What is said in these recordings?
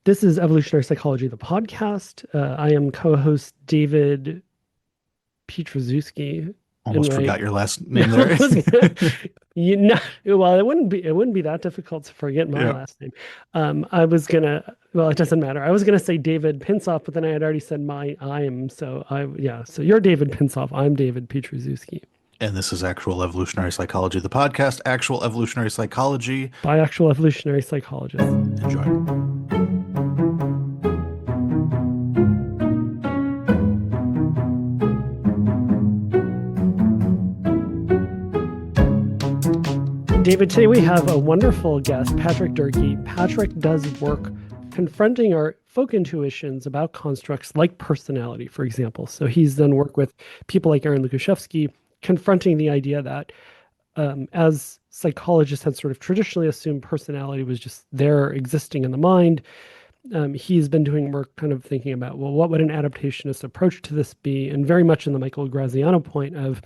This is Evolutionary Psychology, the podcast. I am co-host David Pietrzewski, and Almost my forgot your last name I there. was gonna, you know, well, it wouldn't be that difficult to forget my Yeah. last name. I was gonna, well, it doesn't matter. I was gonna say David Pinsoff, but then I had already said I am. So yeah. So you're David Pinsoff. I'm David Pietrzewski. And this is Actual Evolutionary Psychology, the podcast, Actual Evolutionary Psychology. By actual evolutionary psychologists. Enjoy. David, today we have a wonderful guest, Patrick Durkee. Patrick does work confronting our folk intuitions about constructs like personality, for example. So he's done work with people like Aaron Lukaschewski, confronting the idea that as psychologists had sort of traditionally assumed personality was just there existing in the mind, he's been doing work kind of thinking about, well, what would an adaptationist approach to this be? And very much in the Michael Graziano point of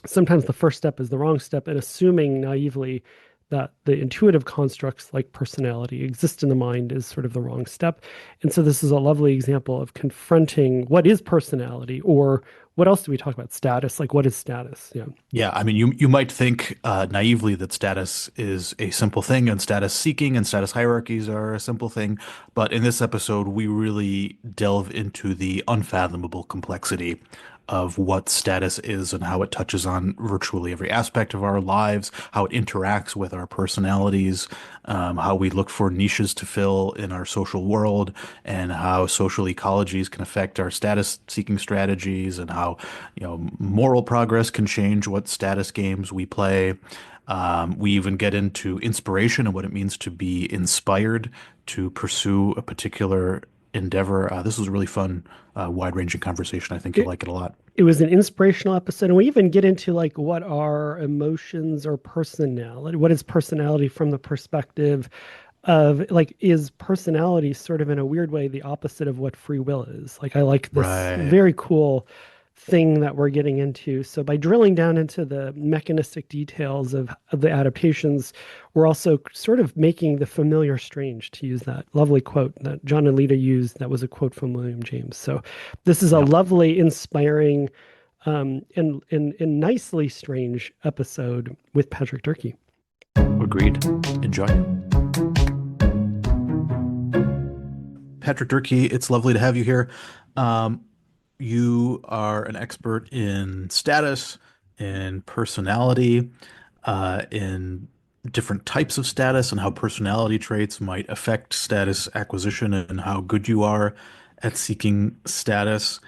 sometimes the first step is the wrong step, and assuming naively that the intuitive constructs like personality exist in the mind is sort of the wrong step. And so this is a lovely example of confronting what is personality, or what else do we talk about? Status, like what is status? Yeah. Yeah, I mean, you might think naively that status is a simple thing, and status seeking and status hierarchies are a simple thing. But in this episode, we really delve into the unfathomable complexity of what status is and how it touches on virtually every aspect of our lives, how it interacts with our personalities, how we look for niches to fill in our social world, and how social ecologies can affect our status seeking strategies, and how moral progress can change what status games we play. We even get into inspiration and what it means to be inspired to pursue a particular endeavor. This was a really fun, wide-ranging conversation. I think you'll It, like it a lot. it was an inspirational episode. And we even get into like what are emotions or personality? What is personality from the perspective of like, is personality sort of in a weird way the opposite of what free will is? Like, I like this Right. very cool thing that we're getting into. So by drilling down into the mechanistic details of the adaptations, we're also sort of making the familiar strange, to use that lovely quote that John and Lita used. That was a quote from William James. So this is a Yep. lovely, inspiring, and nicely strange episode with Patrick Durkee. Agreed. Enjoy. Patrick Durkee, it's lovely to have you here. Um, you are an expert in status, in personality, in different types of status, and how personality traits might affect status acquisition and how good you are at seeking status.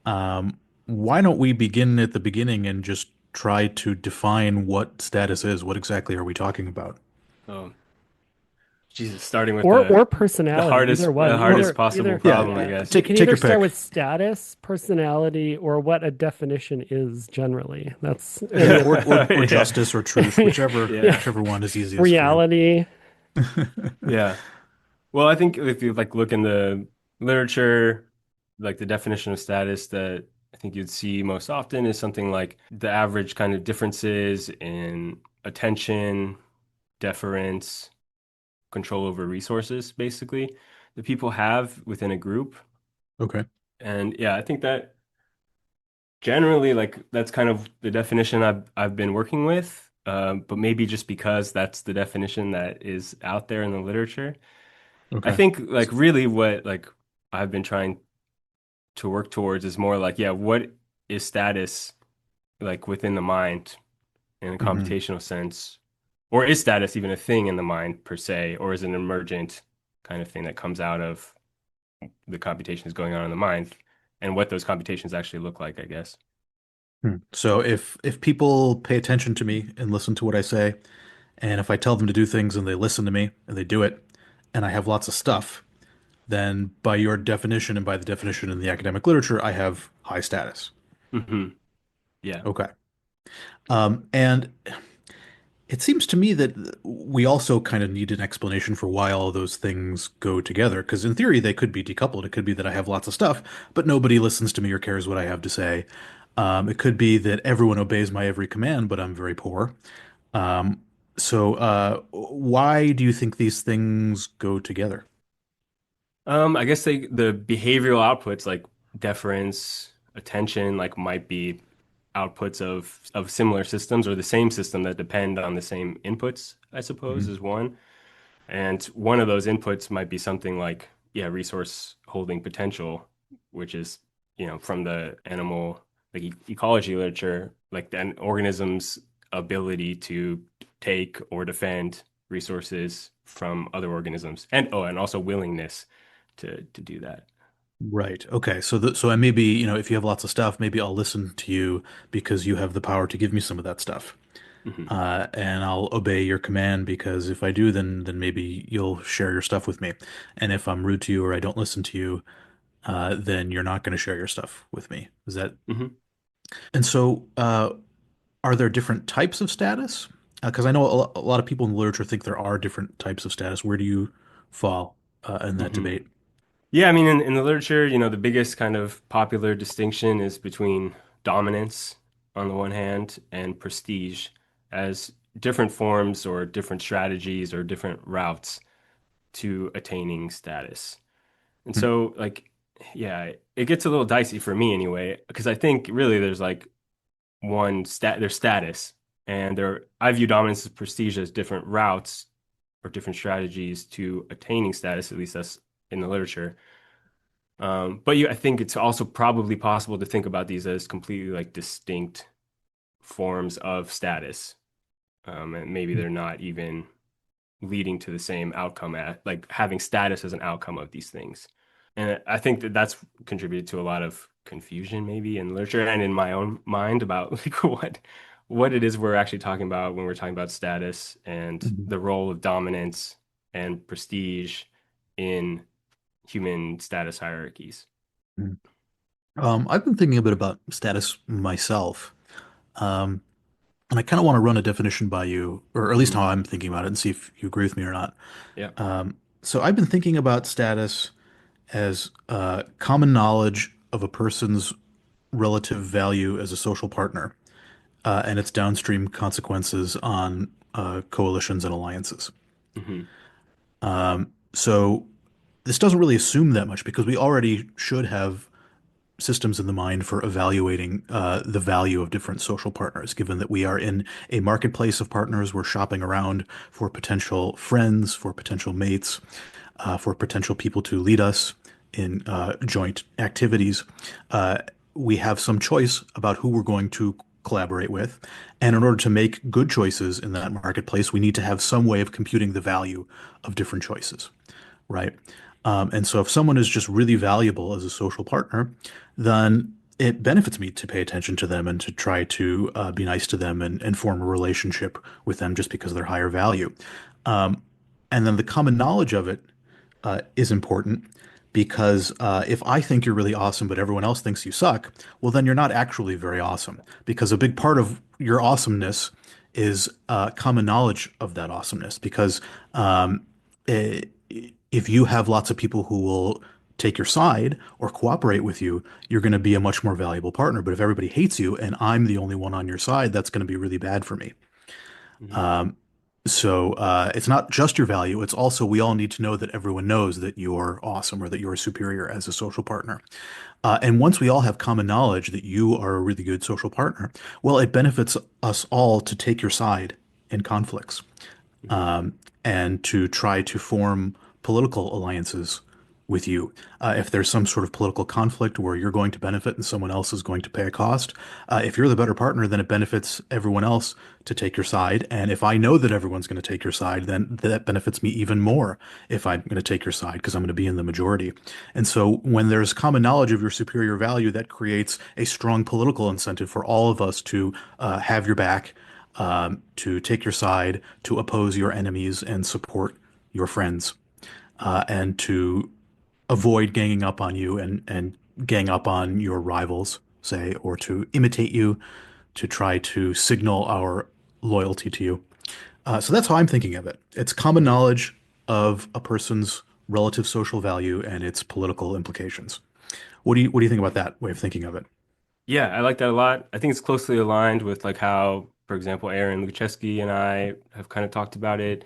Why don't we begin at the beginning and just try to define what status is? What exactly are we talking about? Oh, Jesus, starting with Or the personality, either hardest one. possible Yeah, problem, I guess. You can take either your start pick. with status, personality, or what a definition is generally. That's Yeah, or Yeah. justice or truth, whichever Yeah. yeah, whichever one is easiest for you. reality. Yeah. Well, I think if you like look in the literature, like the definition of status that I think you'd see most often is something like the average kind of differences in attention, deference, control over resources, basically, that people have within a group. Okay. And yeah, I think that generally, like that's kind of the definition I've been working with, but maybe just because that's the definition that is out there in the literature. I Okay. think like really what like I've been trying to work towards is more like, yeah, what is status like within the mind in a Hmm. computational sense? Or is status even a thing in the mind per se, or is it an emergent kind of thing that comes out of the computations going on in the mind and what those computations actually look like, I guess. So if people pay attention to me and listen to what I say, and if I tell them to do things and they listen to me and they do it, and I have lots of stuff, then by your definition and by the definition in the academic literature, I have high status. Hmm. Yeah. Okay. And it seems to me that we also kind of need an explanation for why all those things go together. Because in theory, they could be decoupled. It could be that I have lots of stuff, but nobody listens to me or cares what I have to say. It could be that everyone obeys my every command, but I'm very poor. So, why do you think these things go together? I guess the behavioral outputs like deference, attention, like might be outputs of similar systems or the same system that depend on the same inputs, I suppose, Mhm. is one. And one of those inputs might be something like, yeah, resource holding potential, which is, from the animal like ecology literature, like an organism's ability to take or defend resources from other organisms, and and also willingness to do that. Right. Okay. So I maybe, if you have lots of stuff, maybe I'll listen to you because you have the power to give me some of that stuff. Hmm. And I'll obey your command because if I do, then maybe you'll share your stuff with me. And if I'm rude to you or I don't listen to you, then you're not going to share your stuff with me. Is that? Hmm. And so, are there different types of status? Because I know a lot of people in the literature think there are different types of status. Where do you fall in that Hmm. debate? Yeah, I mean, in the literature, the biggest kind of popular distinction is between dominance on the one hand and prestige as different forms or different strategies or different routes to attaining status. And Hmm. so, like, yeah, it gets a little dicey for me anyway, because I think really there's like there's status, and I view dominance and prestige as different routes or different strategies to attaining status, at least that's in the literature. But I think it's also probably possible to think about these as completely like distinct forms of status. And maybe they're not even leading to the same outcome at like having status as an outcome of these things. And I think that that's contributed to a lot of confusion maybe in literature and in my own mind about like what it is we're actually talking about when we're talking about status and Mhm. the role of dominance and prestige in human status hierarchies. Mhm. I've been thinking a bit about status myself, um, and I kind of want to run a definition by you, or at least Mhm. how I'm thinking about it, and see if you agree with me or not. Yeah. So I've been thinking about status as common knowledge of a person's relative value as a social partner, and its downstream consequences on coalitions and alliances. Hmm. So this doesn't really assume that much because we already should have systems in the mind for evaluating the value of different social partners, given that we are in a marketplace of partners. We're shopping around for potential friends, for potential mates, for potential people to lead us in joint activities. Uh, we have some choice about who we're going to collaborate with. And in order to make good choices in that marketplace, we need to have some way of computing the value of different choices, right? And so if someone is just really valuable as a social partner, then it benefits me to pay attention to them and to try to be nice to them and form a relationship with them just because they're higher value. And then the common knowledge of it is important because if I think you're really awesome, but everyone else thinks you suck, well, then you're not actually very awesome because a big part of your awesomeness is common knowledge of that awesomeness. Because eh, if you have lots of people who will take your side or cooperate with you, you're going to be a much more valuable partner. But if everybody hates you and I'm the only one on your side, that's going to be really bad for me. Hmm. So it's not just your value, it's also we all need to know that everyone knows that you're awesome or that you're superior as a social partner. And once we all have common knowledge that you are a really good social partner, well, it benefits us all to take your side in conflicts Hmm. and to try to form political alliances with you. If there's some sort of political conflict where you're going to benefit and someone else is going to pay a cost, if you're the better partner, then it benefits everyone else to take your side. And if I know that everyone's going to take your side, then that benefits me even more if I'm going to take your side because I'm going to be in the majority. And so when there's common knowledge of your superior value, that creates a strong political incentive for all of us to have your back, to take your side, to oppose your enemies and support your friends, and to avoid ganging up on you and gang up on your rivals, say, or to imitate you, to try to signal our loyalty to you. So that's how I'm thinking of it. It's common Hmm. knowledge of a person's relative social value and its political implications. What do you think about that way of thinking of it? Yeah, I like that a lot. I think it's closely aligned with like how, for example, Aaron Lucheski and I have kind of talked about it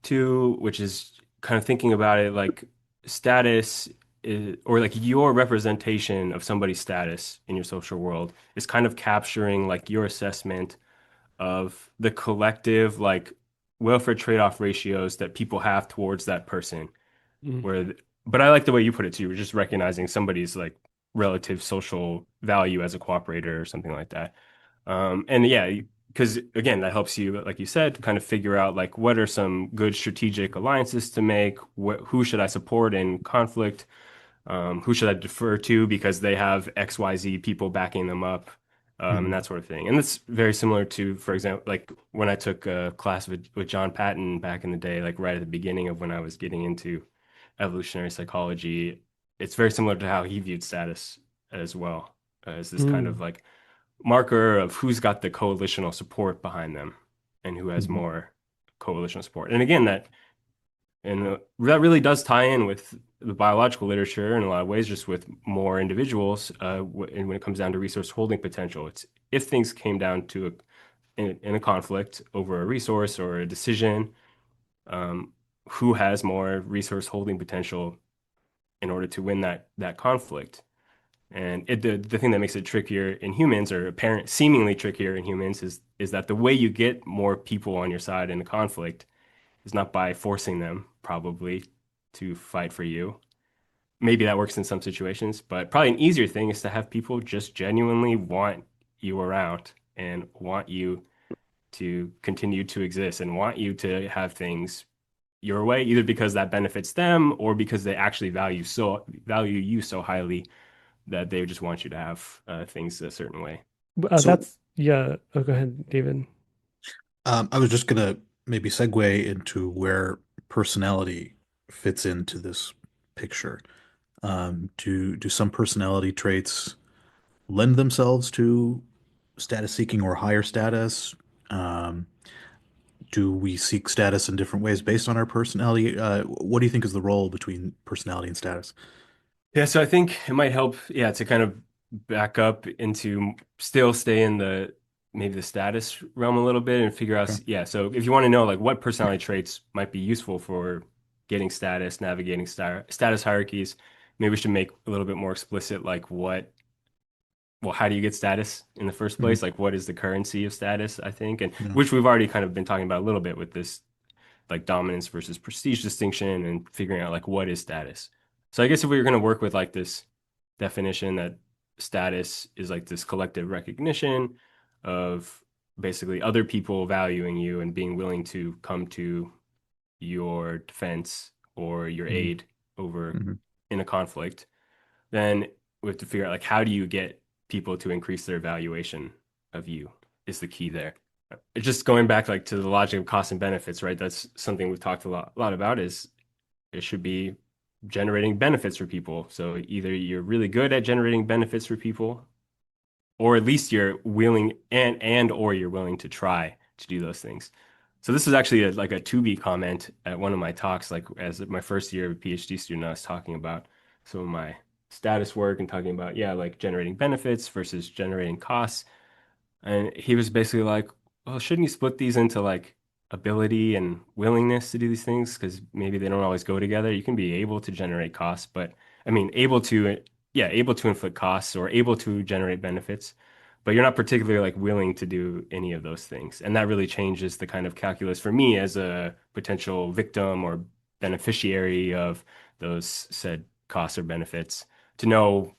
too, which is kind of thinking about it like status is, or like your representation of somebody's status in your social world is kind of capturing like your assessment of the collective like welfare trade-off ratios that people have towards that person. Mm. Where, but I like the way you put it too. You're just recognizing somebody's like relative social value as a cooperator or something like that. And yeah, because again, that helps you, like you said, kind of figure out like what are some good strategic alliances to make, who should I support in conflict, who should I defer to because they have XYZ people backing them up, and Mhm. that sort of thing. And it's very similar to, for example, like when I took a class with John Patton back in the day, like right at the beginning of when I was getting into evolutionary psychology. It's very similar to how he viewed status as well, as this kind of Mm. like marker of who's got the coalitional support behind them and who has Mhm. more coalitional support. And again, that really does tie in with the biological literature in a lot of ways, just with more individuals. And when it comes down to resource holding potential, it's if things came down to in a conflict over a resource or a decision, um, who has more resource holding potential in order to win that conflict. And the thing that makes it trickier in humans, or apparent seemingly trickier in humans, is that the way you get more people on your side in a conflict is not by forcing them, probably, to fight for you. Maybe that works in some situations, but probably an easier thing is to have people just genuinely want you around and want you to continue to exist and want you to have things your way, either because that benefits them or because they actually value you so highly that they just want you to have things a certain way. So That's yeah. Oh, go ahead, David. I was just gonna maybe segue into where personality fits into this picture. Do some personality traits lend themselves to status seeking or higher status? Um, do we seek status in different ways based on our personality? What do you think is the role between personality and status? Yeah, so I think it might help, yeah, to kind of back up into still stay in the maybe the status realm a little bit and figure out, Okay. yeah. So if you want to know like what personality traits might be useful for getting status, navigating status hierarchies, maybe we should make a little bit more explicit like well, how do you get status in the first Mhm. place? Like what is the currency of status, I think, and Yeah. which we've already kind of been talking about a little bit with this like dominance versus prestige distinction and figuring out like what is status. So I guess if we were going to work with like this definition that status is like this collective recognition of basically other people valuing you and being willing to come to your defense or your Mhm. aid over Mhm. in a conflict, then we have to figure out like how do you get people to increase their valuation of you is the key there. It's just going back like to the logic of cost and benefits, right? That's something we've talked a lot about is it should be generating benefits for people. So either you're really good at generating benefits for people, or at least you're willing and or you're willing to try to do those things. So this is actually like a to be comment at one of my talks, like as my first year of PhD student, I was talking about some of my status work and talking about, yeah, like generating benefits versus generating costs. And he was basically like, well, shouldn't you split these into like ability and willingness to do these things? Because maybe they don't always go together. You can be able to generate costs, but I mean, able to inflict costs or able to generate benefits, but you're not particularly like willing to do any of those things. And that really changes the kind of calculus for me as a potential victim or beneficiary of those said costs or benefits to know,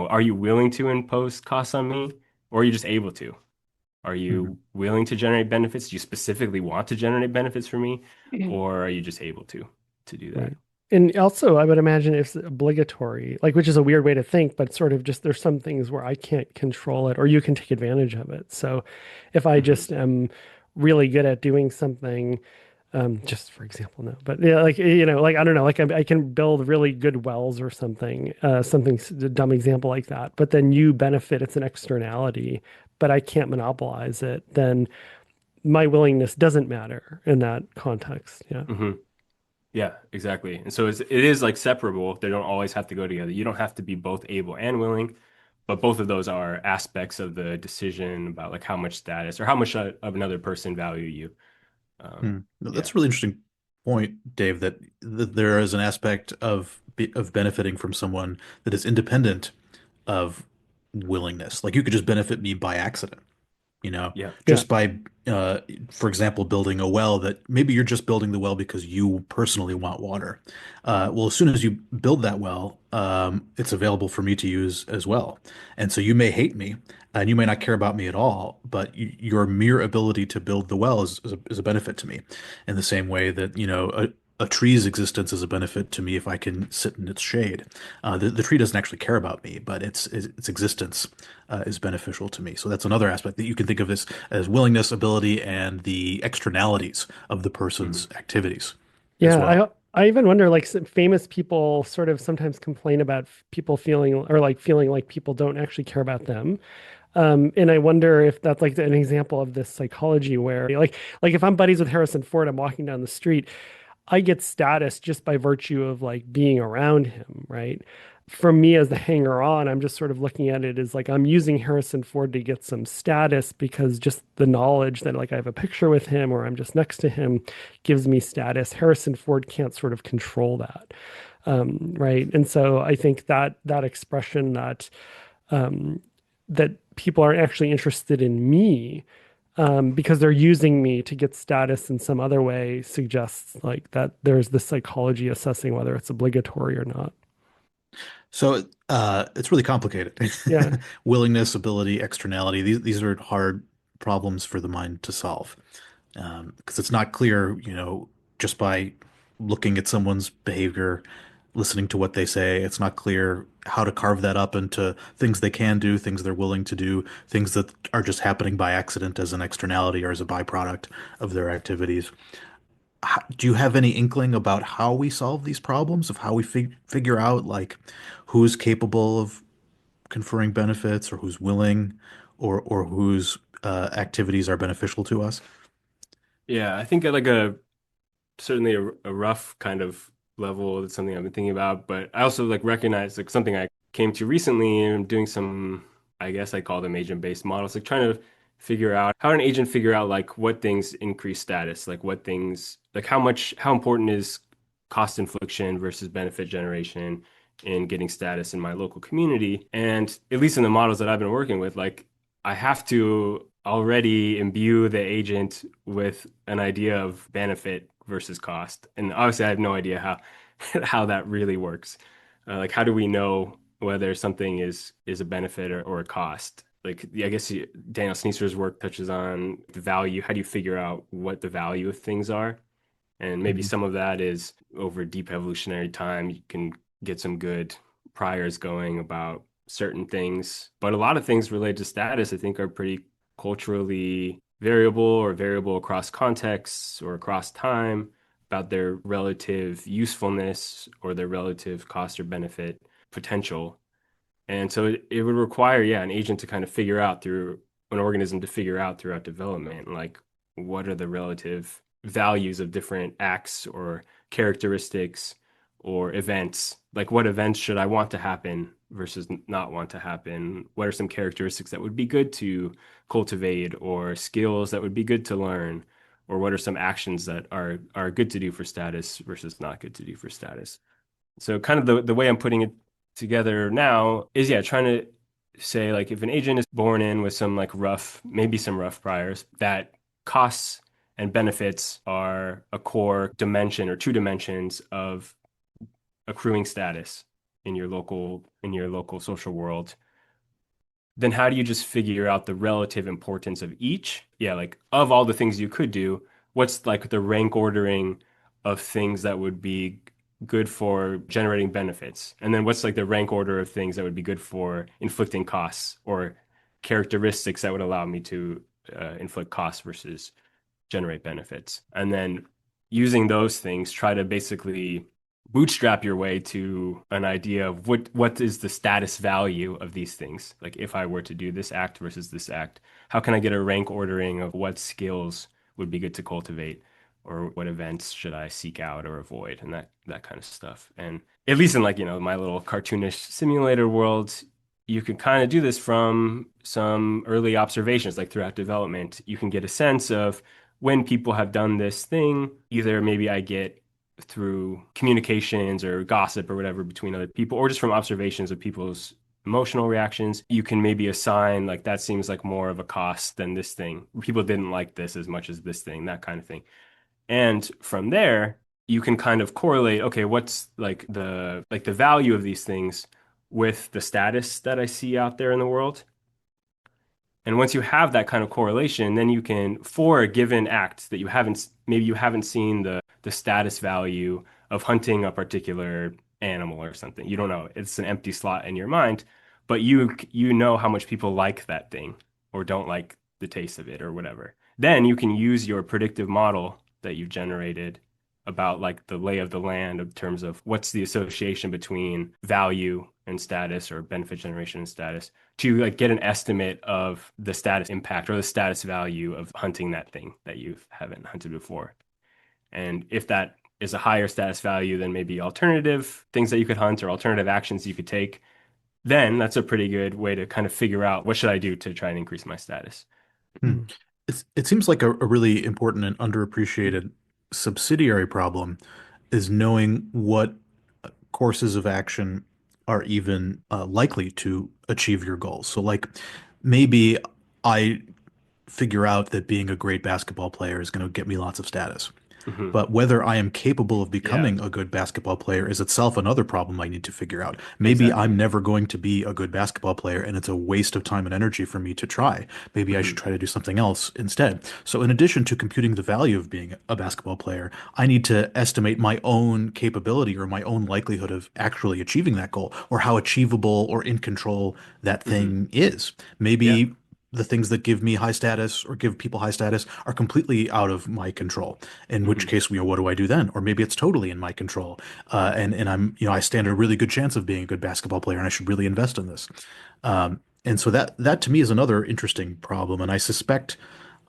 are you willing to impose costs on me? Or are you just able to? Are Mhm. you willing to generate benefits? Do you specifically want to generate benefits for me? Or are you just able to do that? Right. And also, I would imagine it's obligatory, like, which is a weird way to think, but sort of just there's some things where I can't control it or you can take advantage of it. So if I Hmm. just am really good at doing something, just for example, no, but yeah, like, like, I don't know, like I can build really good wells or something, a dumb example like that, but then you benefit, it's an externality, but I can't monopolize it, then my willingness doesn't matter in that context. Yeah. Hmm. Yeah, exactly. And so it is like separable. They don't always have to go together. You don't have to be both able and willing, but both of those are aspects of the decision about like how much status or how much of another person value you. Hmm. No, Yeah. that's really interesting point, Dave, that there is an aspect of benefiting from someone that is independent of willingness. Like you could just benefit me by accident. Yeah. Yeah. Just by, uh, for example, building a well that maybe you're just building the well because you personally want water. Well, as soon as you build that well, it's available for me to use as well. And so you may hate me and you may not care about me at all, but your mere ability to build the well is a benefit to me in the same way that, a tree's existence is a benefit to me if I can sit in its shade. The tree doesn't actually care about me, but its existence is beneficial to me. So that's another aspect that you can think of this as willingness, ability, and the externalities of the person's Mhm. activities as Yeah, well. I even wonder like some famous people sort of sometimes complain about people feeling or like feeling like people don't actually care about them. And I wonder if that's like an example of this psychology where like if I'm buddies with Harrison Ford, I'm walking down the street, I get status just by virtue of like being around him, right? For me as the hanger on, I'm just sort of looking at it as like I'm using Harrison Ford to get some status because just the knowledge that like I have a picture with him or I'm just next to him gives me status. Harrison Ford can't sort of control that. Right. And so I think that that expression um, that people aren't actually interested in me because they're using me to get status in some other way suggests like that there's this psychology assessing whether it's obligatory or not. So it's really complicated. Yeah. Willingness, ability, externality, these are hard problems for the mind to solve. Because it's not clear, just by looking at someone's behavior, listening to what they say, it's not clear how to carve that up into things they can do, things they're willing to do, things that are just happening by accident as an externality or as a byproduct of their activities. Do you have any inkling about how we solve these problems, of how we figure out like who's capable of conferring benefits or who's willing or whose activities are beneficial to us? Yeah, I think at like a certainly a rough kind of level. That's something I've been thinking about, but I also like recognize like something I came to recently and I'm doing some, I guess I call them agent-based models, like trying to figure out how an agent figure out like what things increase status, like what things, like how important is cost infliction versus benefit generation in getting status in my local community. And at least in the models that I've been working with, like I have to already imbue the agent with an idea of benefit versus cost. And obviously, I have no idea how how that really works. Like, how do we know whether something is a benefit or a cost? Like, I guess Daniel Sneeser's work touches on the value. How do you figure out what the value of things are? And maybe Mhm. some of that is over deep evolutionary time. You can get some good priors going about certain things. But a lot of things related to status, I think, are pretty culturally variable or variable across contexts or across time about their relative usefulness or their relative cost or benefit potential. And so it would require, yeah, an agent to kind of figure out through an organism to figure out throughout development, like what are the relative values of different acts or characteristics or events? Like what events should I want to happen versus not want to happen? What are some characteristics that would be good to cultivate or skills that would be good to learn? Or what are some actions that are good to do for status versus not good to do for status? So kind of the way I'm putting it together now is yeah, trying to say like if an agent is born in with some like rough, maybe some rough priors, that costs and benefits are a core dimension or two dimensions of accruing status in your local social world, then how do you just figure out the relative importance of each? Yeah, like of all the things you could do, what's like the rank ordering of things that would be good for generating benefits? And then what's like the rank order of things that would be good for inflicting costs or characteristics that would allow me to inflict costs versus generate benefits? And then using those things, try to basically bootstrap your way to an idea of what is the status value of these things. Like if I were to do this act versus this act, how can I get a rank ordering of what skills would be good to cultivate or what events should I seek out or avoid and that kind of stuff. And at least in like, my little cartoonish simulator world, you can kind of do this from some early observations like throughout development. You can get a sense of when people have done this thing, either maybe I get through communications or gossip or whatever between other people, or just from observations of people's emotional reactions, you can maybe assign like that seems like more of a cost than this thing. People didn't like this as much as this thing, that kind of thing. And from there, you can kind of correlate, okay, what's like the value of these things with the status that I see out there in the world. And once you have that kind of correlation, then you can, for a given act that you haven't, maybe you haven't seen the status value of hunting a particular animal or something. You don't know. It's an empty slot in your mind, but you know how much people like that thing or don't like the taste of it or whatever. Then you can use your predictive model that you've generated about like the lay of the land in terms of what's the association between value and status or benefit generation and status to like get an estimate of the status impact or the status value of hunting that thing that you haven't hunted before. And if that is a higher status value than maybe alternative things that you could hunt or alternative actions you could take, then that's a pretty good way to kind of figure out what should I do to try and increase my status. Hmm. It seems like a really important and underappreciated subsidiary problem is knowing what courses of action are even likely to achieve your goals. So, like, maybe I figure out that being a great basketball player is going to get me lots of status. Mhm. But whether I am capable of Yeah, becoming a good basketball player is itself another problem I need to figure out. Maybe I'm exactly. never going to be a good basketball player and it's a waste of time and energy for me to try. Maybe I should Mhm. try to do something else instead. So, in addition to computing the value of being a basketball player, I need to estimate my own capability or my own likelihood of actually achieving that goal or how achievable or in control that Mhm. thing is. Yeah. Maybe the things that give me high status or give people high status are completely out of my control. In which Mhm. case, what do I do then? Or maybe it's totally in my control, and I'm I stand a really good chance of being a good basketball player, and I should really invest in this. And so that to me is another interesting problem, and I suspect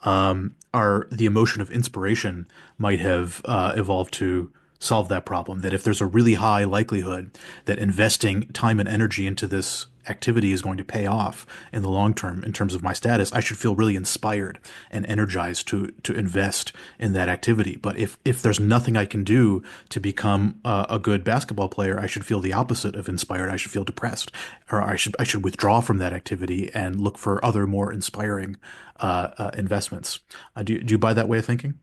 our the emotion of inspiration might have evolved to solve that problem. That if there's a really high likelihood that investing time and energy into this activity is going to pay off in the long term in terms of my status, I should feel really inspired and energized to invest in that activity. But if there's nothing I can do to become a good basketball player, I should feel the opposite of inspired. I should feel depressed, or I should withdraw from that activity and look for other more inspiring investments. Do you buy that way of thinking?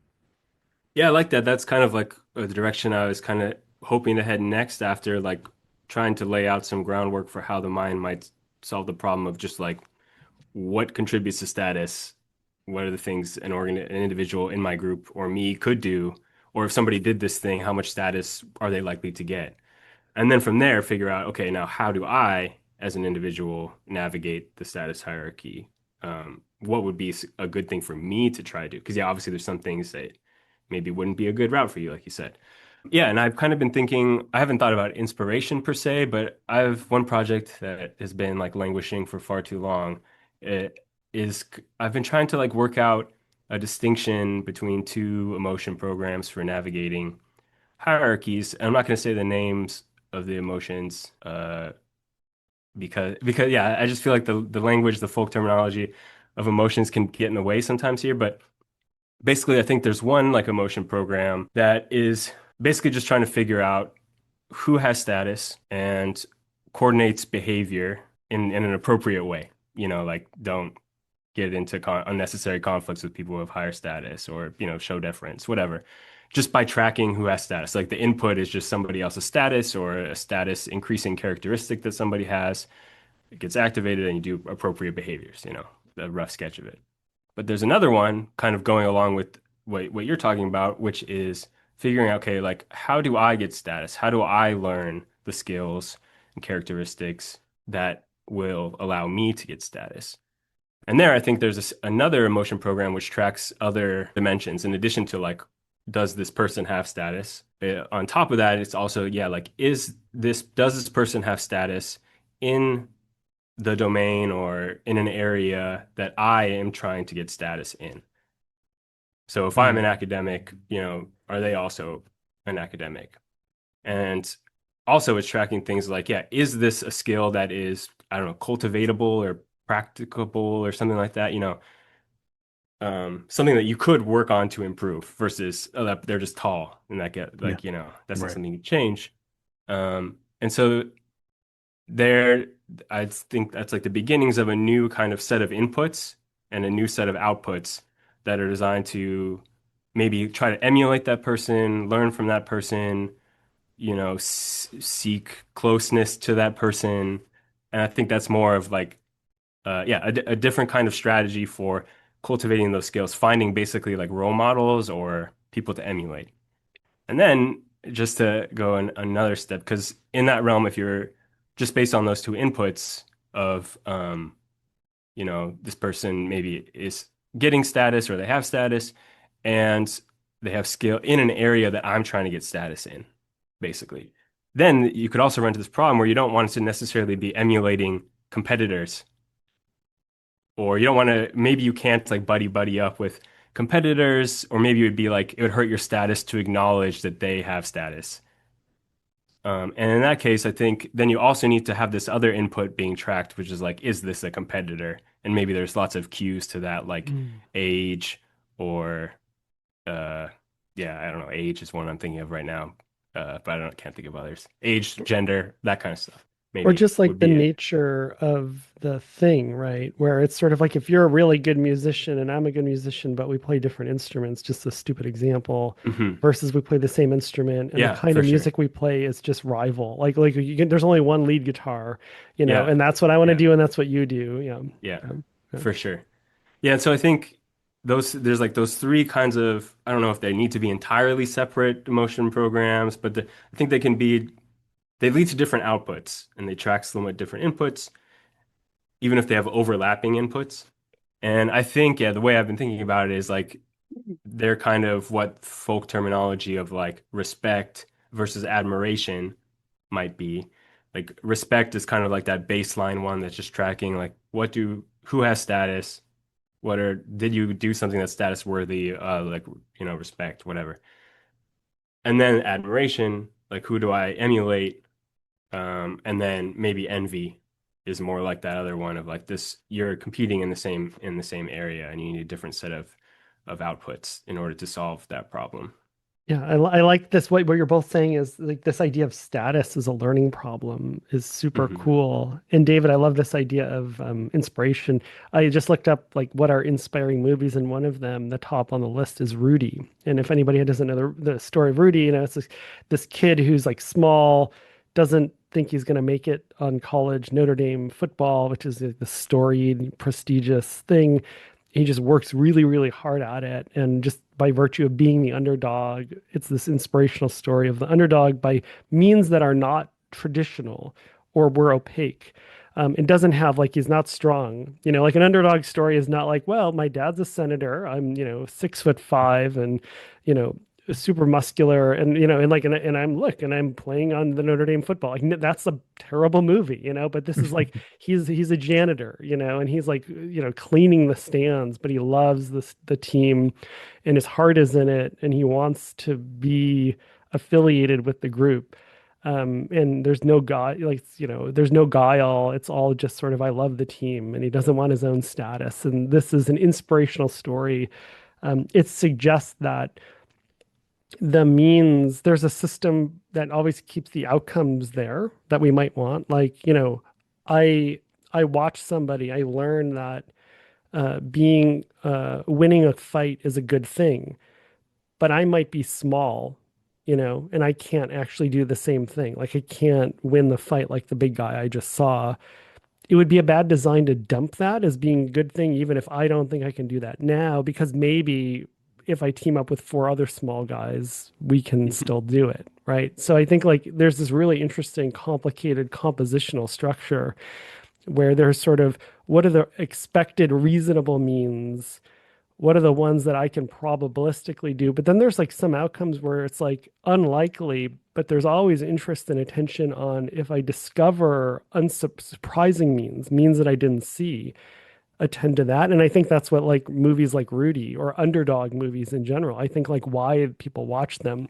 Yeah, I like that. That's kind of like the direction I was kind of hoping to head next after like trying to lay out some groundwork for how the mind might solve the problem of just like what contributes to status, what are the things an individual in my group or me could do, or if somebody did this thing, how much status are they likely to get? And then from there, figure out, okay, now how do I, as an individual, navigate the status hierarchy? What would be a good thing for me to try to do? Because yeah, obviously there's some things that maybe wouldn't be a good route for you, like you said. Yeah, and I've kind of been thinking, I haven't thought about inspiration per se, but I've one project that has been like languishing for far too long. It is I've been trying to like work out a distinction between two emotion programs for navigating hierarchies. And I'm not going to say the names of the emotions because yeah, I just feel like the language, the folk terminology of emotions can get in the way sometimes here. But basically, I think there's one like emotion program that is basically just trying to figure out who has status and coordinates behavior in an appropriate way. You know, like don't get into unnecessary conflicts with people who have higher status or, show deference, whatever. Just by tracking who has status. Like the input is just somebody else's status or a status increasing characteristic that somebody has. It gets activated and you do appropriate behaviors, the rough sketch of it. But there's another one kind of going along with what you're talking about, which is figuring out, okay, like how do I get status? How do I learn the skills and characteristics that will allow me to get status? And there, I think there's another emotion program which tracks other dimensions in addition to like, does this person have status? On top of that, it's also, yeah, like, does this person have status in the domain or in an area that I am trying to get status in? So if I'm an Hmm. academic, are they also an academic? And also it's tracking things like, yeah, is this a skill that is, I don't know, cultivatable or practicable or something like that? something that you could work on to improve versus that they're just tall and that get Yeah. like, that's not Right. something you change. And so there, I think that's like the beginnings of a new kind of set of inputs and a new set of outputs that are designed to maybe try to emulate that person, learn from that person, seek closeness to that person. And I think that's more of like, yeah, a different kind of strategy for cultivating those skills, finding basically like role models or people to emulate. And then just to go another step, because in that realm, if you're just based on those two inputs of, this person maybe is getting status or they have status and they have skill in an area that I'm trying to get status in, basically. Then you could also run into this problem where you don't want to necessarily be emulating competitors, or you don't want to, maybe you can't like buddy up with competitors, or maybe it would be like it would hurt your status to acknowledge that they have status. And in that case, I think then you also need to have this other input being tracked, which is like, is this a competitor? And maybe there's lots of cues to that, like Mm. age or, uh, yeah, I don't know. Age is one I'm thinking of right now, but can't think of others. Age, gender, that kind of stuff. Or Maybe just like would the be it. nature of the thing, right? Where it's sort of like if you're a really good musician and I'm a good musician, but we play different instruments, just a stupid example, Hmm. versus we play the same instrument and the Yeah, kind for of sure. music we play is just rival. There's only one lead guitar, Yeah, and that's what I want to yeah, do and that's what you do. Yeah. yeah, Yeah. Yeah. for sure. Yeah, and so I think there's like those three kinds of, I don't know if they need to be entirely separate emotion programs, but I think they lead to different outputs and they track somewhat different inputs, even if they have overlapping inputs. And I think, yeah, the way I've been thinking about it is like they're kind of what folk terminology of like respect versus admiration might be. Like respect is kind of like that baseline one that's just tracking like who has status, did you do something that's status worthy, like, respect, whatever. And then admiration, like who do I emulate? And then maybe envy is more like that other one of like this, you're competing in the same area and you need a different set of outputs in order to solve that problem. Yeah, I like this. What you're both saying is like this idea of status as a learning problem is super Hmm. cool. And David, I love this idea of inspiration. I just looked up like what are inspiring movies, and one of them, the top on the list, is Rudy. And if anybody doesn't know the story of Rudy, it's this kid who's like small, doesn't think he's going to make it on college Notre Dame football, which is like the storied, prestigious thing. He just works really, really hard at it. And just by virtue of being the underdog, it's this inspirational story of the underdog by means that are not traditional or were opaque. It doesn't have like he's not strong. Like an underdog story is not like, well, my dad's a senator. I'm, 6'5" and, you know, super muscular and I'm playing on the Notre Dame football. Like that's a terrible movie, but this is like he's a janitor, and he's like, cleaning the stands, but he loves the team and his heart is in it and he wants to be affiliated with the group. And there's no guy like, there's no guile. It's all just sort of, I love the team and he doesn't want his own status. And this is an inspirational story. It suggests that there's a system that always keeps the outcomes there that we might want. Like, I I watch somebody, I learn that being winning a fight is a good thing, but I might be small, and I can't actually do the same thing. Like I can't win the fight like the big guy I just saw. It would be a bad design to dump that as being a good thing, even if I don't think I can do that now, because maybe if I team up with four other small guys, we can still do it, right? So I think like there's this really interesting, complicated compositional structure where there's sort of what are the expected reasonable means, what are the ones that I can probabilistically do? But then there's like some outcomes where it's like unlikely, but there's always interest and attention on if I discover unsurprising means that I didn't see, attend to that. And I think that's what like movies like Rudy or underdog movies in general, I think like why people watch them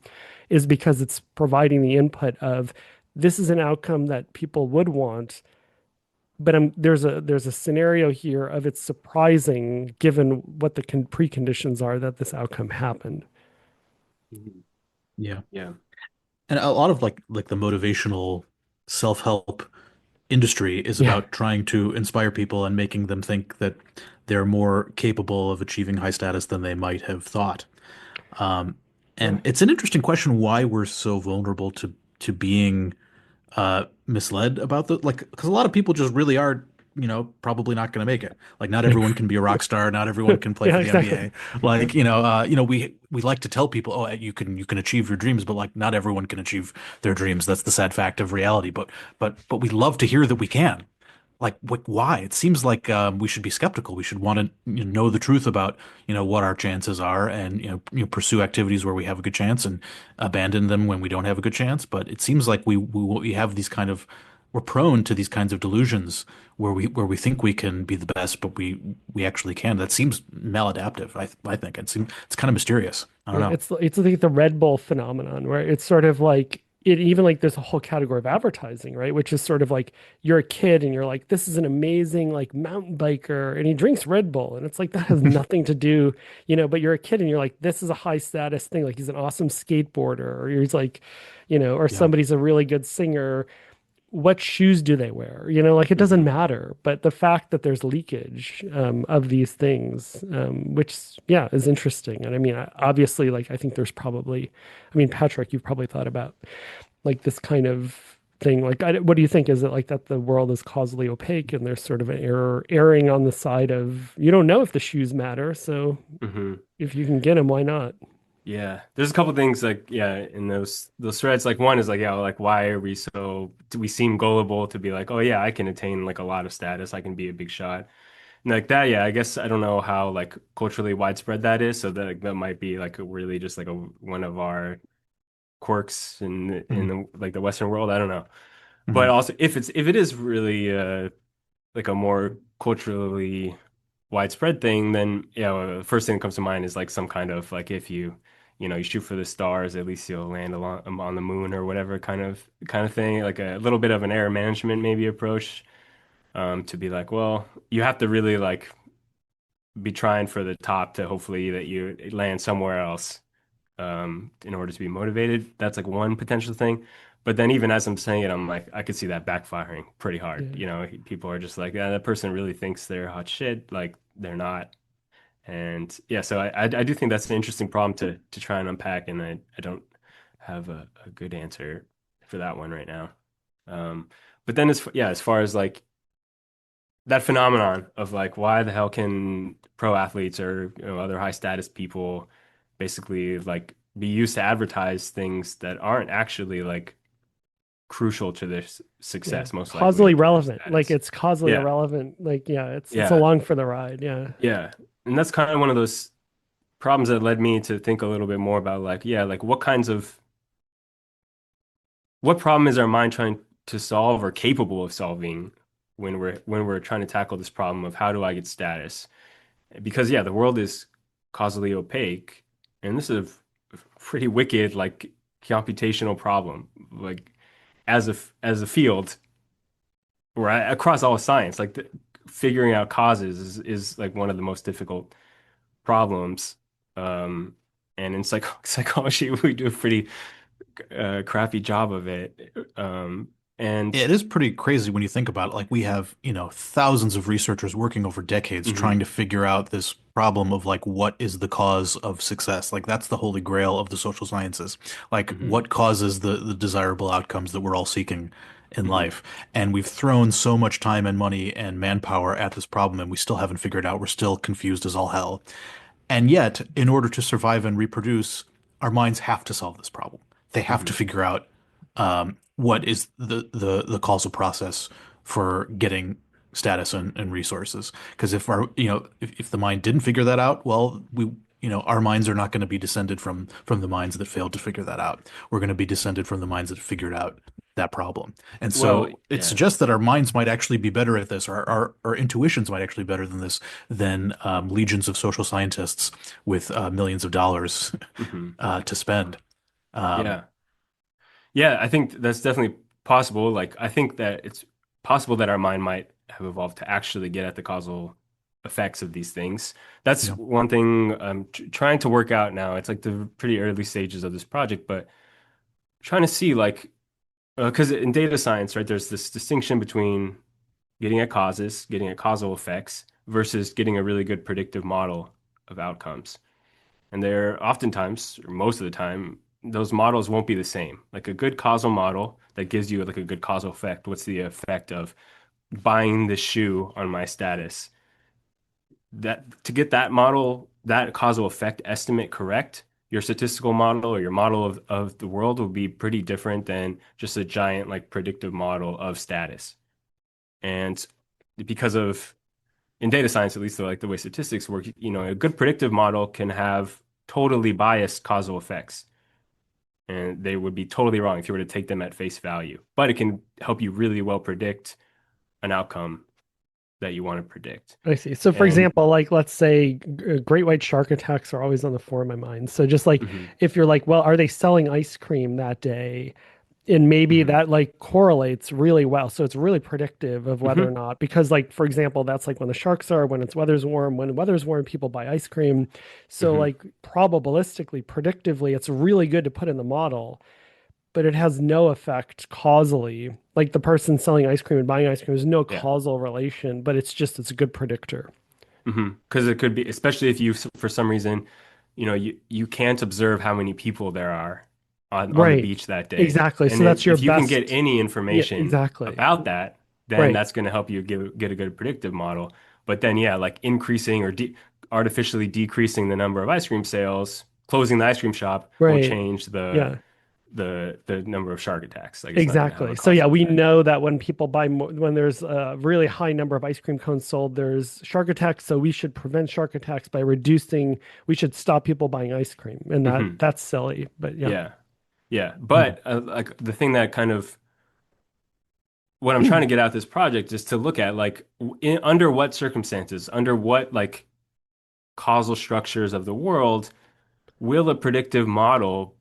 is because it's providing the input of this is an outcome that people would want, but there's a scenario here of it's surprising given what the preconditions are that this outcome happened. Mhm. Yeah. Yeah. And a lot of like the motivational self-help industry is Yeah. about trying to inspire people and making them think that they're more capable of achieving high status than they might have thought. Um, Yeah. and it's an interesting question why we're so vulnerable to being misled about the like because a lot of people just really are probably not going to make it. Like not everyone can be a rock star, not everyone can play Yeah, for the exactly. NBA. Like we like to tell people, oh, you can achieve your dreams, but like not everyone can achieve their dreams. That's the sad fact of reality. But we love to hear that we can. Like why? It seems like we should be skeptical. We should want to know the truth about what our chances are, and pursue activities where we have a good chance, and abandon them when we don't have a good chance. But it seems like we have these kind of we're prone to these kinds of delusions where we think we can be the best, but we actually can. That seems maladaptive. I think it's kind of mysterious. I don't Yeah, know. it's like the Red Bull phenomenon where it's sort of like it even like there's a whole category of advertising, right? Which is sort of like you're a kid and you're like, this is an amazing like mountain biker and he drinks Red Bull. And it's like that has nothing to do, but you're a kid and you're like, this is a high status thing. Like he's an awesome skateboarder, or he's like, or Yeah. somebody's a really good singer. What shoes do they wear? Like it doesn't Hmm. matter. But the fact that there's leakage of these things, which yeah, is interesting. And I mean, obviously, like I think there's probably, I mean, Patrick, you've probably thought about like this kind of thing. Like, what do you think? Is it like that the world is causally opaque and there's sort of an erring on the side of you don't know if the shoes matter. So Hmm. if you can get them, why not? Yeah, there's a couple things like yeah in those threads. Like one is like yeah, like why are we so do we seem gullible to be like oh yeah I can attain like a lot of status, I can be a big shot and like that. Yeah, I guess I don't know how like culturally widespread that is. So that like, that might be like really just like a one of our quirks in Mhm. the like the Western world. I don't know, but Mhm. also if it is really like a more culturally widespread thing, then yeah, well, the first thing that comes to mind is like some kind of like if you shoot for the stars, at least you'll land on the moon or whatever kind of thing. Like a little bit of an error management maybe approach, to be like, well, you have to really like be trying for the top to hopefully that you land somewhere else, in order to be motivated. That's like one potential thing. But then even as I'm saying it, I'm like, I could see that backfiring pretty hard. Yeah. People are just like, yeah, that person really thinks they're hot shit. Like they're not. And yeah, so I do think that's an interesting problem to try and unpack. And I don't have a good answer for that one right now. Um, but then as far as like that phenomenon of like why the hell can pro athletes or other high status people basically like be used to advertise things that aren't actually like crucial to their Yeah. success, most likely Causally like to their relevant. Like status. it's causally Yeah, irrelevant. Like, yeah, it's yeah, along for the ride. Yeah. yeah. And that's kind of one of those problems that led me to think a little bit more about like, yeah, like what problem is our mind trying to solve or capable of solving when we're trying to tackle this problem of how do I get status? Because yeah, the world is causally opaque, and this is a pretty wicked like computational problem. Like as a field, or across all of science, like figuring out causes is like one of the most difficult problems. Um, and in psychology, we do a pretty crappy job of it. And It is pretty crazy when you think about it. Like we have, thousands of researchers working over decades trying mhm, to figure out this problem of like what is the cause of success. Like that's the holy grail of the social sciences. Like mhm, what causes the desirable outcomes that we're all seeking in mhm, life. And we've thrown so much time and money and manpower at this problem and we still haven't figured it out. We're still confused as all hell. And yet, in order to survive and reproduce, our minds have to solve this problem. They have to mhm, figure out what is the causal process for getting status and resources. Because if if the mind didn't figure that out, well, our minds are not going to be descended from the minds that failed to figure that out. We're going to be descended from the minds that figured out that problem. And well, so it yeah. suggests that our minds might actually be better at this, or our intuitions might actually be better than this than legions of social scientists with millions of dollars Mhm, to spend. Um, yeah. Yeah, I think that's definitely possible. Like, I think that it's possible that our mind might have evolved to actually get at the causal effects of these things. That's Yeah. one thing I'm trying to work out now. It's like the pretty early stages of this project, but trying to see like because in data science, right, there's this distinction between getting at causes, getting at causal effects versus getting a really good predictive model of outcomes. And they're oftentimes, or most of the time, those models won't be the same. Like a good causal model that gives you like a good causal effect. What's the effect of buying the shoe on my status? That to get that model, that causal effect estimate correct, your statistical model or your model of the world will be pretty different than just a giant like predictive model of status. And because of in data science, at least like the way statistics work, a good predictive model can have totally biased causal effects. And they would be totally wrong if you were to take them at face value. But it can help you really well predict an outcome that you want to predict. I see. So, for And example, like let's say great white shark attacks are always on the fore of my mind. So, just like mhm, if you're like, well, are they selling ice cream that day? And maybe mhm, that like correlates really well. So it's really predictive of whether or mhm, not, because like, for example, that's like when the sharks are, when it's weather's warm, when weather's warm, people buy ice cream. So mhm, like probabilistically, predictively, it's really good to put in the model, but it has no effect causally. Like the person selling ice cream and buying ice cream, there's no yeah. causal relation, but it's a good predictor. Because it could be, especially if you, for some reason, you can't observe how many people there are on the Right. beach that day. Exactly. And So that's your if you can get best. any Yeah, information exactly. about that, then Right. that's going to help you get a good predictive model. But then, yeah, like increasing or de artificially decreasing the number of ice cream sales, closing the ice cream shop won't Right. change Yeah. the number of shark attacks. Like it's not going to have Exactly. a So yeah, causal we effect. know that when people buy more, when there's a really high number of ice cream cones sold, there's shark attacks. So we should prevent shark attacks by reducing. We should stop people buying ice cream, and Hmm. that's silly. But yeah. Yeah. Yeah. Hmm. But like the thing that kind of what I'm trying to get out of this project is to look at like under what circumstances, under what like causal structures of the world will a predictive model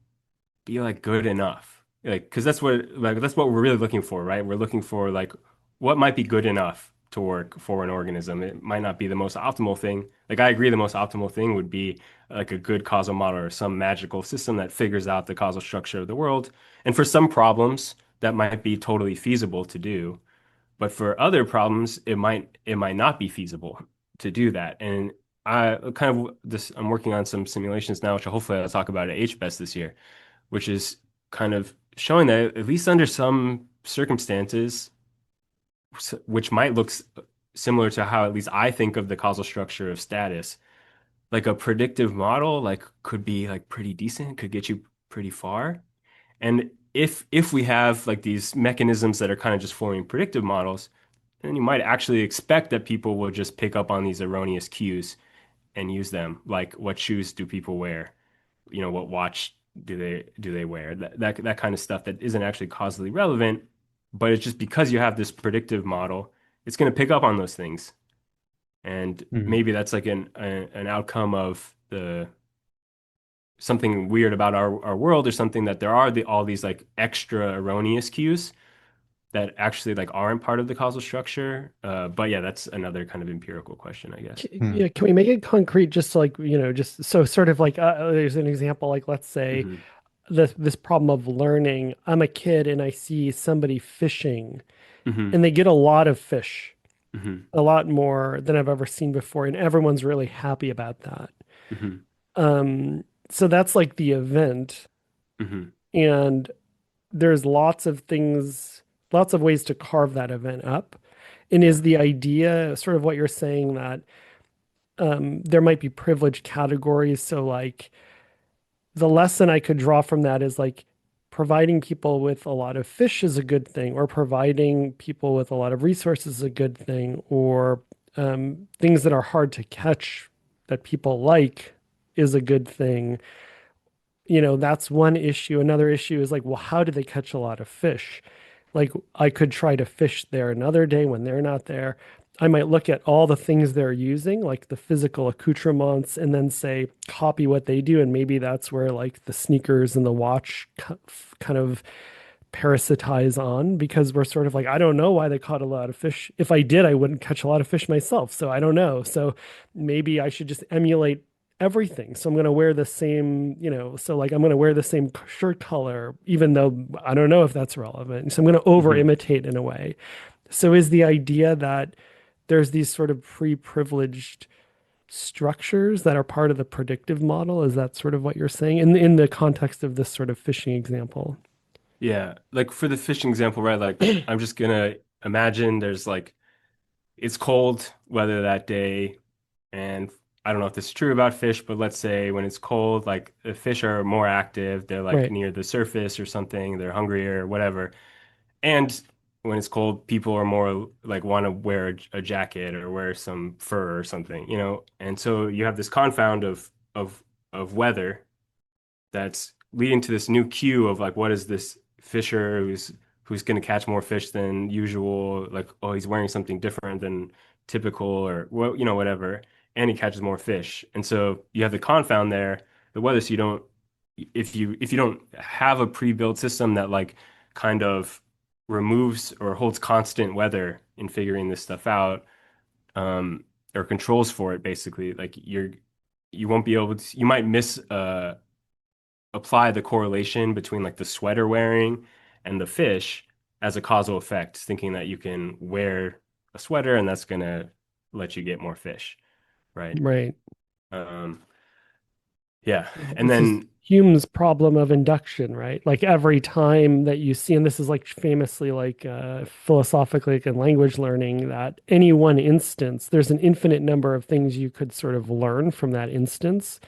be like good enough? Like, because that's what we're really looking for, right? We're looking for like what might be good enough to work for an organism. It might not be the most optimal thing. Like I agree, the most optimal thing would be like a good causal model or some magical system that figures out the causal structure of the world. And for some problems, that might be totally feasible to do. But for other problems, it might not be feasible to do that. And I'm working on some simulations now, which hopefully I'll talk about at HBEST this year, which is kind of showing that at least under some circumstances, which might look similar to how at least I think of the causal structure of status, like a predictive model like could be like pretty decent, could get you pretty far. And if we have like these mechanisms that are kind of just forming predictive models, then you might actually expect that people will just pick up on these erroneous cues and use them. Like what shoes do people wear? What watch do they wear? That kind of stuff that isn't actually causally relevant, but it's just because you have this predictive model, it's going to pick up on those things. And Hmm. maybe that's like an outcome of the something weird about our world or something that there are all these like extra erroneous cues that actually like aren't part of the causal structure. But yeah, that's another kind of empirical question, I guess. Hmm. Yeah, can we make it concrete? Just like just so sort of like there's an example. Like let's say Hmm. this problem of learning. I'm a kid and I see somebody fishing, Hmm. and they get a lot of fish, Hmm. a lot more than I've ever seen before, and everyone's really happy about that. Hmm. So that's like the event, Hmm. and there's lots of ways to carve that event up. And Yeah. is the idea sort of what you're saying that there might be privileged categories? So like the lesson I could draw from that is like providing people with a lot of fish is a good thing, or providing people with a lot of resources is a good thing, or things that are hard to catch that people like is a good thing. That's one issue. Another issue is like, well, how do they catch a lot of fish? Like, I could try to fish there another day when they're not there. I might look at all the things they're using, like the physical accoutrements, and then say, copy what they do. And maybe that's where like the sneakers and the watch kind of parasitize on because we're sort of like, I don't know why they caught a lot of fish. If I did, I wouldn't catch a lot of fish myself. So I don't know. So maybe I should just emulate everything. So I'm going to wear the same, so like I'm going to wear the same shirt color, even though I don't know if that's relevant. So I'm going to over Hmm. imitate in a way. So is the idea that there's these sort of pre-privileged structures that are part of the predictive model? Is that sort of what you're saying in the context of this sort of fishing example? Yeah, like for the fishing example, right? Like I'm just gonna imagine there's like it's cold weather that day, and I don't know if this is true about fish, but let's say when it's cold, like the fish are more active, they're like Right. near the surface or something, they're hungrier or whatever. And when it's cold, people are more like want to wear a jacket or wear some fur or something, you know? And so you have this confound of weather that's leading to this new cue of like what is this fisher who's going to catch more fish than usual, like oh he's wearing something different than typical or well you know whatever, and he catches more fish. And so you have the confound there, the weather, so you don't if you don't have a pre-built system that like kind of removes or holds constant weather in figuring this stuff out, or controls for it basically, like you won't be able to, you might miss apply the correlation between like the sweater wearing and the fish as a causal effect, thinking that you can wear a sweater and that's gonna let you get more fish, right? Right. Um, yeah, and This is then Hume's problem of induction, right? Like every time that you see, and this is like famously like philosophically like in language learning, that any one instance, there's an infinite number of things you could sort of learn from that instance.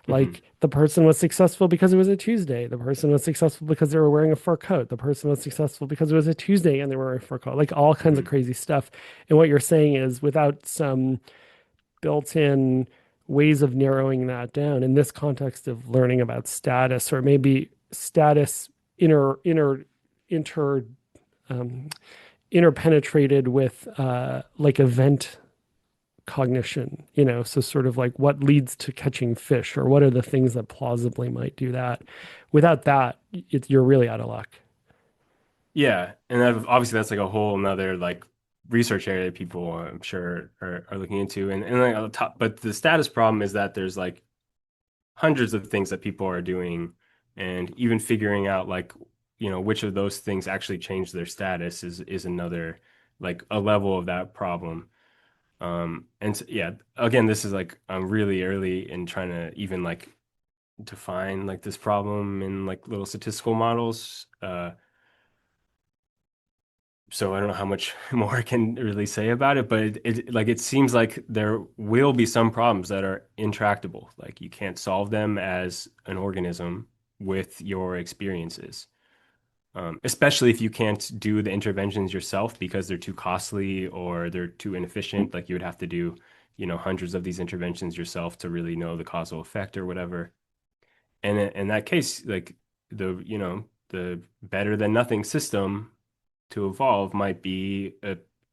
mhm, Like the person was successful because it was a Tuesday. The person was successful because they were wearing a fur coat. The person was successful because it was a Tuesday and they were wearing a fur coat. Like all kinds of mhm. crazy stuff. And what you're saying is without some built-in ways of narrowing that down in this context of learning about status, or maybe status inter inter inter um, interpenetrated with like event cognition, so sort of like what leads to catching fish, or what are the things that plausibly might do that. Without that, you're really out of luck. Yeah, and obviously that's like a whole another like research area that people I'm sure are looking into, and like on the top, but the status problem is that there's like hundreds of things that people are doing, and even figuring out like which of those things actually change their status is another like a level of that problem. And yeah, again, this is like I'm really early in trying to even like define like this problem in like little statistical models. So I don't know how much more I can really say about it, but it seems like there will be some problems that are intractable. Like you can't solve them as an organism with your experiences. Especially if you can't do the interventions yourself because they're too costly or they're too inefficient. Like you would have to do, hundreds of these interventions yourself to really know the causal effect or whatever. And in that case, like the better than nothing system to evolve might be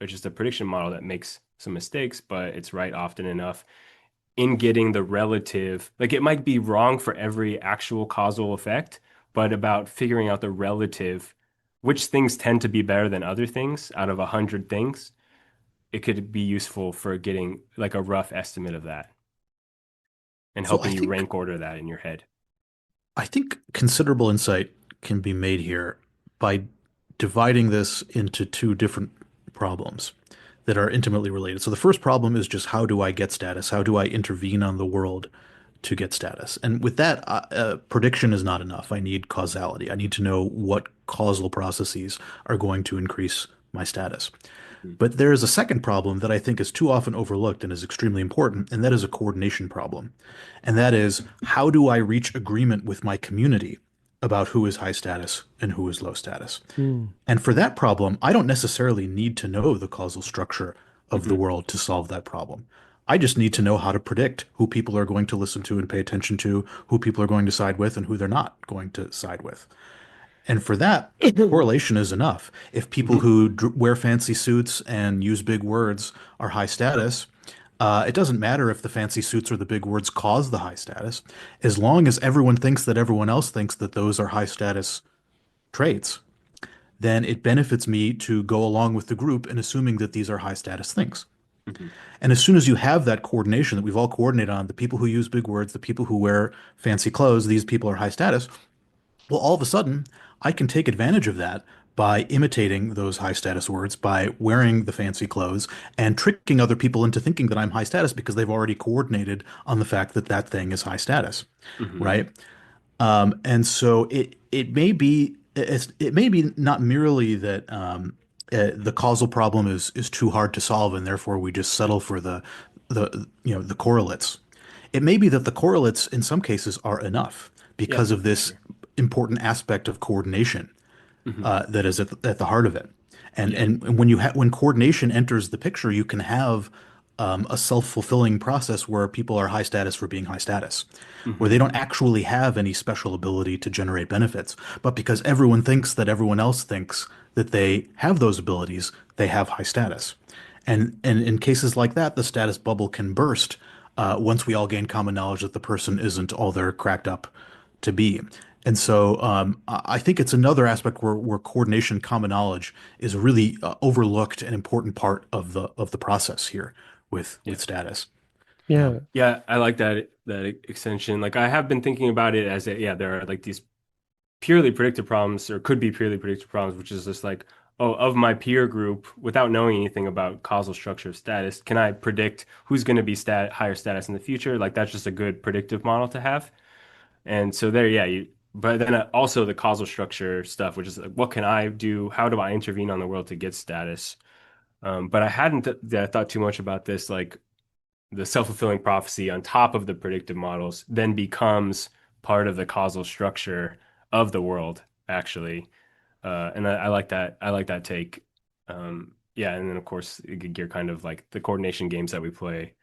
just a prediction model that makes some mistakes, but it's right often enough in getting the relative, like it might be wrong for every actual causal effect, but about figuring out the relative, which things tend to be better than other things out of 100 things, it could be useful for getting like a rough estimate of that and So helping you rank order that in your head. I think considerable insight can be made here by dividing this into two different problems that are intimately related. So the first problem is just how do I get status? How do I intervene on the world to get status? And with that, prediction is not enough. I need causality. I need to know what causal processes are going to increase my status. Mhm. But there is a second problem that I think is too often overlooked and is extremely important, and that is a coordination problem. And that is, how do I reach agreement with my community about who is high status and who is low status? Hmm. And for that problem, I don't necessarily need to know the causal structure of the Mhm. world to solve that problem. I just need to know how to predict who people are going to listen to and pay attention to, who people are going to side with, and who they're not going to side with. And for that, correlation is enough. If people Mhm. who wear fancy suits and use big words are high status, it doesn't matter if the fancy suits or the big words cause the high status, as long as everyone thinks that everyone else thinks that those are high status traits. then it benefits me to go along with the group in assuming that these are high status things. Hmm. And as soon as you have that coordination that we've all coordinated on, the people who use big words, the people who wear fancy clothes, these people are high status. Well, all of a sudden, I can take advantage of that by imitating those high status words, by wearing the fancy clothes, and tricking other people into thinking that I'm high status because they've already coordinated on the fact that that thing is high status, Hmm. right? And so it may be not merely that the causal problem is too hard to solve and therefore we just settle for the correlates. It may be that the correlates in some cases are enough Yeah, because of for this sure. important aspect of coordination Hmm. that is at the heart of it. And Yeah. and when coordination enters the picture, you can have a self-fulfilling process where people are high status for being high status, where they Hmm. don't actually have any special ability to generate benefits, but because everyone thinks that everyone else thinks that they have those abilities, they have high status. And in cases like that, the status bubble can burst once we all gain common knowledge that the person isn't all they're cracked up to be. And so I think it's another aspect where coordination, common knowledge is really overlooked and important part of the process here with Yeah. status. Yeah. Yeah, I like that extension. Like I have been thinking about it as a, yeah, there are like these purely predictive problems or could be purely predictive problems, which is just like, oh, of my peer group, without knowing anything about causal structure of status, can I predict who's going to be higher status in the future? Like that's just a good predictive model to have. And so there, yeah, but then also the causal structure stuff, which is like, what can I do? How do I intervene on the world to get status? But I hadn't thought too much about this, like the self-fulfilling prophecy on top of the predictive models then becomes part of the causal structure of the world, actually. And I like that. I like that take. Yeah, and then of course you're kind of like the coordination games that we play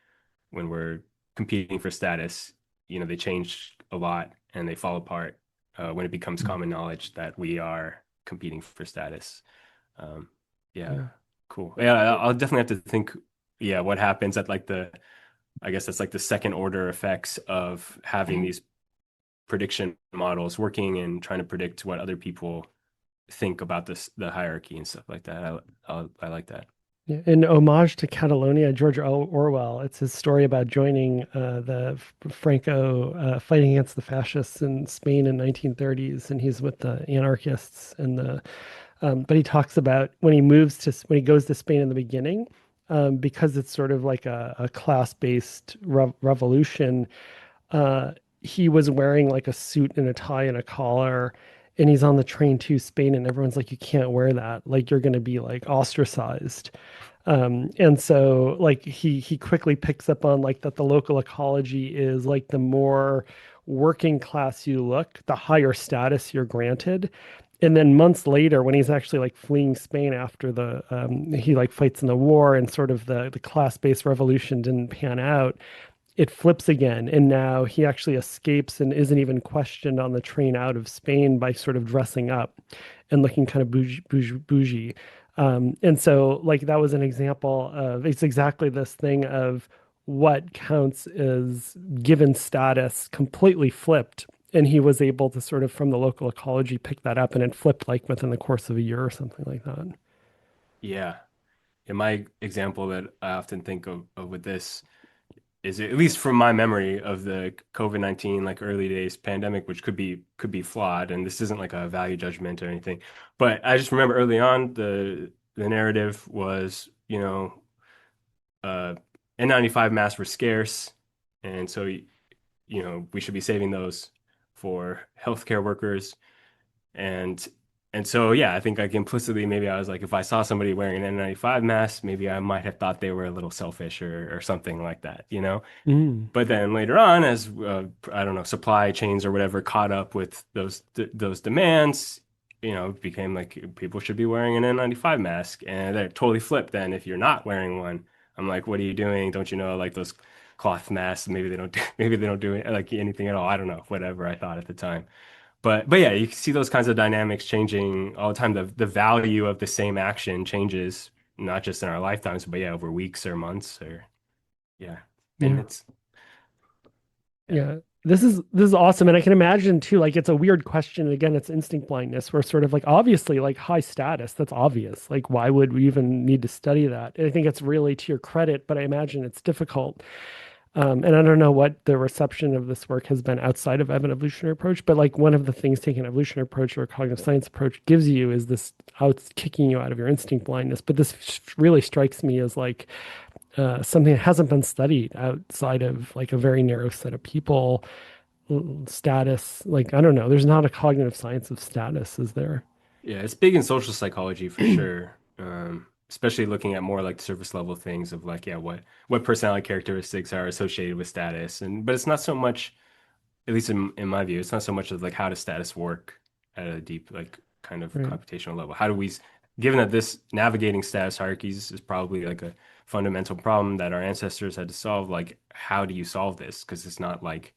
when we're competing for status. They change a lot and they fall apart when it becomes common knowledge that we are competing for status. Um, yeah, Yeah. cool. Yeah, I'll definitely have to think. Yeah, what happens at like I guess that's like the second order effects of having these prediction models working and trying to predict what other people think about the hierarchy and stuff like that. I like that. Yeah, in homage to Catalonia, George Orwell, it's his story about joining the Franco fighting against the fascists in Spain in 1930s, and he's with the anarchists and the. But he talks about when he goes to Spain in the beginning, because it's sort of like a class-based revolution. Uh, he was wearing like a suit and a tie and a collar, and he's on the train to Spain, and everyone's like, "You can't wear that. Like you're going to be like ostracized." And so like he quickly picks up on like that the local ecology is like the more working class you look, the higher status you're granted. And then months later, when he's actually like fleeing Spain after the he like fights in the war and sort of the class-based revolution didn't pan out, it flips again. And now he actually escapes and isn't even questioned on the train out of Spain by sort of dressing up and looking kind of bougie. And so, like, that was an example of it's exactly this thing of what counts as given status completely flipped. And he was able to sort of, from the local ecology, pick that up and it flipped like within the course of a year or something like that. Yeah. In my example that I often think of with this is at least from my memory of the COVID-19 like early days pandemic, which could be flawed, and this isn't like a value judgment or anything, but I just remember early on the narrative was, uh, N95 masks were scarce, and so we should be saving those for healthcare workers. And and so yeah, I think like implicitly maybe I was like if I saw somebody wearing an N95 mask, maybe I might have thought they were a little selfish or something like that. Mm. But then later on, as I don't know, supply chains or whatever caught up with those demands, it became like people should be wearing an N95 mask, and that totally flipped. Then if you're not wearing one, I'm like, what are you doing? Don't you know like those cloth masks? Maybe they don't do, maybe they don't do it like anything at all. I don't know, whatever I thought at the time. But yeah, you can see those kinds of dynamics changing all the time. The value of the same action changes, not just in our lifetimes, but yeah, over weeks or months or yeah. And Yeah. it's yeah. Yeah. this is awesome, and I can imagine too. Like, it's a weird question. Again, it's instinct blindness. We're sort of like obviously like high status. That's obvious. Like, why would we even need to study that? And I think it's really to your credit, but I imagine it's difficult. And I don't know what the reception of this work has been outside of an evolutionary approach, but like one of the things taking an evolutionary approach or a cognitive science approach gives you is this out kicking you out of your instinct blindness. But this really strikes me as like something that hasn't been studied outside of like a very narrow set of people. Status, like I don't know, there's not a cognitive science of status, is there? Yeah, it's big in social psychology for sure. Especially looking at more like surface level things of like, yeah, what personality characteristics are associated with status. And but it's not so much, at least in my view, it's not so much of like how does status work at a deep like kind of Right. computational level. How do we, given that this navigating status hierarchies is probably like a fundamental problem that our ancestors had to solve, like how do you solve this? Because it's not like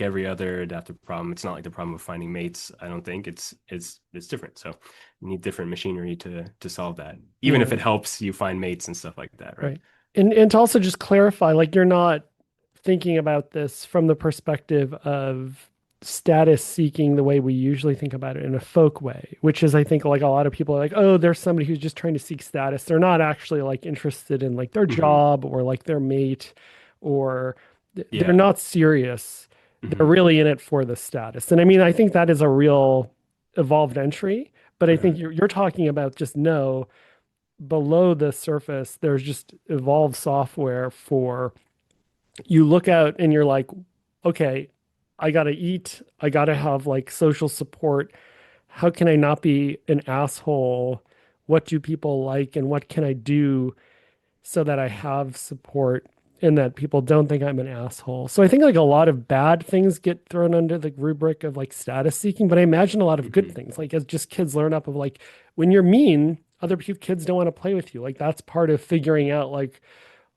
every other adaptive problem. It's not like the problem of finding mates. I don't think it's different. So you need different machinery to solve that, even if Yeah. it helps you find mates and stuff like that, right? Right. And to also just clarify, like you're not thinking about this from the perspective of status seeking the way we usually think about it in a folk way, which is I think like a lot of people are like, oh, there's somebody who's just trying to seek status. They're not actually like interested in like their Hmm. job or like their mate or they're Yeah. not serious. They're Hmm. really in it for the status. And I mean, I think that is a real evolved entry, but I Uh-huh. think you're talking about just no below the surface, there's just evolved software for you look out and you're like, okay, I gotta eat, I gotta have like social support. How can I not be an asshole? What do people like and what can I do so that I have support and that people don't think I'm an asshole? So I think like a lot of bad things get thrown under the rubric of like status seeking, but I imagine a lot of good Hmm. things, like as just kids learn up of like when you're mean, other kids don't want to play with you. Like that's part of figuring out like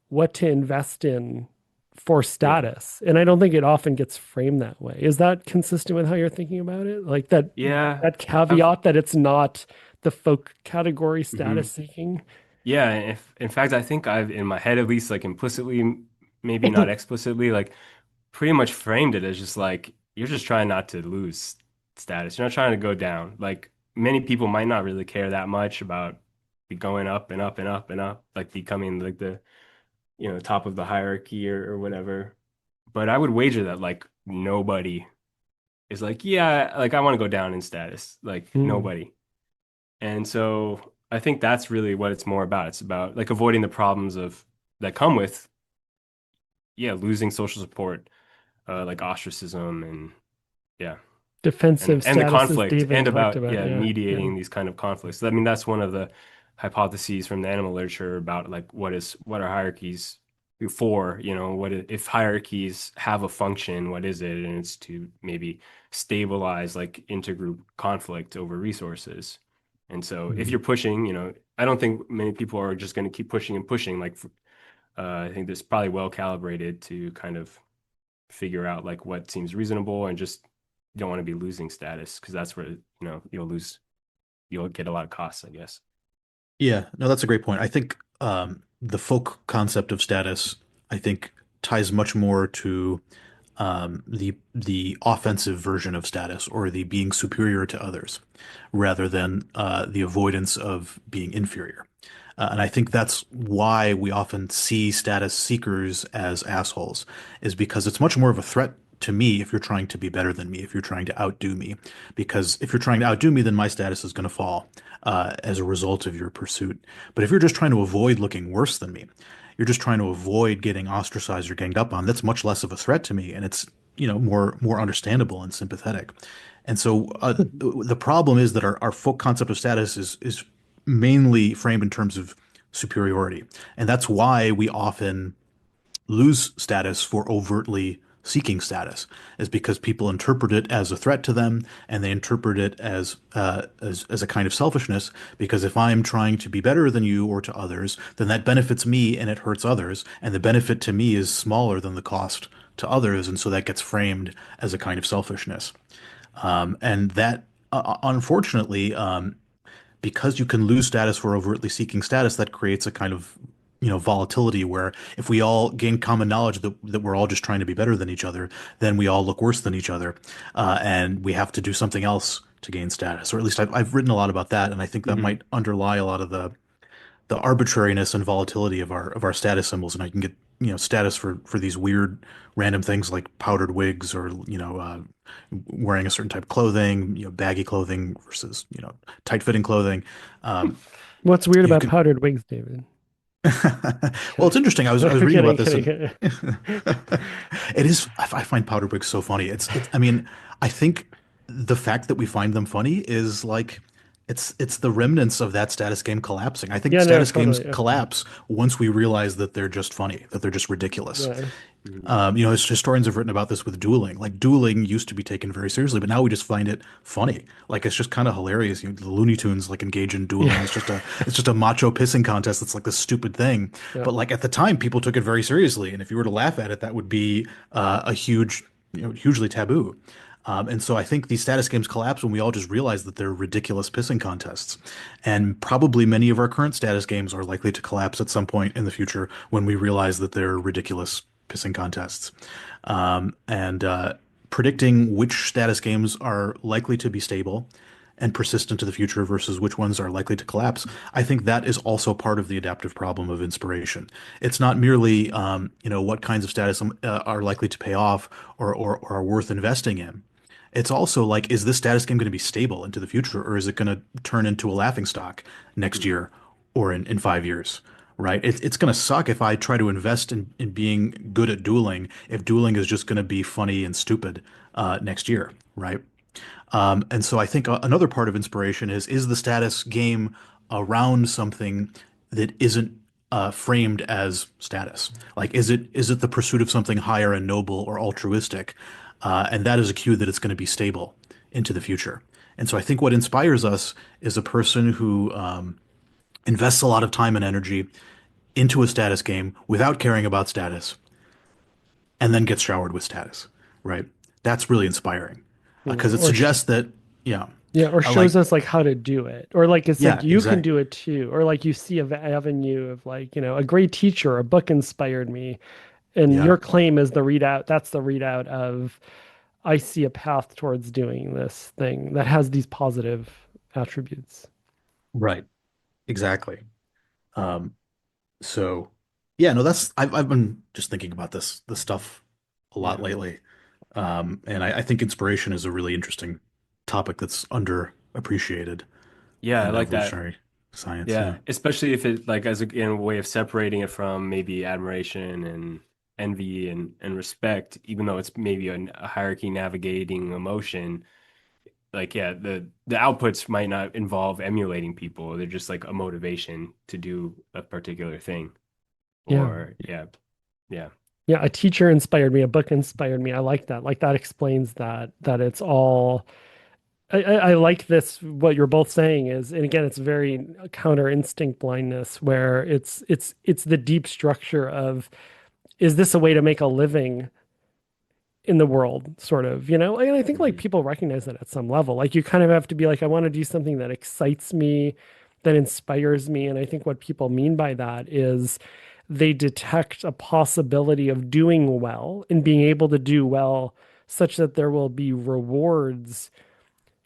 what to invest in for Yeah. status. And I don't think it often gets framed that way. Is that consistent with how you're thinking about it? Like Yeah. that I've caveat that it's not the folk category hmm status seeking? Yeah, if in fact I think I've in my head at least like implicitly, maybe not explicitly, like pretty much framed it as just like you're just trying not to lose status. You're not trying to go down. Like many people might not really care that much about be going up and up and up and up, like becoming like the, top of the hierarchy or whatever. But I would wager that like nobody is like, yeah, like I want to go down in status. Like Hmm. nobody. And so I think that's really what it's more about. It's about like avoiding the problems of that come with, yeah, losing social support, like ostracism and yeah, Defensive and the status, as conflict David and talked about about. yeah, Yeah. Yeah. mediating these kind of conflicts. So, I mean, that's one of the hypotheses from the animal literature about like what are hierarchies for, if hierarchies have a function, what is it? And it's to maybe stabilize like intergroup conflict over resources. And so if Mhm. you're pushing, I don't think many people are just going to keep pushing and pushing. Like, I think this is probably well calibrated to kind of figure out like what seems reasonable and just you don't want to be losing status because that's where, you'll get a lot of costs, I guess. Yeah, no, that's a great point. I think the folk concept of status, I think, ties much more to the offensive version of status or the being superior to others, rather than the avoidance of being inferior. And I think that's why we often see status seekers as assholes, is because it's much more of a threat to me if you're trying to be better than me, if you're trying to outdo me. Because if you're trying to outdo me, then my status is going to fall as a result of your pursuit. But if you're just trying to avoid looking worse than me, you're just trying to avoid getting ostracized or ganged up on, that's much less of a threat to me, and it's more understandable and sympathetic. And so the problem is that our folk concept of status is mainly framed in terms of superiority. And that's why we often lose status for overtly seeking status, is because people interpret it as a threat to them, and they interpret it as a kind of selfishness. Because if I'm trying to be better than you or to others, then that benefits me and it hurts others, and the benefit to me is smaller than the cost to others, and so that gets framed as a kind of selfishness. And that, unfortunately, because you can lose status for overtly seeking status, that creates a kind of volatility where if we all gain common knowledge that we're all just trying to be better than each other, then we all look worse than each other, and we have to do something else to gain status. Or at least I've written a lot about that, and I think that Hmm. might underlie a lot of the arbitrariness and volatility of our status symbols, and I can get status for these weird random things like powdered wigs or wearing a certain type of clothing, baggy clothing versus tight fitting clothing. Um, What's weird you about can powdered wigs, David? well, it's interesting. I was reading Kidding, about this, kidding, and kidding. it is. I find powdered wigs so funny. I mean, I think the fact that we find them funny is like it's the remnants of that status game collapsing. I think Yeah, no, status games totally. Yeah. collapse once we realize that they're just funny, that they're just ridiculous. Yeah. Hmm. Historians have written about this with dueling. Like dueling used to be taken very seriously, but now we just find it funny. Like it's just kind of hilarious. The Looney Tunes like engage in dueling. Yeah. It's just a macho pissing contest. That's like this stupid thing. Yeah. But like at the time, people took it very seriously, and if you were to laugh at it, that would be a huge, hugely taboo. And so I think these status games collapse when we all just realize that they're ridiculous pissing contests. And probably many of our current status games are likely to collapse at some point in the future when we realize that they're ridiculous pissing contests. And predicting which status games are likely to be stable and persist into the future versus which ones are likely to collapse, I think that is also part of the adaptive problem of inspiration. It's not merely, what kinds of status are likely to pay off or are worth investing in. It's also like, is this status game going to be stable into the future, or is it going to turn into a laughing stock next Hmm. year or in 5 years? Right? It's going to suck if I try to invest in being good at dueling, if dueling is just going to be funny and stupid next year, right? And so I think another part of inspiration is the status game around something that isn't framed as status? Like, is it the pursuit of something higher and noble or altruistic? And that is a cue that it's going to be stable into the future. And so I think what inspires us is a person who invests a lot of time and energy into a status game without caring about status and then gets showered with status, right? That's really inspiring Mm, because it suggests that, yeah, yeah, or like, shows us like how to do it. Or like it's like yeah, you can exactly. do it too. Or like you see a avenue of like, a great teacher, a book inspired me. And Yeah, your claim is the readout. That's the readout of I see a path towards doing this thing that has these positive attributes. right. Exactly. Um, so yeah, no, I've been just thinking about this stuff a lot Yeah. lately. And I think inspiration is a really interesting topic that's underappreciated Yeah, I in like that. evolutionary science. Yeah. Yeah, especially if it like as a way of separating it from maybe admiration and envy and respect, even though it's maybe a hierarchy navigating emotion. Like, yeah, the outputs might not involve emulating people. They're just like a motivation to do a particular thing. Yeah. Or yeah, yeah. Yeah, a teacher inspired me, a book inspired me. I like that. Like that explains that it's all I like this what you're both saying is, and again, it's very counter instinct blindness where it's the deep structure of is this a way to make a living in the world, sort of, and I think like Hmm. people recognize that at some level. Like you kind of have to be like, I want to do something that excites me, that inspires me. And I think what people mean by that is they detect a possibility of doing well and being able to do well such that there will be rewards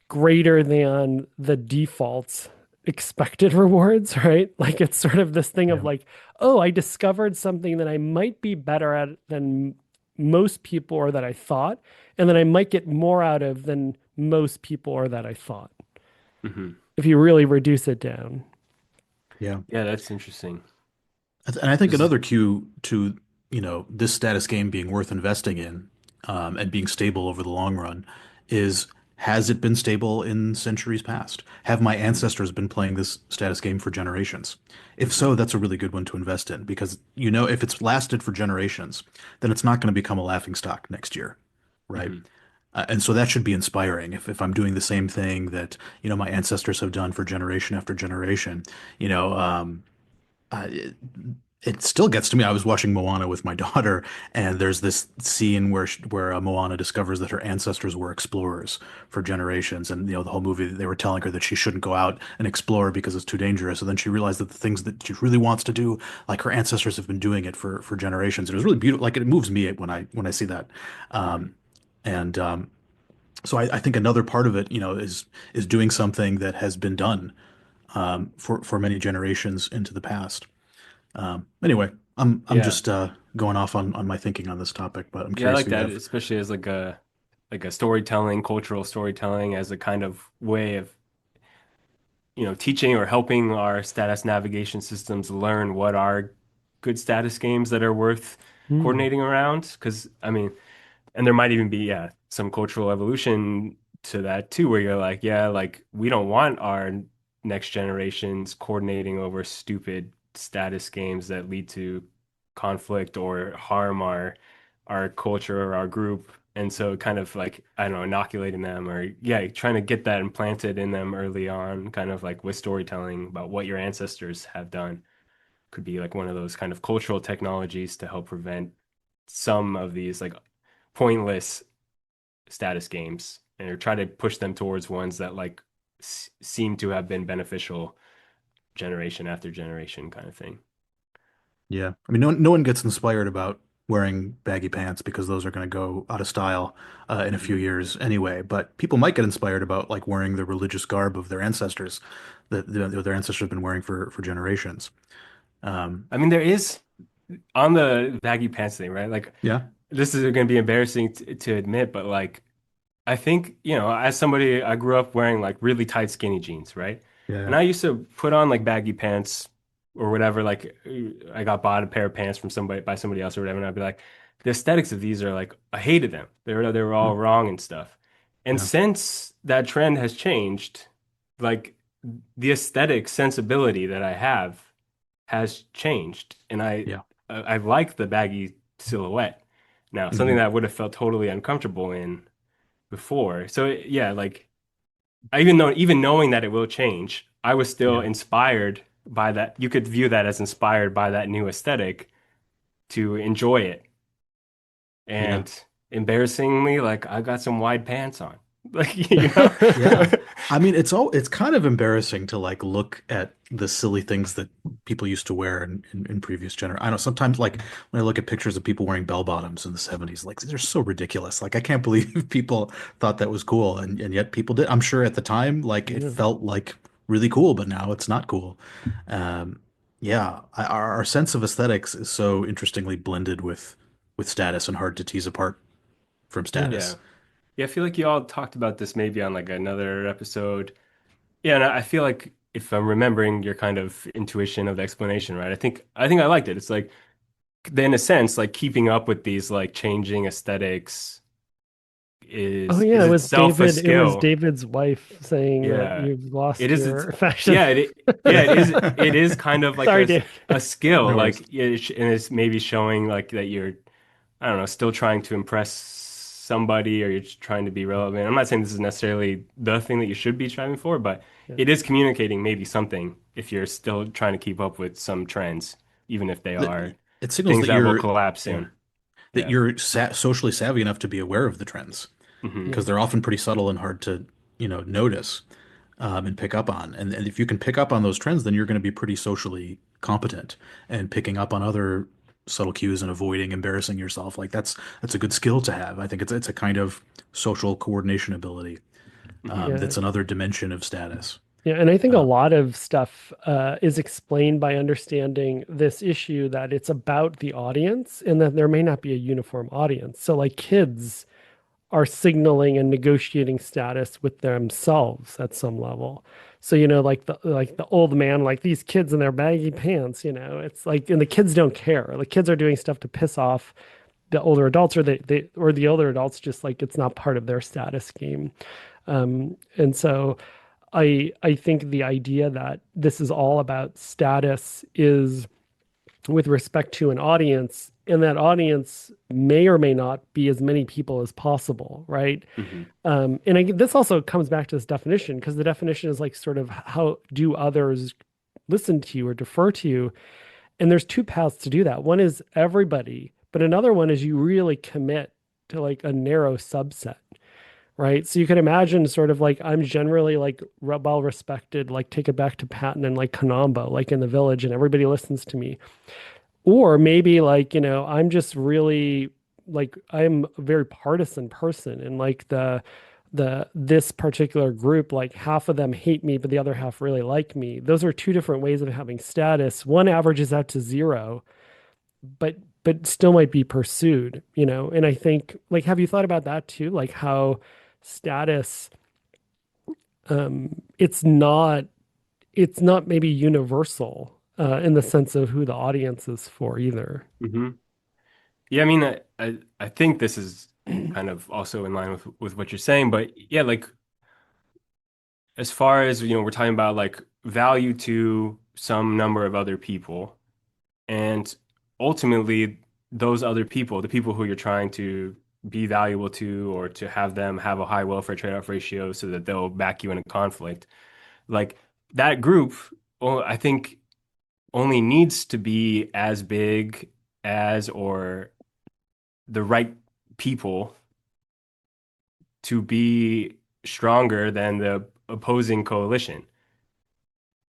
greater than the default expected rewards, right? Like it's sort of this thing of Yeah. like, oh, I discovered something that I might be better at than most people or that I thought, and then I might get more out of than most people or that I thought, Hmm. if you really reduce it down. Yeah. Yeah, that's interesting. And I think 'Cause another cue to, this status game being worth investing in, and being stable over the long run is, has it been stable in centuries past? Have my mhm, ancestors been playing this status game for generations? If mhm, so, that's a really good one to invest in because, if it's lasted for generations, then it's not going to become a laughing stock next year, right? mhm, And so that should be inspiring. If I'm doing the same thing that, my ancestors have done for generation after generation, you know, um, it still gets to me. I was watching Moana with my daughter, and there's this scene where Moana discovers that her ancestors were explorers for generations, and the whole movie they were telling her that she shouldn't go out and explore because it's too dangerous. And then she realized that the things that she really wants to do, like her ancestors have been doing it for generations. It was really beautiful. Like it moves me when I see that. Mhm. Um, and so I think another part of it, is doing something that has been done for many generations into the past. Anyway, I'm Yeah. just going off on my thinking on this topic, but I'm Yeah, I curious like if you that, have. especially as like a storytelling, cultural storytelling as a kind of way of, teaching or helping our status navigation systems learn what are good status games that are worth Hmm. coordinating around. Because I mean, and there might even be, yeah, some cultural evolution to that too, where you're like, yeah, like we don't want our next generations coordinating over stupid status games that lead to conflict or harm our culture or our group. And so kind of like, I don't know, inoculating them or yeah, trying to get that implanted in them early on, kind of like with storytelling about what your ancestors have done could be like one of those kind of cultural technologies to help prevent some of these like pointless status games and try to push them towards ones that like seem to have been beneficial generation after generation kind of thing. Yeah, I mean, no one gets inspired about wearing baggy pants because those are going to go out of style in a few Mhm. years anyway. But people might get inspired about like wearing the religious garb of their ancestors that their ancestors have been wearing for generations. Um, I mean, there is on the baggy pants thing, right? Like, yeah, this is going to be embarrassing to admit, but like, I think, as somebody, I grew up wearing like really tight skinny jeans, right? And yeah, I used to put on like baggy pants or whatever. Like I got bought a pair of pants from somebody by somebody else or whatever, and I'd be like, the aesthetics of these are like I hated them. They were mm, all wrong and stuff. And yeah, since that trend has changed, like the aesthetic sensibility that I have has changed, and yeah, I like the baggy silhouette now. Something hmm, that I would have felt totally uncomfortable in before. So yeah, like even knowing that it will change, I was still yeah, inspired by that. You could view that as inspired by that new aesthetic to enjoy it. yeah. And embarrassingly, like I got some wide pants on. Like, you know? Yeah. I mean, it's kind of embarrassing to like look at the silly things that people used to wear in previous generations. I know sometimes like when I look at pictures of people wearing bell bottoms in the 70s, like these are so ridiculous. Like I can't believe people thought that was cool and yet people did. I'm sure at the time like it Yeah. felt like really cool, but now it's not cool. Um, yeah, our sense of aesthetics is so interestingly blended with status and hard to tease apart from Yeah. Yeah. status. Yeah, I feel like you all talked about this maybe on like another episode. Yeah, and I feel like if I'm remembering your kind of intuition of the explanation, right? I think I liked it. It's like in a sense, like keeping up with these like changing aesthetics Oh is yeah, it was itself a David. It was skill. David's wife saying that Yeah. you've It lost is it's your fashion. yeah, yeah, it is kind of like Sorry, David. a skill No worries. like and it's maybe showing like that you're I don't know, still trying to impress somebody or you're just trying to be relevant. I'm not saying this is necessarily the thing that you should be striving for, but Yeah. it is communicating maybe something if you're still trying to keep up with some trends, even if they are It signals things that that will you're, collapse yeah, soon. that Yeah. you're socially savvy enough to be aware of the trends Hmm. Yeah. because they're often pretty subtle and hard to, notice and pick up on. And if you can pick up on those trends, then you're going to be pretty socially competent and picking up on other subtle cues and avoiding embarrassing yourself. Like that's a good skill to have. I think it's a kind of social coordination ability. Hmm. Yeah. That's another dimension of status. Yeah, and I think a Uh, lot of stuff is explained by understanding this issue that it's about the audience and that there may not be a uniform audience. So, like kids are signaling and negotiating status with themselves at some level. So, like the old man, like these kids in their baggy pants, it's like, and the kids don't care. The kids are doing stuff to piss off the older adults, or or the older adults just like it's not part of their status game. And so I think the idea that this is all about status is with respect to an audience, and that audience may or may not be as many people as possible, right? Hmm. This also comes back to this definition because the definition is like sort of how do others listen to you or defer to you, And there's two paths to do that. One is everybody, but another one is you really commit to like a narrow subset, right? So you can imagine sort of like I'm generally like well respected, like take it back to Patton and like Kanamba, like in the village, and everybody listens to me. Or maybe like, I'm just really like I'm a very partisan person and like the this particular group, like half of them hate me, but the other half really like me. Those are two different ways of having status. One averages out to zero, but still might be pursued. And I think like have you thought about that too? Like how status it's not maybe universal in the sense of who the audience is for either. Hmm. Yeah, I mean, I think this is kind of also in line with what you're saying, but yeah, like as far as, we're talking about like value to some number of other people, and ultimately those other people, the people who you're trying to be valuable to or to have them have a high welfare trade-off ratio so that they'll back you in a conflict, like that group, well, I think only needs to be as big as or the right people to be stronger than the opposing coalition.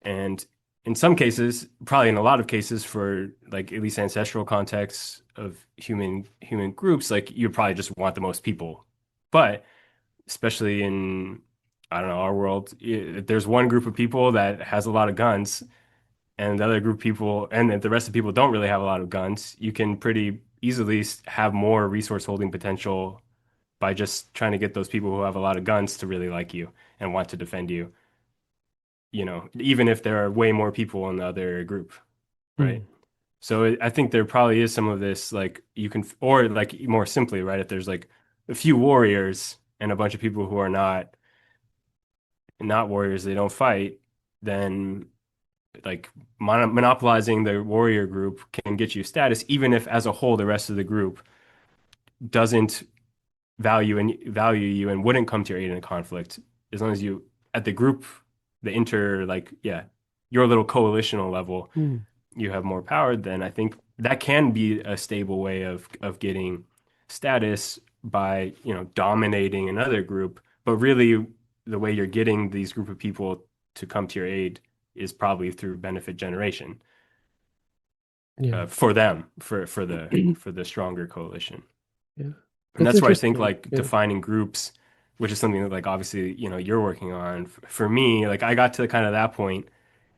And in some cases, probably in a lot of cases for like at least ancestral contexts of human groups, like you probably just want the most people. But especially in, I don't know, our world, if there's one group of people that has a lot of guns and the other group of people, and if the rest of the people don't really have a lot of guns, you can pretty easily have more resource holding potential by just trying to get those people who have a lot of guns to really like you and want to defend you, even if there are way more people in the other group, right? Mm. So I think there probably is some of this, like you can, or like more simply, right? If there's like a few warriors and a bunch of people who are not warriors, they don't fight, then like monopolizing the warrior group can get you status, even if as a whole the rest of the group doesn't value you and wouldn't come to your aid in a conflict. As long as you at the group, the inter like yeah, your little coalitional level, Mm. you have more power, then I think that can be a stable way of getting status by, dominating another group. But really the way you're getting these group of people to come to your aid is probably through benefit generation, Yeah. for them, for the stronger coalition. Yeah. And It's that's where I think interesting. like Yeah. defining groups, which is something that like obviously, you're working on. For me, like I got to kind of that point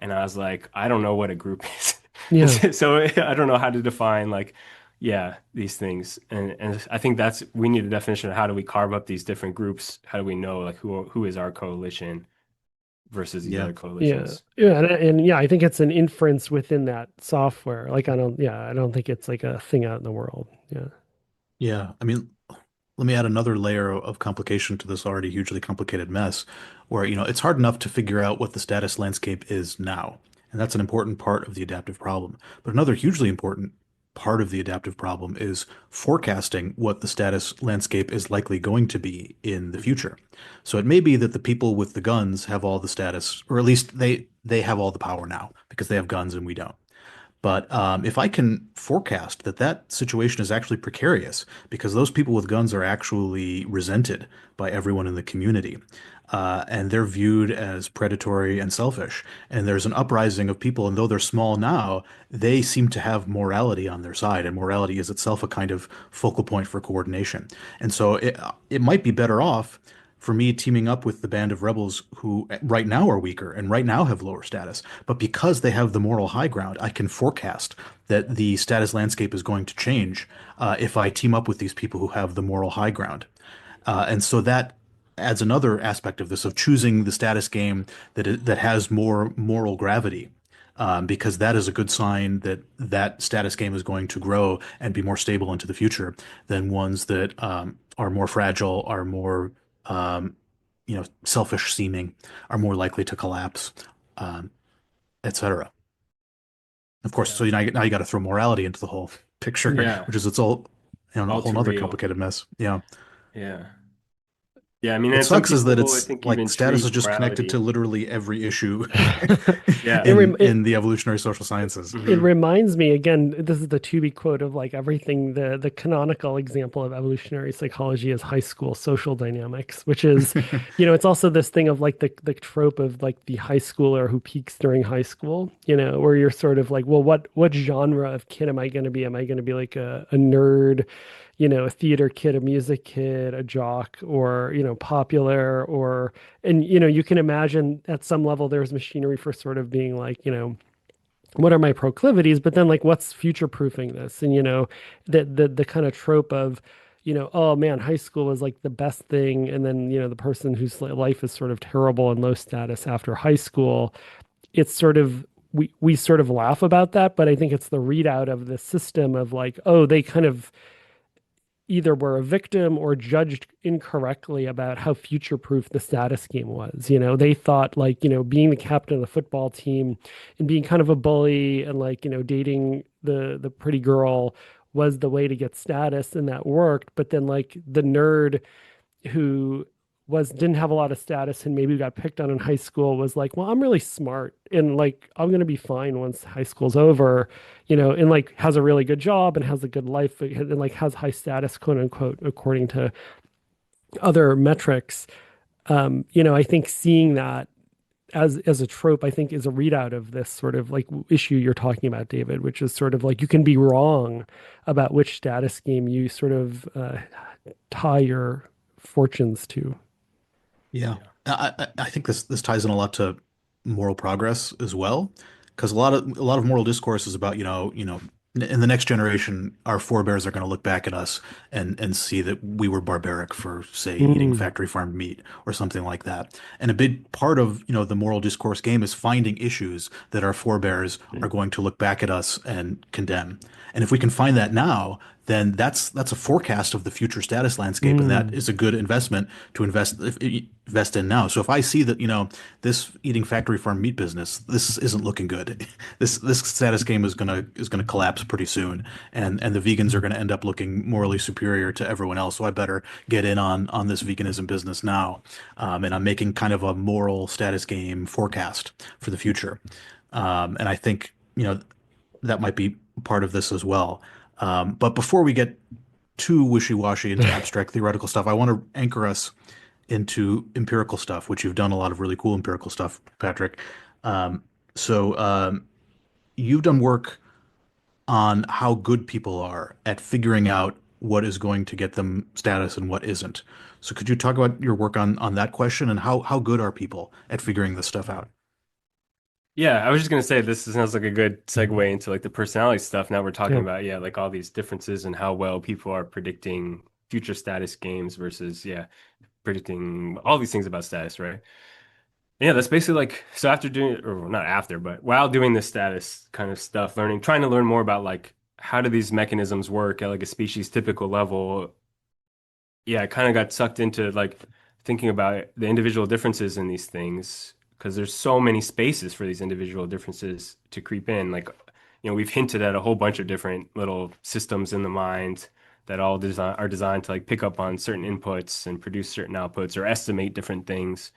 and I was like, I don't know what a group is. And Yeah. so I don't know how to define like, yeah, these things. And I think we need a definition of how do we carve up these different groups? How do we know like who is our coalition versus these Yeah. other Yeah. coalitions? Yeah. And yeah, I think it's an inference within that software. Like I don't think it's like a thing out in the world. Yeah. Yeah. I mean, let me add another layer of complication to this already hugely complicated mess, where, it's hard enough to figure out what the status landscape is now. And that's an important part of the adaptive problem. But another hugely important part of the adaptive problem is forecasting what the status landscape is likely going to be in the Mhm. future. So it may be that the people with the guns have all the status, or at least they have all the power now because they have guns and we don't. But if I can forecast that that situation is actually precarious because those people with guns are actually resented by everyone in the community, and they're viewed as predatory and selfish, and there's an uprising of people, and though they're small now, they seem to have morality on their side, and morality is itself a kind of focal point for coordination. And so it might be better off for me teaming up with the band of rebels who right now are weaker and right now have lower status. But because they have the moral high ground, I can forecast that the status landscape is going to change if I team up with these people who have the moral high ground. And so that adds another aspect of this of choosing the status game that has more moral gravity. Because that is a good sign that that status game is going to grow and be more stable into the future than ones that are more fragile, are more um, selfish seeming, are more likely to collapse, um, etc. Of course, Yeah. so now you got to throw morality into the whole picture, Yeah. Yeah. which is its all a All whole too other real. complicated mess. Yeah. Yeah. Yeah, I mean, It and some sucks is that people, I it's think, like even status is treat just connected to morality. literally every issue Yeah. It, rem- in the evolutionary social sciences. it Hmm. reminds me again, this is the to be quote of like everything, the canonical example of evolutionary psychology is high school social dynamics, which is, it's also this thing of like the trope of like the high schooler who peaks during high school, where you're sort of like, well, what genre of kid am I going to be? Am I going to be like a nerd, a theater kid, a music kid, a jock, or, popular, or, and, you can imagine at some level there's machinery for sort of being like, what are my proclivities, but then like what's future proofing this? And the kind of trope of, oh man, high school was like the best thing, and then the person whose life is sort of terrible and low status after high school, it's sort of we sort of laugh about that, but I think it's the readout of the system of like, oh, they kind of either were a victim or judged incorrectly about how future proof the status game was. They thought like, being the captain of the football team and being kind of a bully and like, dating the pretty girl was the way to get status, and that worked. But then like the nerd who didn't have a lot of status and maybe got picked on in high school was like, well, I'm really smart and like I'm gonna be fine once high school's over, and like has a really good job and has a good life and like has high status, quote unquote, according to other metrics. I think seeing that as a trope, I think is a readout of this sort of like issue you're talking about, David, which is sort of like you can be wrong about which status game you sort of tie your fortunes to. Yeah. Yeah. I think this ties in a lot to moral progress as well, because a lot of moral discourse is about, in the next generation, our forebears are going to look back at us and see that we were barbaric for, say, eating Mm, factory farmed meat or something like that. And a big part of, the moral discourse game is finding issues that our forebears are going to look back at us and condemn. And if we can find that now, then that's a forecast of the future status landscape, and that mm, is a good investment to invest in now. So if I see that, this eating factory farm meat business, this isn't looking good. This status game is gonna collapse pretty soon, and the vegans are gonna end up looking morally superior to everyone else. So I better get in on this veganism business now. And I'm making kind of a moral status game forecast for the future. And I think, that might be part of this as well. But before we get too wishy-washy into abstract theoretical stuff, I want to anchor us into empirical stuff, which you've done a lot of really cool empirical stuff, Patrick. Um, so you've done work on how good people are at figuring out what is going to get them status and what isn't. So could you talk about your work on that question and how good are people at figuring this stuff out? Yeah, I was just gonna say this sounds like a good segue into like the personality stuff. Now we're talking yeah. about, yeah, like all these differences and how well people are predicting future status games versus, yeah, predicting all these things about status, right? Yeah, that's basically like, so after doing, or not after, but while doing this status kind of stuff, trying to learn more about like how do these mechanisms work at like a species typical level. Yeah, I kind of got sucked into like thinking about the individual differences in these things because there's so many spaces for these individual differences to creep in. Like, we've hinted at a whole bunch of different little systems in the mind that all are designed to like pick up on certain inputs and produce certain outputs or estimate different things.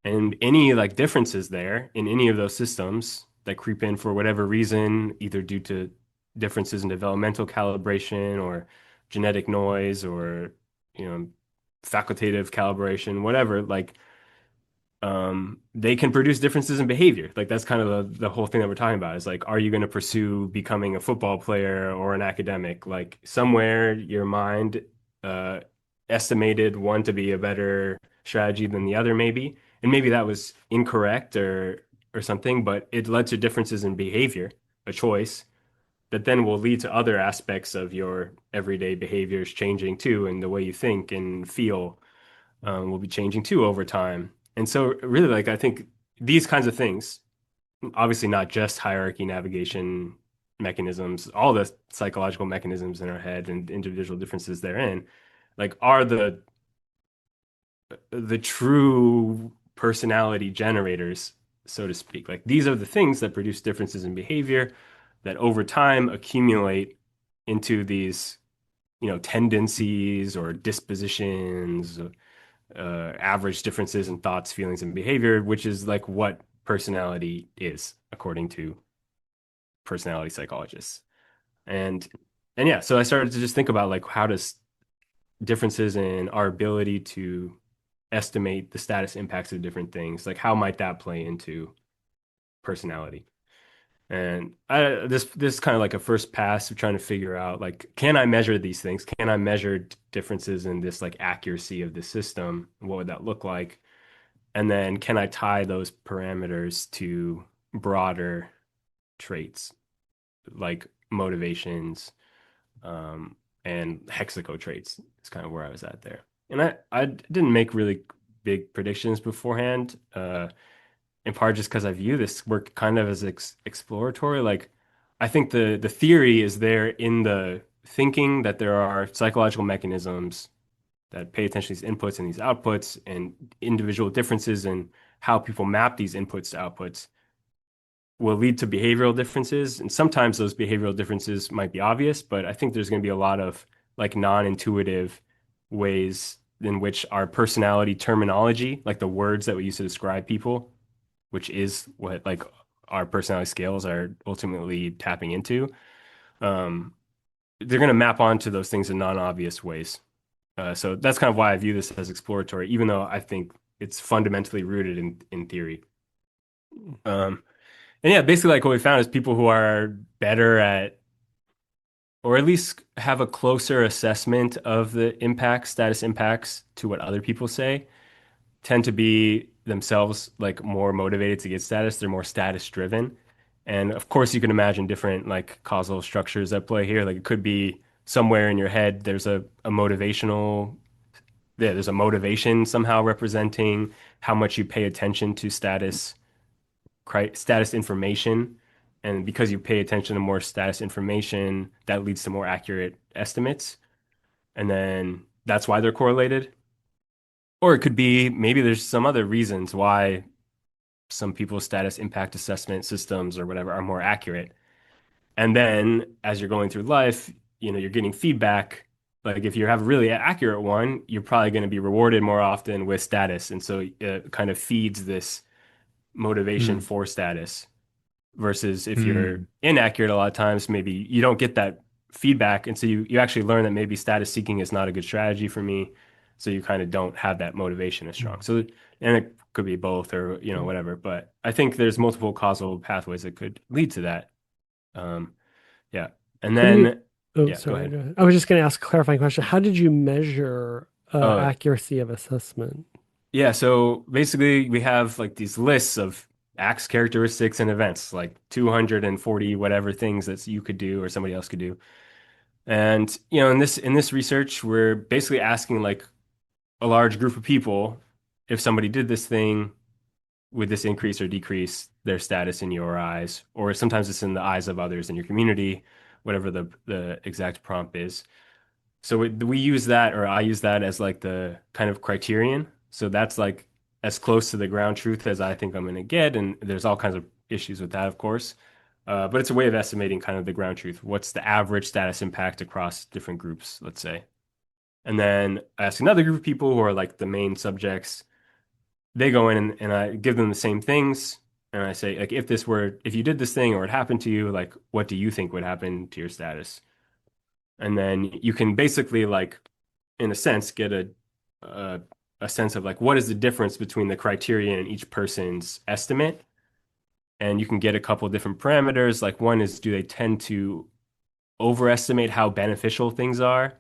And any like differences there in any of those systems that creep in for whatever reason, either due to differences in developmental calibration or genetic noise or, you know, facultative calibration, whatever, like they can produce differences in behavior. Like that's kind of the whole thing that we're talking about is like, are you going to pursue becoming a football player or an academic? Like somewhere your mind uh, estimated one to be a better strategy than the other, maybe, and maybe that was incorrect or something, but it led to differences in behavior, a choice that then will lead to other aspects of your everyday behaviors changing too, and the way you think and feel will be changing too over time. And so, really, like, I think these kinds of things, obviously not just hierarchy navigation mechanisms, all the psychological mechanisms in our head and individual differences therein, like, are the true personality generators, so to speak. Like, these are the things that produce differences in behavior that over time accumulate into these, tendencies or dispositions average differences in thoughts, feelings, and behavior, which is like what personality is according to personality psychologists. And and yeah, so I started to just think about like how does differences in our ability to estimate the status impacts of different things, like how might that play into personality? And this kind of like a first pass of trying to figure out like, can I measure these things? Can I measure differences in this like accuracy of the system? What would that look like? And then can I tie those parameters to broader traits like motivations, um, and hexaco traits is kind of where I was at there. And I didn't make really big predictions beforehand, in part just because I view this work kind of as exploratory. Like I think the theory is there in the thinking that there are psychological mechanisms that pay attention to these inputs and these outputs and individual differences in how people map these inputs to outputs will lead to behavioral differences. And sometimes those behavioral differences might be obvious, but I think there's going to be a lot of like non-intuitive ways in which our personality terminology, like the words that we use to describe people, which is what like our personality scales are ultimately tapping into, um, they're going to map onto those things in non-obvious ways. So that's kind of why I view this as exploratory, even though I think it's fundamentally rooted in theory. Um, and yeah, basically, like what we found is people who are better at, or at least have a closer assessment of the impacts, status impacts to what other people say, tend to be themselves like more motivated to get status. They're more status driven. And of course, you can imagine different like causal structures at play here. Like it could be somewhere in your head, there's a motivational, yeah, there's a motivation somehow representing how much you pay attention to status information. And because you pay attention to more status information, that leads to more accurate estimates. And then that's why they're correlated. Or it could be maybe there's some other reasons why some people's status impact assessment systems or whatever are more accurate. And then as you're going through life, you're getting feedback. Like if you have a really accurate one, you're probably going to be rewarded more often with status. And so it kind of feeds this motivation Mm, for status. Versus if you're mm, inaccurate a lot of times, maybe you don't get that feedback. And so you actually learn that maybe status seeking is not a good strategy for me. So you kind of don't have that motivation as strong. mm. So, and it could be both or, whatever. But I think there's multiple causal pathways that could lead to that. Um, yeah. And When you, then, oh, yeah, go sorry, ahead. go ahead. I was just going to ask a clarifying question. How did you measure Oh, accuracy of assessment? yeah. So basically, we have like these lists of acts, characteristics, and events, like 240 whatever things that you could do or somebody else could do. And in this research, we're basically asking like a large group of people if somebody did this thing, would this increase or decrease their status in your eyes? Or sometimes it's in the eyes of others in your community, whatever the exact prompt is. So we use that, or I use that as like the kind of criterion. So that's like as close to the ground truth as I think I'm going to get. And there's all kinds of issues with that, of course. But it's a way of estimating kind of the ground truth. What's the average status impact across different groups, let's say? And then I ask another group of people who are like the main subjects. They go in and I give them the same things. And I say, like, if you did this thing or it happened to you, like, what do you think would happen to your status? And then you can basically like, in a sense, get a, a sense of like, what is the difference between the criterion and each person's estimate? And you can get a couple of different parameters. Like one is, do they tend to overestimate how beneficial things are?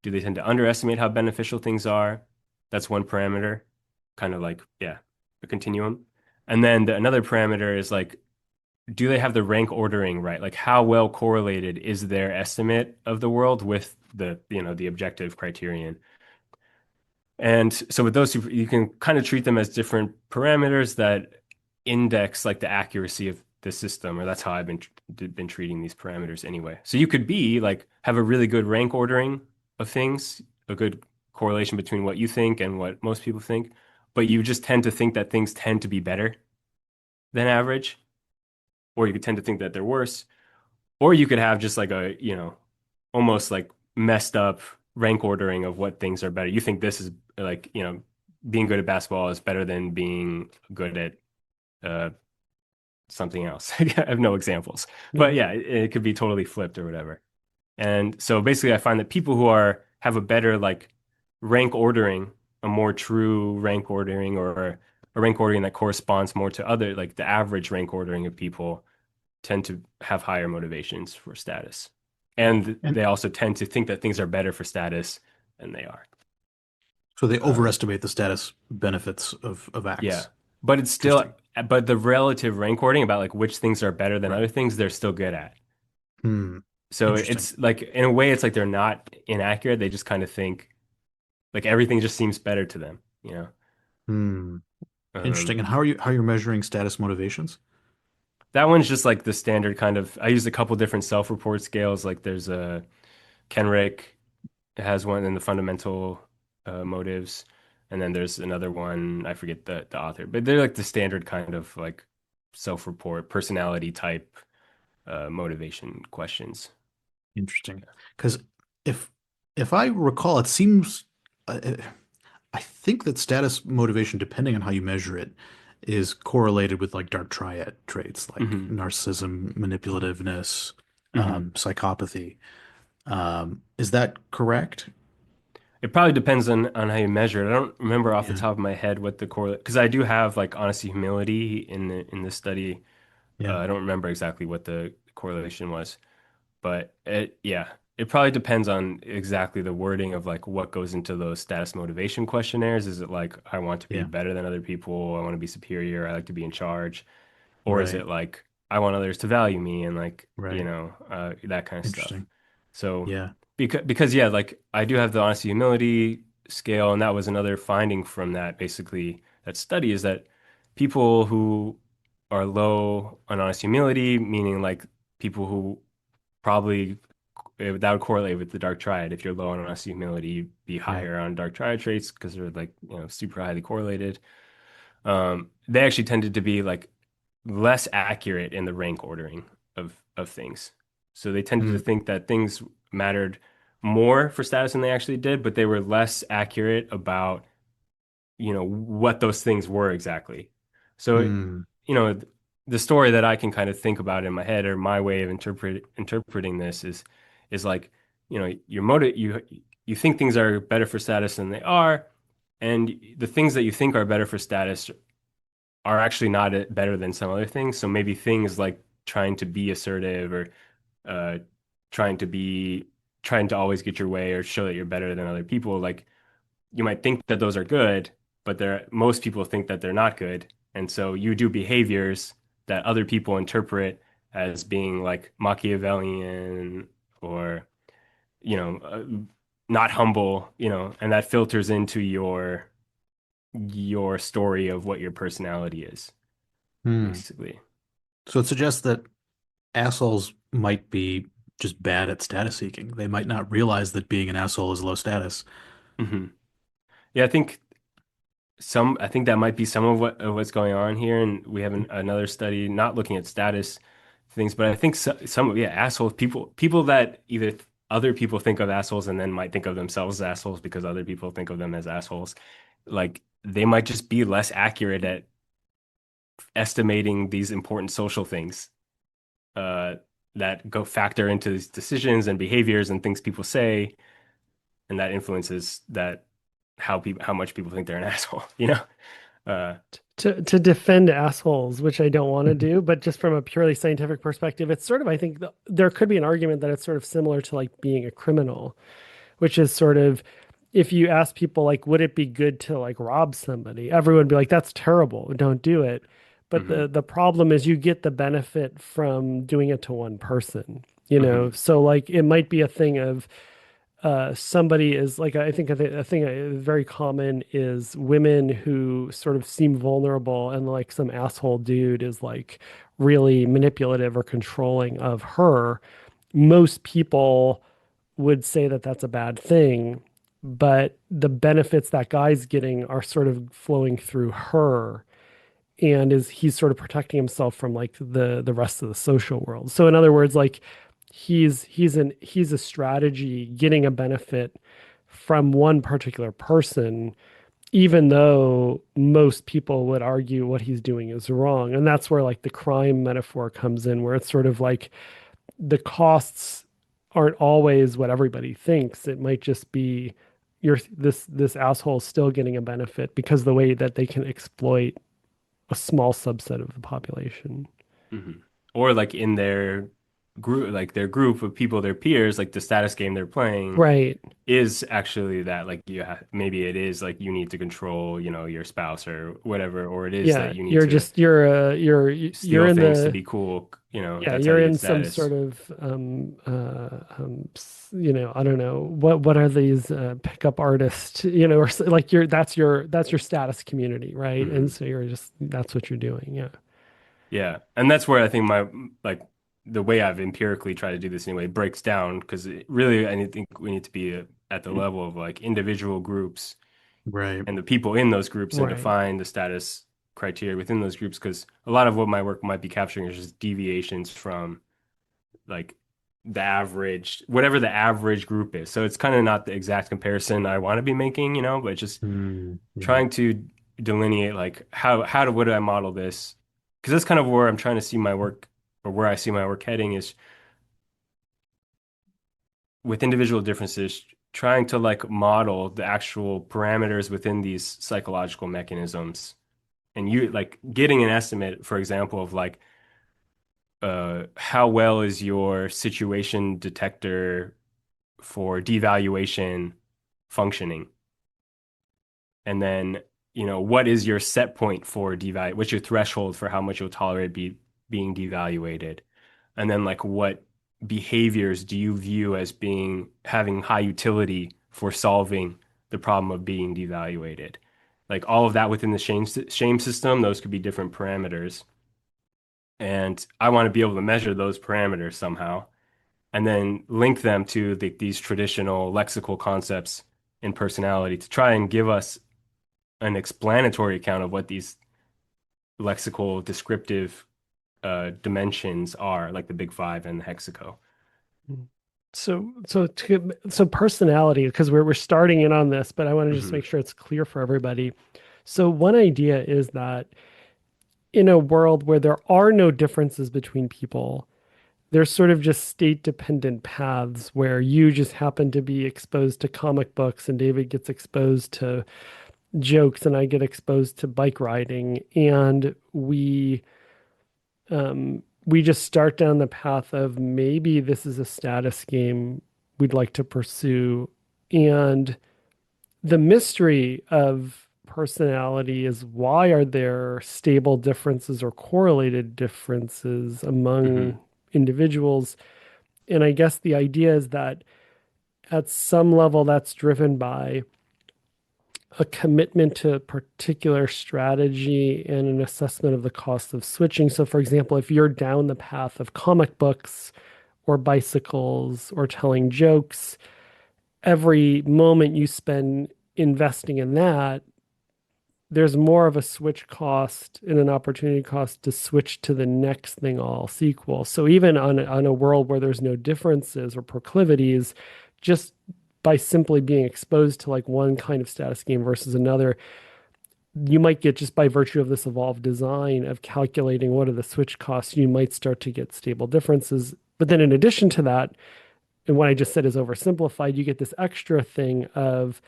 Do they tend to underestimate how beneficial things are? That's one parameter, kind of like, yeah, a continuum. And then another parameter is like, do they have the rank ordering right? Like how well correlated is their estimate of the world with the objective criterion? And so with those two, you can kind of treat them as different parameters that index like the accuracy of the system, or that's how I've been treating these parameters anyway. So you could be like have a really good rank ordering of things, a good correlation between what you think and what most people think, but you just tend to think that things tend to be better than average, or you could tend to think that they're worse, or you could have just like almost like messed up rank ordering of what things are better. You think this is like, being good at basketball is better than being good at uh, something else. I have no examples, but Yeah. yeah, it could be totally flipped or whatever. And so basically, I find that people who are have a better like rank ordering, a more true rank ordering, or a rank ordering that corresponds more to other like the average rank ordering of people tend to have higher motivations for status. And And they also tend to think that things are better for status than they are. so they Um, overestimate the status benefits of yeah. acts. But it's still, Interesting. but the relative rank ordering about like which things are better than Right. other things, they're still good at. Hmm. So Interesting. it's like, in a way, it's like they're not inaccurate. They just kind of think like everything just seems better to them, you know? Hmm. Um, Interesting. And how are you measuring status motivations? that one's just like the standard kind of, I used a couple different self-report scales. Like there's a Kenrick has one in the fundamental motives. And then there's another one, I forget the author, but they're like the standard kind of like self-report, personality type motivation questions. Interesting. Because if if I recall, it seems I think that status motivation, depending on how you measure it, is correlated with like dark triad traits like Hmm. narcissism, manipulativeness, Hmm. psychopathy. Is that correct? It probably depends on how you measure it. I don't remember off the Yeah. top of my head what the correlate, because I do have like honesty, humility in the study. Yeah. I don't remember exactly what the correlation was, but yeah, it probably depends on exactly the wording of like what goes into those status motivation questionnaires. Is it like I want to be Yeah. better than other people, I want to be superior, I like to be in charge, or is Right. it like I want others to value me and like, Right. that kind of stuff. Interesting. So Yeah. because yeah, like I do have the honesty humility scale, and that was another finding from that basically that study is that people who are low on honesty humility, meaning like people who probably that would correlate with the dark triad. If you're low on honesty humility, you'd be Yeah. higher on dark triad traits because they're like, super highly correlated. They actually tended to be like less accurate in the rank ordering of things. So they tended to Mm, think that things mattered more for status than they actually did, but they were less accurate about, what those things were exactly. So, mm, you know, the story that I can kind of think about in my head or my way of interpreting this is like, your motive you think things are better for status than they are, and the things that you think are better for status are actually not better than some other things. So maybe things like trying to be assertive or uh, trying to be trying to always get your way or show that you're better than other people. Like you might think that those are good, but most people think that they're not good. And so you do behaviors that other people interpret as being like Machiavellian or, you know, uh, not humble, and that filters into your story of what your personality is, mm. basically. So it suggests that assholes might be just bad at status seeking. They might not realize that being an asshole is low status. Hmm. Yeah, I think that might be some of what's going on here, and we have another study not looking at status things, but I think some of, yeah, assholes, people that either other people think of assholes and then might think of themselves as assholes because other people think of them as assholes, like they might just be less accurate at estimating these important social things uh, that go factor into these decisions and behaviors and things people say, and that influences how much people think they're an asshole, you know? Uh, To defend assholes, which I don't want to do, but just from a purely scientific perspective, it's sort of, I think there could be an argument that it's sort of similar to like being a criminal, which is sort of if you ask people like, would it be good to like rob somebody? Everyone would be like, that's terrible, don't do it. But hmm the problem is you get the benefit from doing it to one person, hmm So like it might be a thing of somebody is like I think a thing very common is women who sort of seem vulnerable and like some asshole dude is like really manipulative or controlling of her. Most people would say that that's a bad thing, but the benefits that guy's getting are sort of flowing through her and is he's sort of protecting himself from like the rest of the social world. So in other words, like he's a strategy getting a benefit from one particular person, even though most people would argue what he's doing is wrong. And that's where like the crime metaphor comes in, where it's sort of like the costs aren't always what everybody thinks. It might just be you're this asshole still getting a benefit because the way that they can exploit a small subset of the population. Hmm. Or like in their group, like their group of people, their peers, like the status game they're playing Right. is actually that like maybe it is like you need to control, your spouse or whatever, or it is Yeah, that you need you're to just you're steal in things to the be cool, yeah, that's how you're you in get some status. sort of I don't know what are these pickup artists, or like that's your status community, right? And Hmm. so you're just that's what you're doing. Yeah. Yeah. And that's where I think my like the way I've empirically tried to do this anyway breaks down because really I think we need to be at the level of like individual groups Right. and the people in those groups and Right. define the status criteria within those groups because a lot of what my work might be capturing is just deviations from like the average, whatever the average group is. So it's kind of not the exact comparison I want to be making, but just Mm, yeah. trying to delineate like what do I model this? Because that's kind of where I'm trying to see my work or where I see my work heading is with individual differences, trying to like model the actual parameters within these psychological mechanisms and you like getting an estimate, for example, of like how well is your situation detector for devaluation functioning? And then, what is your set point for devalue? What's your threshold for how much you'll tolerate being devaluated? And then like what behaviors do you view as being having high utility for solving the problem of being devaluated? Like all of that within the shame system, those could be different parameters. And I want to be able to measure those parameters somehow and then link them to these traditional lexical concepts in personality to try and give us an explanatory account of what these lexical descriptive dimensions are, like the big five and the hexaco. So personality, because we're starting in on this, but I want to just Hmm. make sure it's clear for everybody. So one idea is that in a world where there are no differences between people, there's sort of just state dependent paths where you just happen to be exposed to comic books and David gets exposed to jokes and I get exposed to bike riding and we just start down the path of maybe this is a status game we'd like to pursue. And the mystery of personality is why are there stable differences or correlated differences Hmm. among individuals? And I guess the idea is that at some level that's driven by a commitment to a particular strategy and an assessment of the cost of switching. So, for example, if you're down the path of comic books or bicycles or telling jokes, every moment you spend investing in that, there's more of a switch cost and an opportunity cost to switch to the next thing all else equal. So even on a world where there's no differences or proclivities, just by simply being exposed to like one kind of status game versus another, you might get just by virtue of this evolved design of calculating what are the switch costs, you might start to get stable differences. But then in addition to that, and what I just said is oversimplified, you get this extra thing of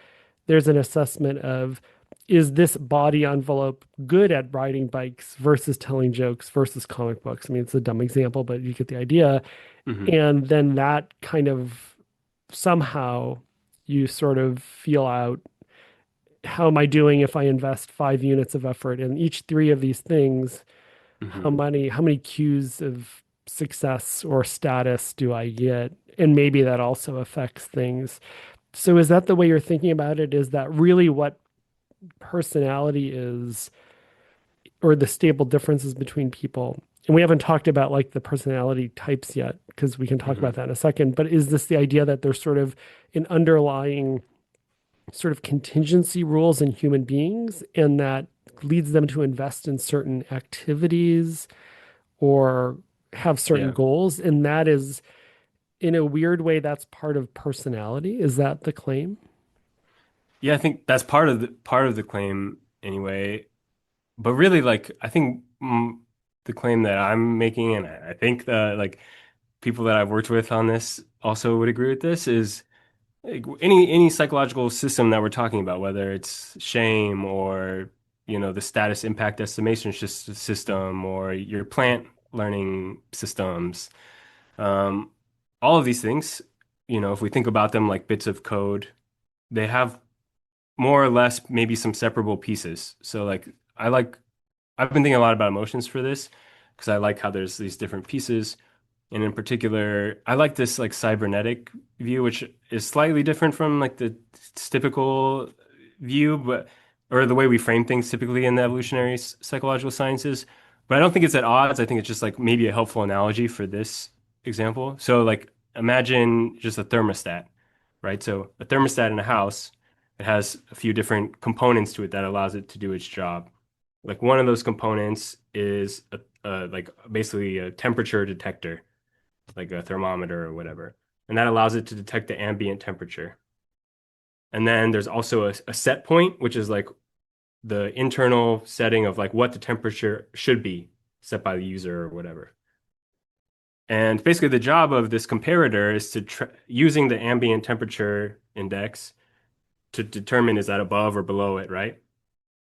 there's an assessment of is this body envelope good at riding bikes versus telling jokes versus comic books? I mean, it's a dumb example, but you get the idea. Hmm. And then that kind of somehow you sort of feel out how am I doing if I invest 5 units of effort in each three of these things? Hmm. How many cues of success or status do I get? And maybe that also affects things. So is that the way you're thinking about it? Is that really what personality is, or the stable differences between people? And we haven't talked about like the personality types yet, because we can talk Hmm. about that in a second. But is this the idea that there's sort of an underlying sort of contingency rules in human beings, and that leads them to invest in certain activities or have certain Yeah. goals? And that is in a weird way, that's part of personality. Is that the claim? Yeah, I think that's part of the claim anyway. But really, like I think the claim that I'm making, and I think that like people that I've worked with on this also would agree with this, is like, any psychological system that we're talking about, whether it's shame or the status impact estimation system or your plant learning systems, um, all of these things, if we think about them like bits of code, they have more or less maybe some separable pieces. So like I've been thinking a lot about emotions for this because I like how there's these different pieces. And in particular, I like this like cybernetic view, which is slightly different from like the typical view, but or the way we frame things typically in the evolutionary psychological sciences. But I don't think it's at odds. I think it's just like maybe a helpful analogy for this example. So like imagine just a thermostat, right? So a thermostat in a house, it has a few different components to it that allows it to do its job. Like one of those components is like basically a temperature detector, like a thermometer or whatever. And that allows it to detect the ambient temperature. And then there's also a set point, which is like the internal setting of like what the temperature should be set by the user or whatever. And basically the job of this comparator is to using the ambient temperature index to determine is that above or below it, right?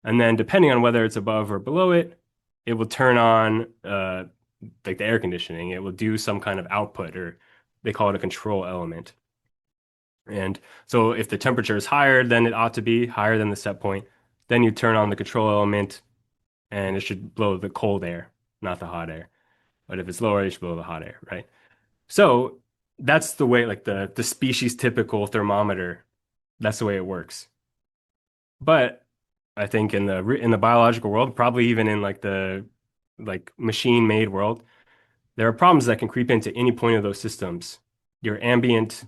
And then depending on whether it's above or below it, it will turn on like the air conditioning. It will do some kind of output, or they call it a control element. And so if the temperature is higher than it ought to be, higher than the set point, then you turn on the control element and it should blow the cold air, not the hot air. But if it's lower, it should blow the hot air, right? So that's the way, like the species typical thermometer, that's the way it works. But I think in the biological world, probably even in like the like machine-made world, there are problems that can creep into any point of those systems. Your ambient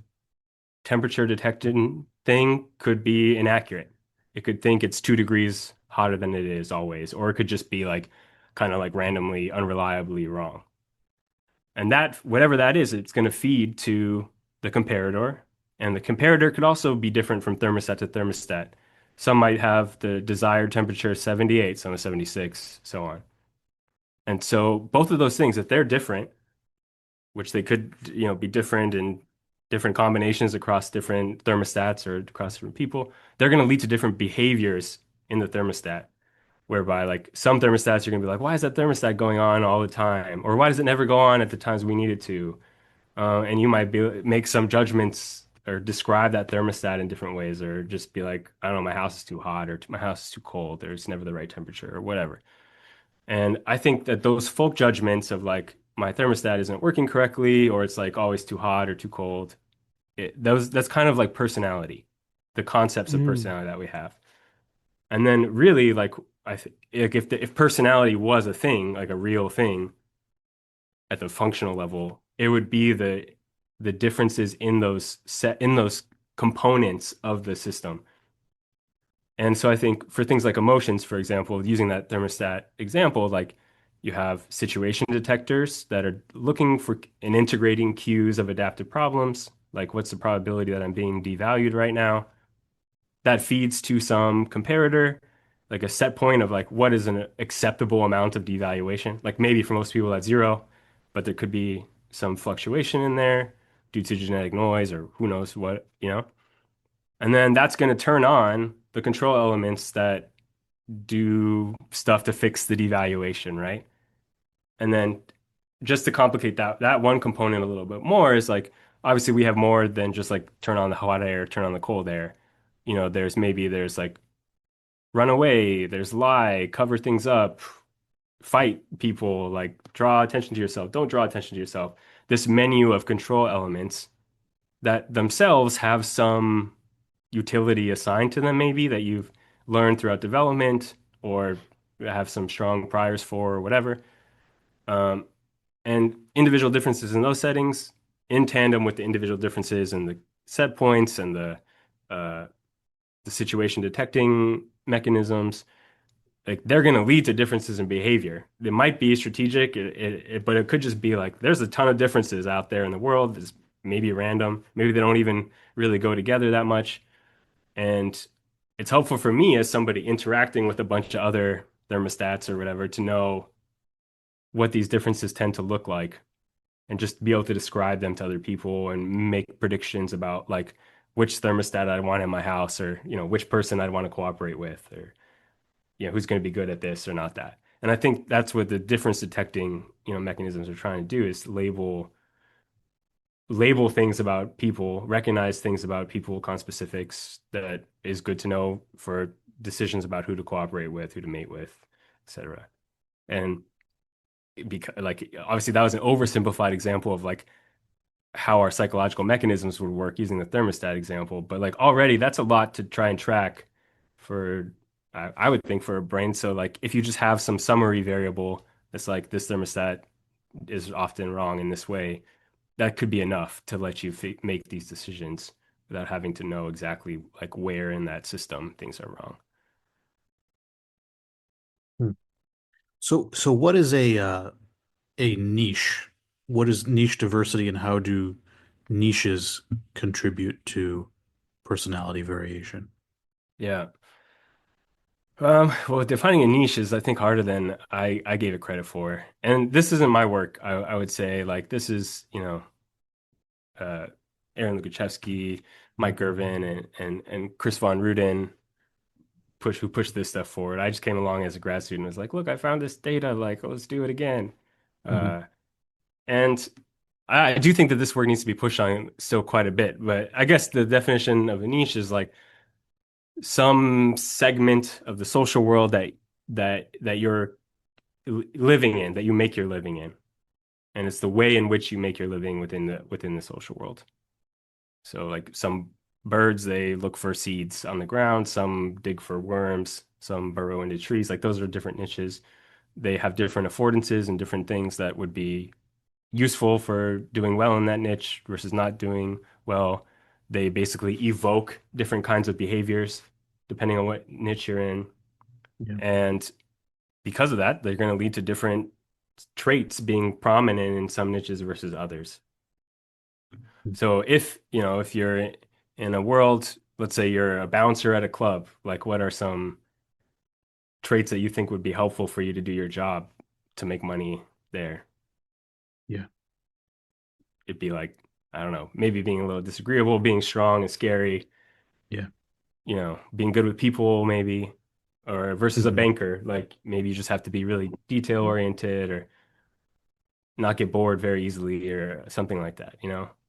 temperature detecting thing could be inaccurate. It could think it's 2 degrees hotter than it is always, or it could just be like kind of like randomly, unreliably wrong. And that, whatever that is, it's going to feed to the comparator. And the comparator could also be different from thermostat to thermostat. Some might have the desired temperature 78, some 76, so on. And so both of those things, if they're different, which they could, be different in different combinations across different thermostats or across different people, they're going to lead to different behaviors in the thermostat. Whereby, like some thermostats, you're going to be like, why is that thermostat going on all the time? Or why does it never go on at the times we need it to? And you might make some judgments or describe that thermostat in different ways, or just be like, I don't know, my house is too hot, or my house is too cold, or it's never the right temperature, or whatever. And I think that those folk judgments of like my thermostat isn't working correctly, or it's like always too hot or too cold, that's kind of like personality, the concepts of Mm. personality that we have. And then really like like if personality was a thing, like a real thing at the functional level, it would be the differences in those components of the system. And so I think for things like emotions, for example, using that thermostat example, like you have situation detectors that are looking for and integrating cues of adaptive problems, like what's the probability that I'm being devalued right now? That feeds to some comparator, like a set point of like what is an acceptable amount of devaluation. Like maybe for most people that's zero, but there could be some fluctuation in there due to genetic noise or who knows what. And then that's going to turn on the control elements that do stuff to fix the devaluation, right? And then just to complicate that one component a little bit more is like obviously we have more than just like turn on the hot air, turn on the cold air. There's like run away, there's lie, cover things up, fight people, like draw attention to yourself, don't draw attention to yourself. This menu of control elements that themselves have some utility assigned to them, maybe that you've learned throughout development or have some strong priors for or whatever. Um, and individual differences in those settings in tandem with the individual differences in the set points and uh, the situation detecting mechanisms, like they're going to lead to differences in behavior. It might be strategic, but it could just be like there's a ton of differences out there in the world. There's maybe random, maybe they don't even really go together that much. And it's helpful for me as somebody interacting with a bunch of other thermostats or whatever to know what these differences tend to look like and just be able to describe them to other people and make predictions about like which thermostat I want in my house or, which person I'd want to cooperate with or, who's going to be good at this or not that. And I think that's what the difference detecting, mechanisms are trying to do is label things about people, recognize things about people, conspecifics that is good to know for decisions about who to cooperate with, who to mate with, etc. And because like obviously that was an oversimplified example of like how our psychological mechanisms would work using the thermostat example, but like already that's a lot to try and track for I would think for a brain. So like if you just have some summary variable that's like this thermostat is often wrong in this way, that could be enough to let you make these decisions without having to know exactly like where in that system things are wrong. Hmm. So what is a niche? What is niche diversity, and how do niches contribute to personality variation? Yeah. Well, defining a niche is, I think, harder than I gave it credit for. And this isn't my work. I would say like this is, uh, Aaron Lukaszewski, Mike Irvin, and Chris von Ruden who pushed this stuff forward. I just came along as a grad student and was like, look, I found this data, like, let's do it again. Hmm. Uh, and I do think that this work needs to be pushed on still quite a bit, but I guess the definition of a niche is like some segment of the social world that you're living in, that you make your living in. And it's the way in which you make your living within the social world. So like some birds, they look for seeds on the ground, some dig for worms, some burrow into trees. Like those are different niches. They have different affordances and different things that would be useful for doing well in that niche versus not doing well. They basically evoke different kinds of behaviors depending on what niche you're in. Yeah. And because of that, they're going to lead to different traits being prominent in some niches versus others. So if you're in a world, let's say you're a bouncer at a club, like what are some traits that you think would be helpful for you to do your job to make money there? Yeah. It'd be like, I don't know, maybe being a little disagreeable, being strong and scary, Yeah. being good with people, maybe, or versus a Hmm. banker, like maybe you just have to be really detail oriented or not get bored very easily or something like that.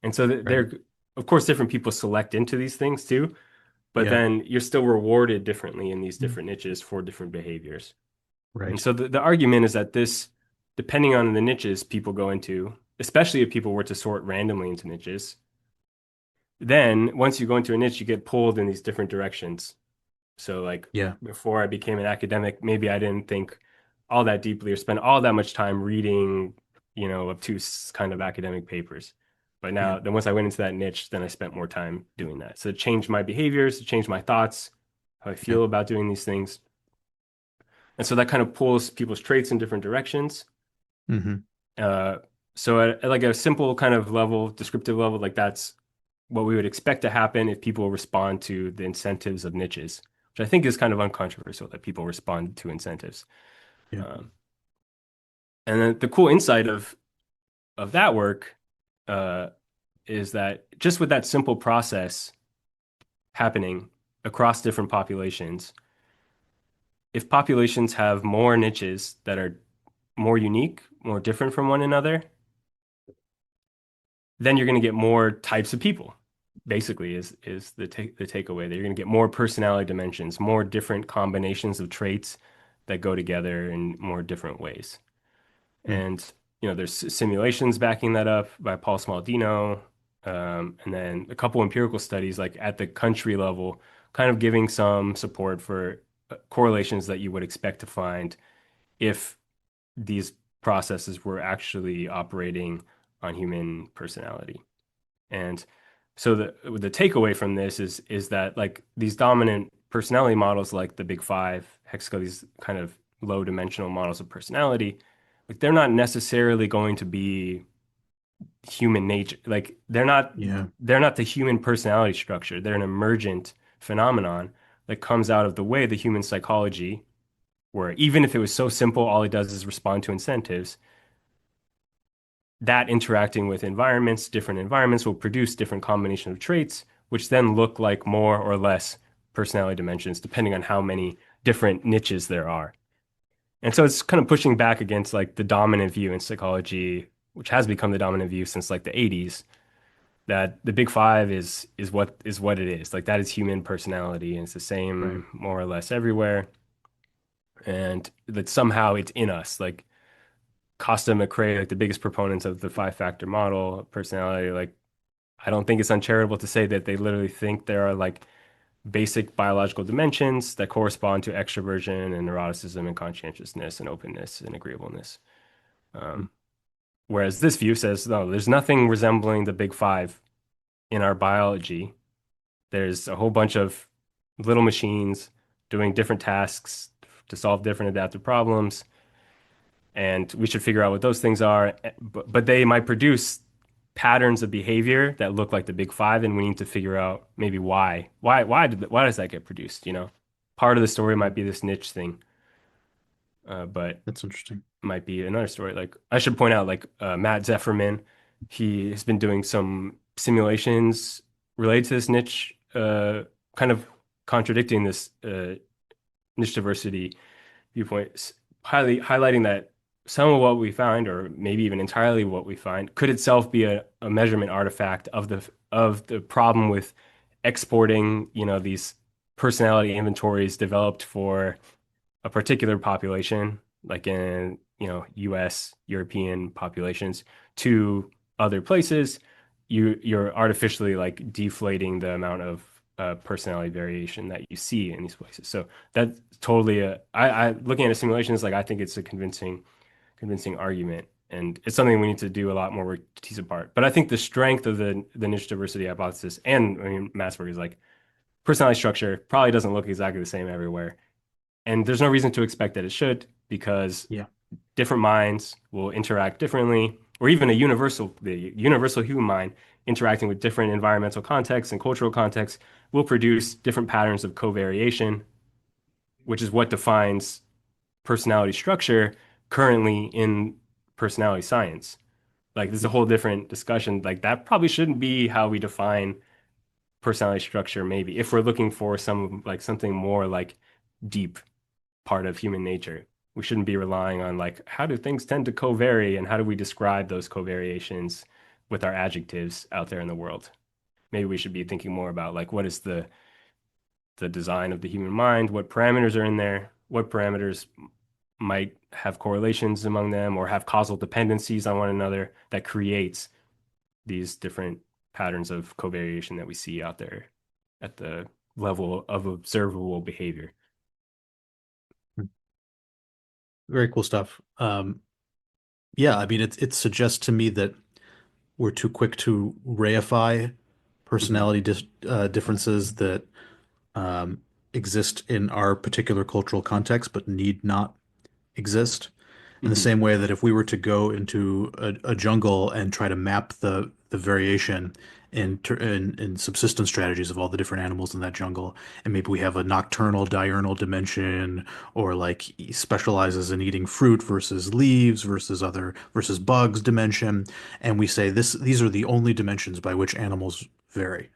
And so Right. there, of course, different people select into these things too, but Yeah. then you're still rewarded differently in these Mm. different niches for different behaviors. And Right. so the argument is that this, depending on the niches people go into, especially if people were to sort randomly into niches, then once you go into a niche, you get pulled in these different directions. So like Yeah. before I became an academic, maybe I didn't think all that deeply or spend all that much time reading, obtuse kind of academic papers. But Yeah. now, then once I went into that niche, then I spent more time doing that. So it changed my behaviors, it changed my thoughts, how I Yeah. feel about doing these things. And so that kind of pulls people's traits in different directions. Hmm. Uh, so at like a simple kind of level, descriptive level, like that's what we would expect to happen if people respond to the incentives of niches, which I think is kind of uncontroversial that people respond to incentives. Yeah. Um, and then the cool insight of that work uh, is that just with that simple process happening across different populations, if populations have more niches that are more unique, more different from one another, then you're going to get more types of people. Basically, is the takeaway that you're going to get more personality dimensions, more different combinations of traits that go together in more different ways. Mm. And there's simulations backing that up by Paul Smaldino, and then a couple empirical studies like at the country level, kind of giving some support for correlations that you would expect to find if these processes were actually operating on human personality. And so the takeaway from this is that like these dominant personality models like the Big Five, Hexaco, these kind of low dimensional models of personality, like they're not necessarily going to be human nature. Like Yeah. they're not the human personality structure. They're an emergent phenomenon that comes out of the way the human psychology, where even if it was so simple, all it does is respond to incentives, that interacting with environments, different environments will produce different combination of traits, which then look like more or less personality dimensions, depending on how many different niches there are. And so it's kind of pushing back against like the dominant view in psychology, which has become the dominant view since like the 80s, that the big five is what it is. Like that is human personality, and it's the Right. same more or less everywhere. And that somehow it's in us. Like Costa and McCrae, like the biggest proponents of the five-factor model of personality, like I don't think it's uncharitable to say that they literally think there are like basic biological dimensions that correspond to extroversion and neuroticism and conscientiousness and openness and agreeableness. Mm. Um, Whereas this view says, no, there's nothing resembling the big five in our biology. There's a whole bunch of little machines doing different tasks to solve different adaptive problems, and we should figure out what those things are. But they might produce patterns of behavior that look like the big five, and we need to figure out maybe why. Why does that get produced? Part of the story might be this niche thing, but That's interesting. might be another story. Like I should point out, like Matt Zefferman, he has been doing some simulations related to this niche, kind of contradicting this niche diversity viewpoint, highlighting that some of what we find, or maybe even entirely what we find, could itself be a measurement artifact of the problem with exporting, these personality inventories developed for a particular population, like in, US, European populations, to other places. You're artificially like deflating the amount of personality variation that you see in these places. So that's totally I looking at a simulation is like I think it's a convincing argument. And it's something we need to do a lot more work to tease apart. But I think the strength of the niche diversity hypothesis and I mean Matt's work is like personality structure probably doesn't look exactly the same everywhere. And there's no reason to expect that it should, because Yeah. different minds will interact differently, or even the universal human mind interacting with different environmental contexts and cultural contexts will produce different patterns of covariation, which is what defines personality structure currently in personality science. Like, there's a whole different discussion. Like, that probably shouldn't be how we define personality structure, maybe, if we're looking for something more like deep part of human nature. We shouldn't be relying on like how do things tend to covary and how do we describe those covariations with our adjectives out there in the world. Maybe we should be thinking more about like what is the design of the human mind, what parameters are in there, what parameters might have correlations among them or have causal dependencies on one another that creates these different patterns of covariation that we see out there at the level of observable behavior. Very cool stuff. Yeah, I mean, it suggests to me that we're too quick to reify Mhm. personality differences that um, exist in our particular cultural context, but need not exist. In the Mhm. same way that if we were to go into a jungle and try to map the variation in subsistence strategies of all the different animals in that jungle, and maybe we have a nocturnal diurnal dimension, or like he specializes in eating fruit versus leaves versus bugs dimension, and we say these are the only dimensions by which animals vary.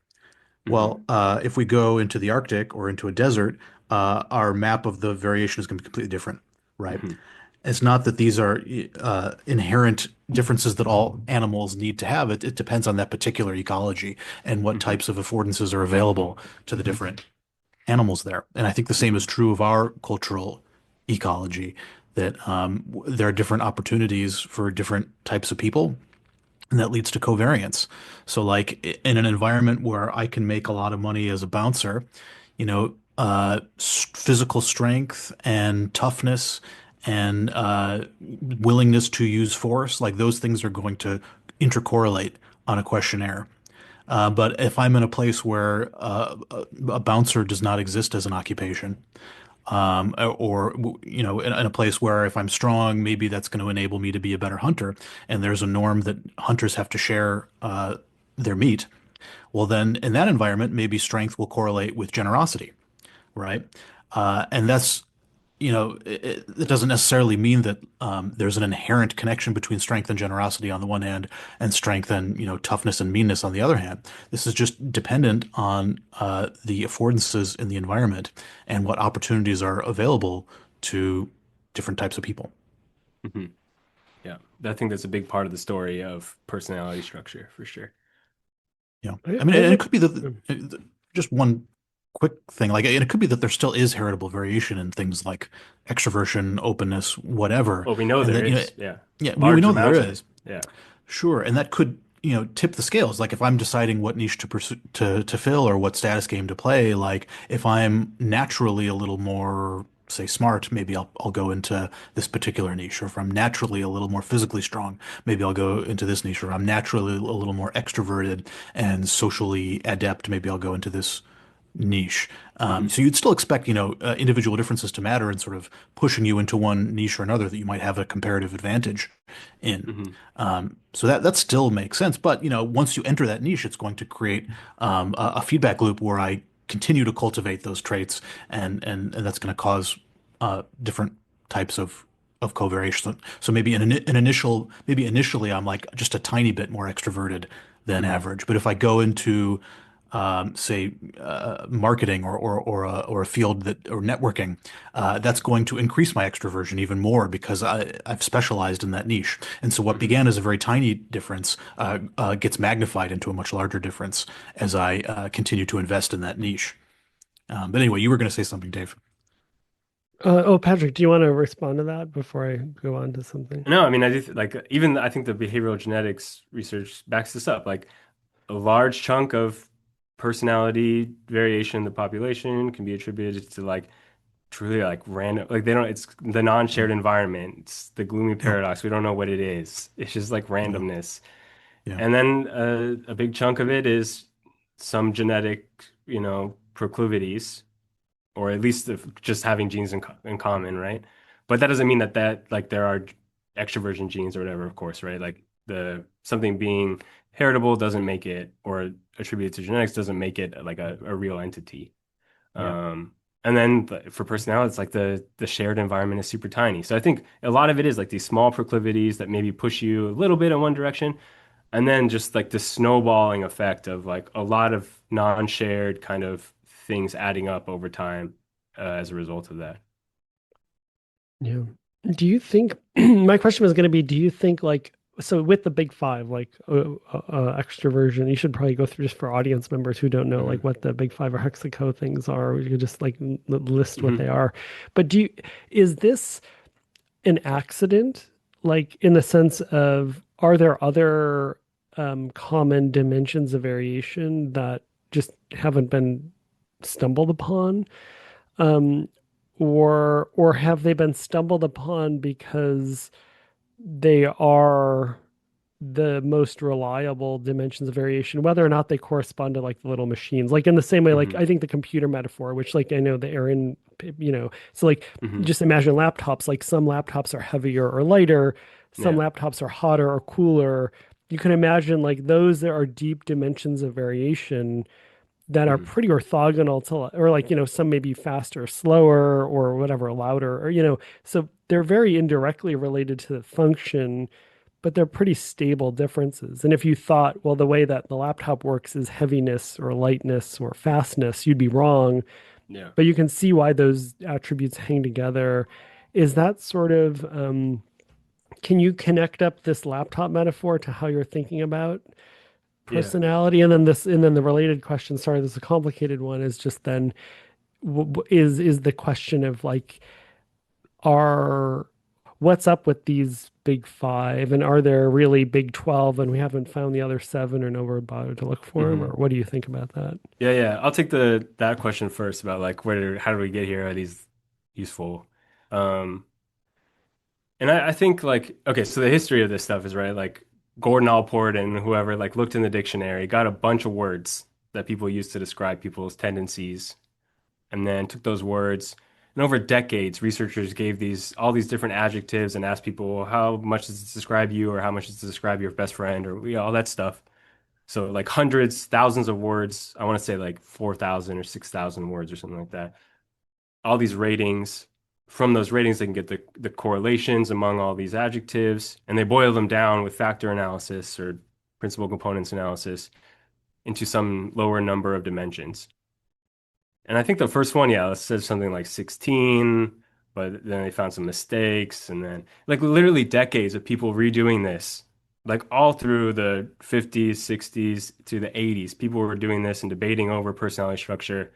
Mhm. Well, if we go into the Arctic or into a desert, our map of the variation is going to be completely different, right? Mhm. It's not that these are inherent differences that all animals need to have. It depends on that particular ecology and what Mhm. types of affordances are available to the different animals there. And I think the same is Mhm. true of our cultural ecology, that there are different opportunities for different types of people, and that leads to covariance. So, like in an environment where I can make a lot of money as a bouncer, physical strength and toughness and willingness to use force, like those things are going to intercorrelate on a questionnaire. But if I'm in a place where a bouncer does not exist as an occupation, or in a place where if I'm strong, maybe that's going to enable me to be a better hunter. And there's a norm that hunters have to share their meat. Well, then in that environment, maybe strength will correlate with generosity, right? And that's it doesn't necessarily mean that there's an inherent connection between strength and generosity on the one hand, and strength and toughness and meanness on the other hand. This is just dependent on the affordances in the environment and what opportunities are available to different types of people. Hmm. Yeah. I think that's a big part of the story of personality structure for sure. Yeah, I, I mean, I and it like. could be that just one quick thing, like it could be that there still is heritable variation in things like extroversion, openness, whatever, Well, we know and there that is. Yeah. yeah, we Large know that there amounts of it. is. Yeah. Sure, and that could, tip the scales. Like if I'm deciding what niche to pursue to fill or what status game to play, like if I'm naturally a little more, say, smart, maybe I'll go into this particular niche. Or if I'm naturally a little more physically strong, maybe I'll go into this niche. Or I'm naturally a little more extroverted and socially adept, maybe I'll go into this niche. Hmm. So you'd still expect, individual differences to matter and sort of pushing you into one niche or another that you might have a comparative advantage in. Hmm. So that still makes sense. But, once you enter that niche, it's going to create a feedback loop where I continue to cultivate those traits, and that's going to cause different types of covariation. So maybe maybe initially I'm like just a tiny bit more extroverted than Hmm. average. But if I go into say marketing or a field that or networking, that's going to increase my extroversion even more because I've specialized in that niche. And so what Hmm. began as a very tiny difference gets magnified into a much larger difference as I continue to invest in that niche. But anyway, you were going to say something, Dave. Oh, Patrick, do you want to respond to that before I go on to something? No, I mean, I do like even I think the behavioral genetics research backs this up. Like a large chunk of personality variation in the population can be attributed to like truly like random, like they don't, it's the non-shared environment. It's the gloomy Yep. paradox. We don't know what it is. It's just like Yeah. randomness. Yeah. And then a big chunk of it is some genetic, proclivities, or at least just having genes in common, right? But that doesn't mean that like there are extroversion genes or whatever, of course, right? Like the something being heritable doesn't make it, or attributed to genetics doesn't make it like a real entity. Yeah. Um, and then for personality, it's like the shared environment is super tiny. So I think a lot of it is like these small proclivities that maybe push you a little bit in one direction, and then just like the snowballing effect of like a lot of non-shared kind of things adding up over time as a result of that. Yeah. Do you think my question was going to be, do you think like so with the big five, like extroversion, you should probably go through just for audience members who don't know Hmm. like what the big five or hexaco things are. You could just like list what they Hmm. are. But is this an accident? Like in the sense of, are there other common dimensions of variation that just haven't been stumbled upon? Um, or have they been stumbled upon because they are the most reliable dimensions of variation, whether or not they correspond to like the little machines? Like in the same way, like Hmm. I think the computer metaphor, which like I know the Aaron, so like Hmm. just imagine laptops, like some laptops are heavier or lighter, some Yeah. laptops are hotter or cooler. You can imagine like those there are deep dimensions of variation that are Hmm. pretty orthogonal to, or like, some may be faster, slower, or whatever, louder, or, so they're very indirectly related to the function, but they're pretty stable differences. And if you thought, well, the way that the laptop works is heaviness or lightness or fastness, you'd be wrong. Yeah. But you can see why those attributes hang together. Is that sort of, can you connect up this laptop metaphor to how you're thinking about Yeah. personality? And then the related question, sorry, this is a complicated one, is just then is the question of like, are what's up with these big five, and are there really big 12 and we haven't found the other seven or nowhere bothered to look for them? Or Hmm. what do you think about that? Yeah, yeah. I'll take the that question first about like how do we get here? Are these useful? Um, and I think like okay, so the history of this stuff is right, like Gordon Allport and whoever like looked in the dictionary, got a bunch of words that people use to describe people's tendencies, and then took those words, And over decades, researchers gave all these different adjectives and asked people, well, how much does this describe you, or how much does it describe your best friend, or all that stuff. So like hundreds, thousands of words. I want to say like 4,000 or 6,000 words or something like that. All these ratings. From those ratings, they can get the correlations among all these adjectives, and they boil them down with factor analysis or principal components analysis into some lower number of dimensions. And I think the first one, yeah, it says something like 16, but then they found some mistakes. And then, like, literally decades of people redoing this, like, all through the 50s, 60s to the 80s, people were doing this and debating over personality structure.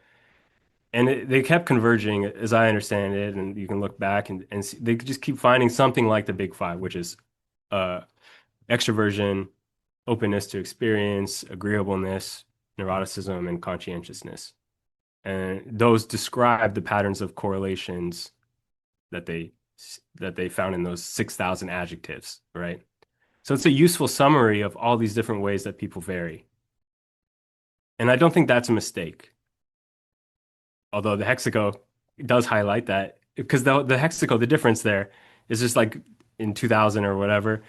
And they kept converging, as I understand it. And you can look back and see, they just keep finding something like the big five, which is uh, extroversion, openness to experience, agreeableness, neuroticism, and conscientiousness. And those describe the patterns of correlations that they found in those 6,000 adjectives, right? So it's a useful summary of all these different ways that people vary. And I don't think that's a mistake. Although the Hexaco does highlight that, because the Hexaco, the difference there is just like in 2000 or whatever,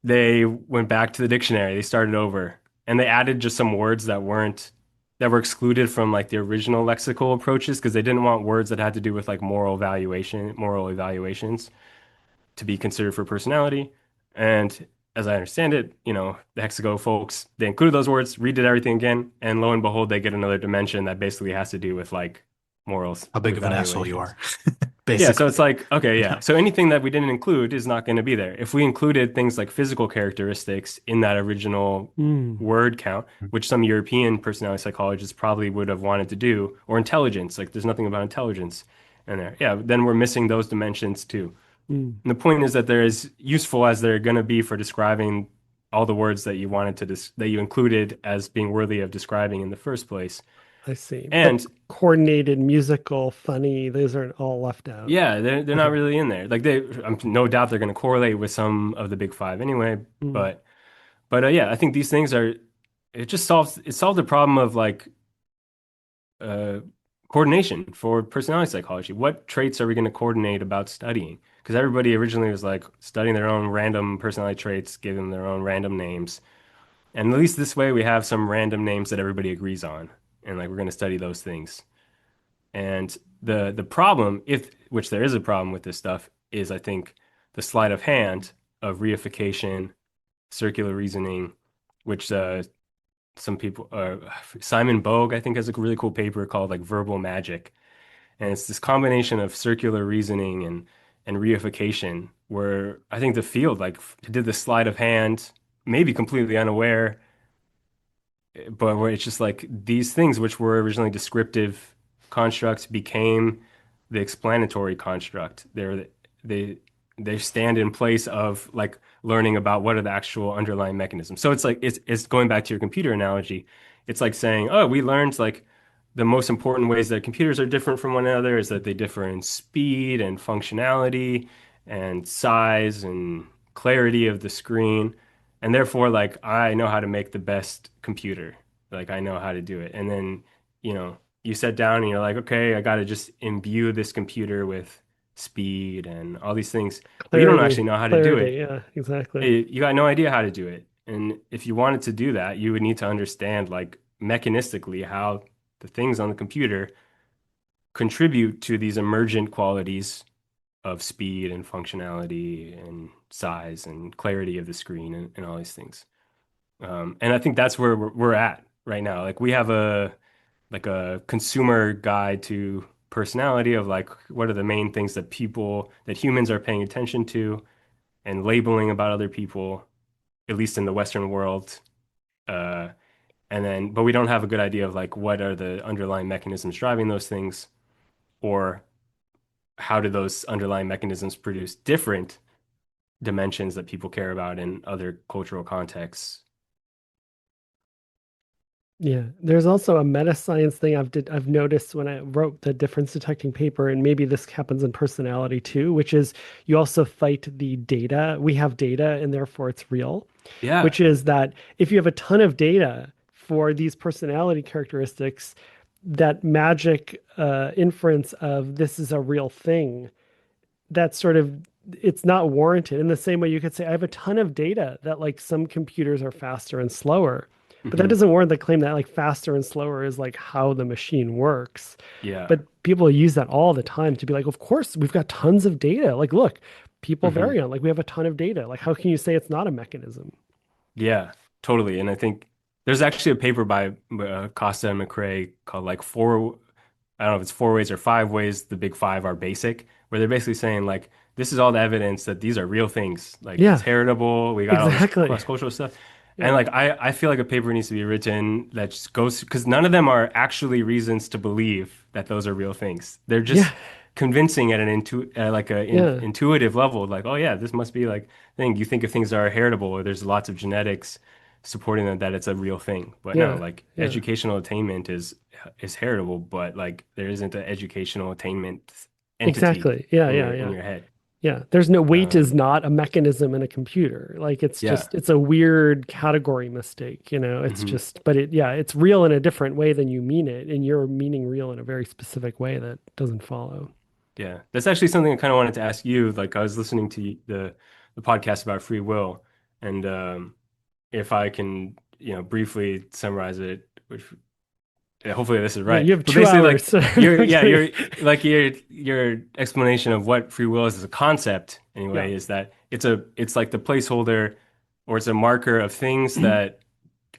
they went back to the dictionary, they started over, and they added just some words that were excluded from like the original lexical approaches because they didn't want words that had to do with like moral evaluations to be considered for personality. And as I understand it, the Hexago folks, they included those words, redid everything again, and lo and behold, they get another dimension that basically has to do with like morals How big of an asshole you evaluations. are, Yeah, so basically. it's like, okay, yeah. Yeah. So anything that we didn't include is not going to be there. If we included things like physical characteristics in that original Mm, word count, which some European personality psychologists probably would have wanted to do, or intelligence, like there's nothing about intelligence in there. Yeah, then we're missing those dimensions too. mm, And the point is that they're as useful as they're going to be for describing all the words that you wanted to that you included as being worthy of describing in the first place. I see. But And coordinated, musical, funny, those are all left out. yeah, they're not Okay. really in there. Like I'm no doubt they're going to correlate with some of the big five anyway. Mm, But yeah, I think these things it solved the problem of like uh, coordination for personality psychology. What traits are we going to coordinate about studying? Because everybody originally was like studying their own random personality traits, gave them their own random names, and at least this way we have some random names that everybody agrees on, and like we're going to study those things. And the problem, if which there is a problem with this stuff, is I think the sleight of hand of reification, circular reasoning, which some people, Simon Bogue, I think, has a really cool paper called like Verbal Magic, and it's this combination of circular reasoning and reification, where I think the field like did the sleight of hand, maybe completely unaware, but where it's just like these things which were originally descriptive constructs became the explanatory construct. They they stand in place of like learning about what are the actual underlying mechanisms. So it's like it's going back to your computer analogy. It's like saying, oh, we learned like the most important ways that computers are different from one another is that they differ in speed and functionality and size and clarity of the screen. And therefore, like, I know how to make the best computer. Like, I know how to do it. And then, you sit down and you're like, okay, I got to just imbue this computer with speed and all these things. But you don't actually know how to do clarity. it. Yeah, exactly. You got no idea how to do it. And if you wanted to do that, you would need to understand, like, mechanistically how the things on the computer contribute to these emergent qualities of speed and functionality and size and clarity of the screen and all these things. And I think that's where we're at right now. Like we have a consumer guide to personality of like what are the main things that humans are paying attention to and labeling about other people, at least in the Western world. Uh, but we don't have a good idea of like what are the underlying mechanisms driving those things, or how do those underlying mechanisms produce different dimensions that people care about in other cultural contexts. Yeah, there's also a meta science thing I've noticed when I wrote the difference detecting paper, and maybe this happens in personality too, which is you also fight the data. We have data and therefore it's real, Yeah. which is that if you have a ton of data for these personality characteristics, that magic inference of this is a real thing, that's sort of, it's not warranted. In the same way you could say I have a ton of data that like some computers are faster and slower, but that Hmm. doesn't warrant the claim that like faster and slower is like how the machine works. Yeah. But people use that all the time to be like, of course we've got tons of data, like look, people Hmm. vary on, like we have a ton of data, like how can you say it's not a mechanism? Yeah, totally. And I think there's actually a paper by Costa and McRae called like four, I don't know if it's four ways or five ways the big five are basic, where they're basically saying like this is all the evidence that these are real things. Like it's Yeah, heritable. We got all this exactly. cross-cultural stuff. And Yeah, like I feel like a paper needs to be written that just goes because none of them are actually reasons to believe that those are real things. They're yeah, just convincing at an yeah, intuitive level, like, oh yeah, this must be like thing. You think if things are heritable or there's lots of genetics supporting that it's a real thing. But no, yeah, like yeah, educational attainment is heritable, but like there isn't an educational attainment entity exactly. Yeah, in yeah, your yeah. head. Yeah, there's no, weight is Um, not a mechanism in a computer. Like it's yeah. just, it's a weird category mistake, you know. It's Hmm. just, but it, yeah, it's real in a different way than you mean it, and you're meaning real in a very specific way that doesn't follow. Yeah. That's actually something I kind of wanted to ask you. Like I was listening to the podcast about free will, and if I can, briefly summarize it, which yeah, hopefully this is Yeah, right. you have But two basically, like hours. I'm kidding. your explanation of what free will is as a concept, Yeah. anyway, is that it's like the placeholder or it's a marker of things that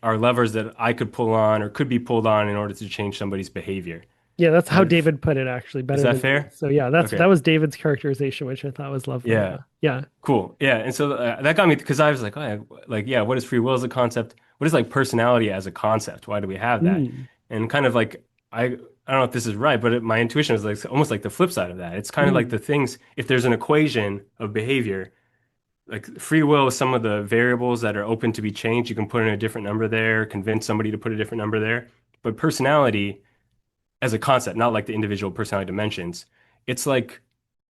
are levers that I could pull on or could be pulled on in order to change somebody's behavior. Yeah, that's how That is, David put it actually, is better that than me. fair? So yeah, that Okay. was David's characterization, which I thought was lovely. Yeah. Yeah. Yeah. Cool. Yeah. And so that got me because I was like, oh, yeah, what is free will as a concept? What is like personality as a concept? Why do we have that? Mm, And kind of like, I don't know if this is right, but my intuition is like almost like the flip side of that. It's kind of like mm. the things, if there's an equation of behavior, like free will is some of the variables that are open to be changed. You can put in a different number there, convince somebody to put a different number there. But personality as a concept, not like the individual personality dimensions, it's like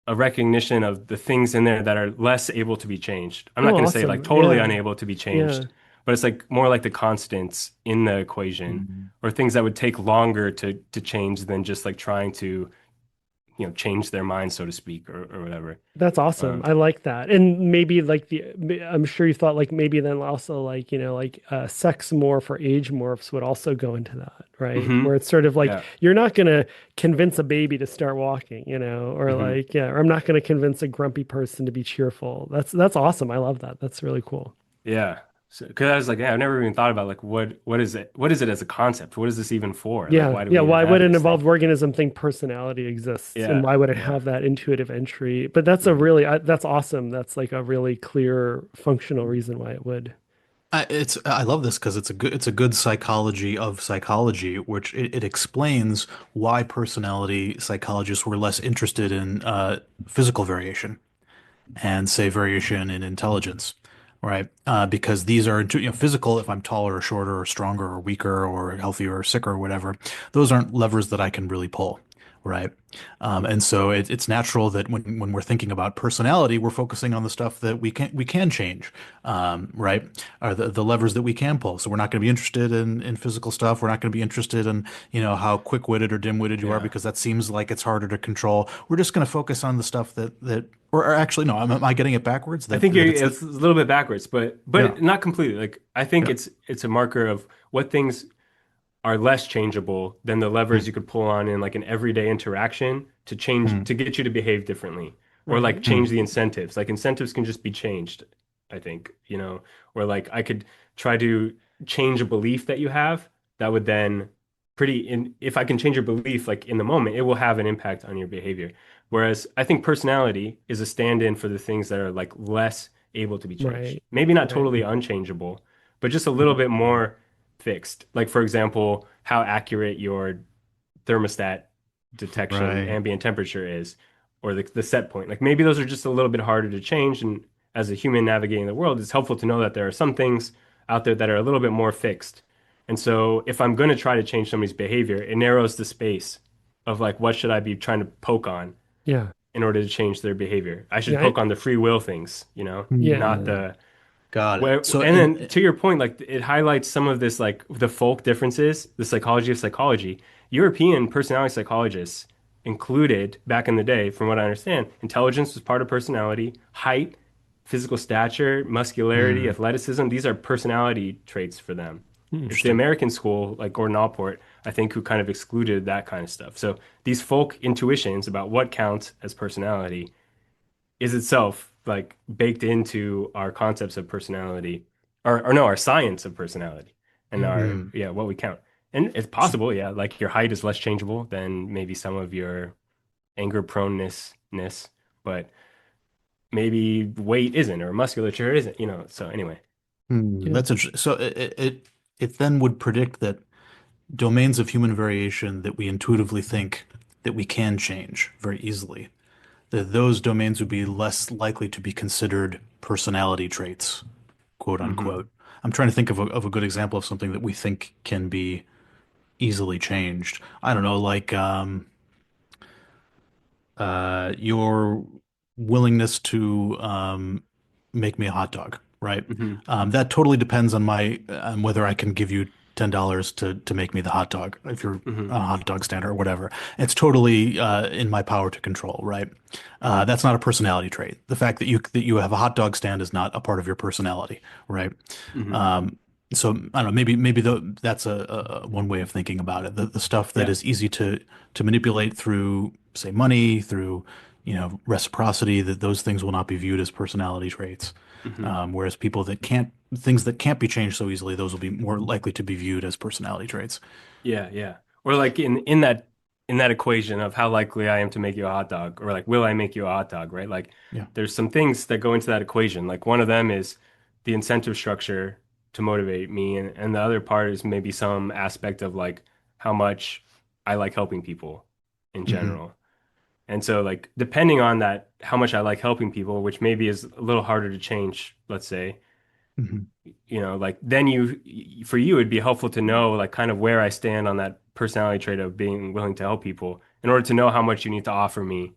a recognition of the things in there that are less able to be changed. I'm not Oh, going to say like awesome. totally Yeah. unable to be Yeah. changed, but it's like more like the constants in the equation Mhm. or things that would take longer to change than just like trying to, change their mind, so to speak, or whatever. That's awesome. Um, I like that. And maybe like I'm sure you thought like maybe then also like, like sex morph or age morphs would also go into that, right? hmm Where it's sort of like Yeah. you're not going to convince a baby to start walking, or hmm like, yeah, or I'm not going to convince a grumpy person to be cheerful. That's awesome. I love that. That's really cool. Yeah. So, because I was like, yeah, I've never even thought about like what is it? What is it as a concept? What is this even for? Like, Yeah. why do Yeah. we even Why have would an this thing? evolved organism think personality exists? And Yeah. why would it Yeah. have that intuitive entry? But that's a hmm really, that's awesome. That's like a really clear functional reason why it would. I love this because it's a good psychology of psychology, which it explains why personality psychologists were less interested in physical variation and say variation in intelligence, right? Because these are physical. If I'm taller or shorter or stronger or weaker or healthier or sicker or whatever, those aren't levers that I can really pull, right? And so it's natural that when we're thinking about personality, we're focusing on the stuff that we can change, right? Are the levers that we can pull. So we're not going to be interested in physical stuff. We're not going to be interested in how quick-witted or dim-witted you are Yeah. because that seems like it's harder to control. We're just going to focus on the stuff that or actually no, am I getting it backwards? I That think that it's it's a little bit backwards, but yeah. not completely. Like I think Yeah. it's a marker of what things are less changeable than the levers Mm, you could pull on in like an everyday interaction to change mm, to get you to behave differently or like Right. change mm. the incentives. Like incentives can just be changed, I think, or like I could try to change a belief that you have that would then if I can change your belief like in the moment, it will have an impact on your behavior. Whereas I think personality is a stand-in for the things that are like less able to be changed. Right. Maybe not Right. totally unchangeable, but just a little bit more fixed. Like for example, how accurate your thermostat detection Right. ambient temperature is, or the set point. Like maybe those are just a little bit harder to change. And as a human navigating the world, it's helpful to know that there are some things out there that are a little bit more fixed. And so if I'm going to try to change somebody's behavior, it narrows the space of like what should I be trying to poke on Yeah. in order to change their behavior. I should Yeah. poke on the free will things, Mm. Yeah. not the Got it. Where, So, and then to your point, like it highlights some of this, like the folk differences, the psychology of psychology. European personality psychologists included back in the day, from what I understand, intelligence was part of personality, height, physical stature, muscularity, hmm, athleticism. These are personality traits for them. It's the interesting. American school, like Gordon Allport, I think, who kind of excluded that kind of stuff. So these folk intuitions about what counts as personality is itself like baked into our concepts of personality, or no, our science of personality and our, Hmm. yeah, what we count. And it's possible, yeah, like your height is less changeable than maybe some of your anger proneness, but maybe weight isn't or musculature isn't, So anyway. Hmm, Yeah. that's interesting. So it then would predict that domains of human variation that we intuitively think that we can change very easily, that those domains would be less likely to be considered personality traits, quote Hmm. unquote. I'm trying to think of a good example of something that we think can be easily changed. I don't know, like your willingness to make me a hot dog, right? Hmm. That totally depends on my on whether I can give you $10 to make me the hot dog if you're Hmm. a hot dog stand or whatever. It's totally in my power to control, right? Hmm. That's not a personality trait. The fact that you have a hot dog stand is not a part of your personality, right? Hmm. Um, so I don't know. That's a one way of thinking about it. The stuff that Yeah. is easy to manipulate through, say, money, through reciprocity, that those things will not be viewed as personality traits. Hmm. Whereas things that can't be changed so easily, those will be more likely to be viewed as personality traits. Yeah, yeah. Or like in that equation of how likely I am to make you a hot dog, or like will I make you a hot dog, right? Like Yeah. there's some things that go into that equation. Like one of them is the incentive structure to motivate me, and the other part is maybe some aspect of like how much I like helping people in Hmm. general. And so like depending on that, how much I like helping people, which maybe is a little harder to change, let's say, Hmm. like then for you, it'd be helpful to know like kind of where I stand on that personality trait of being willing to help people in order to know how much you need to offer me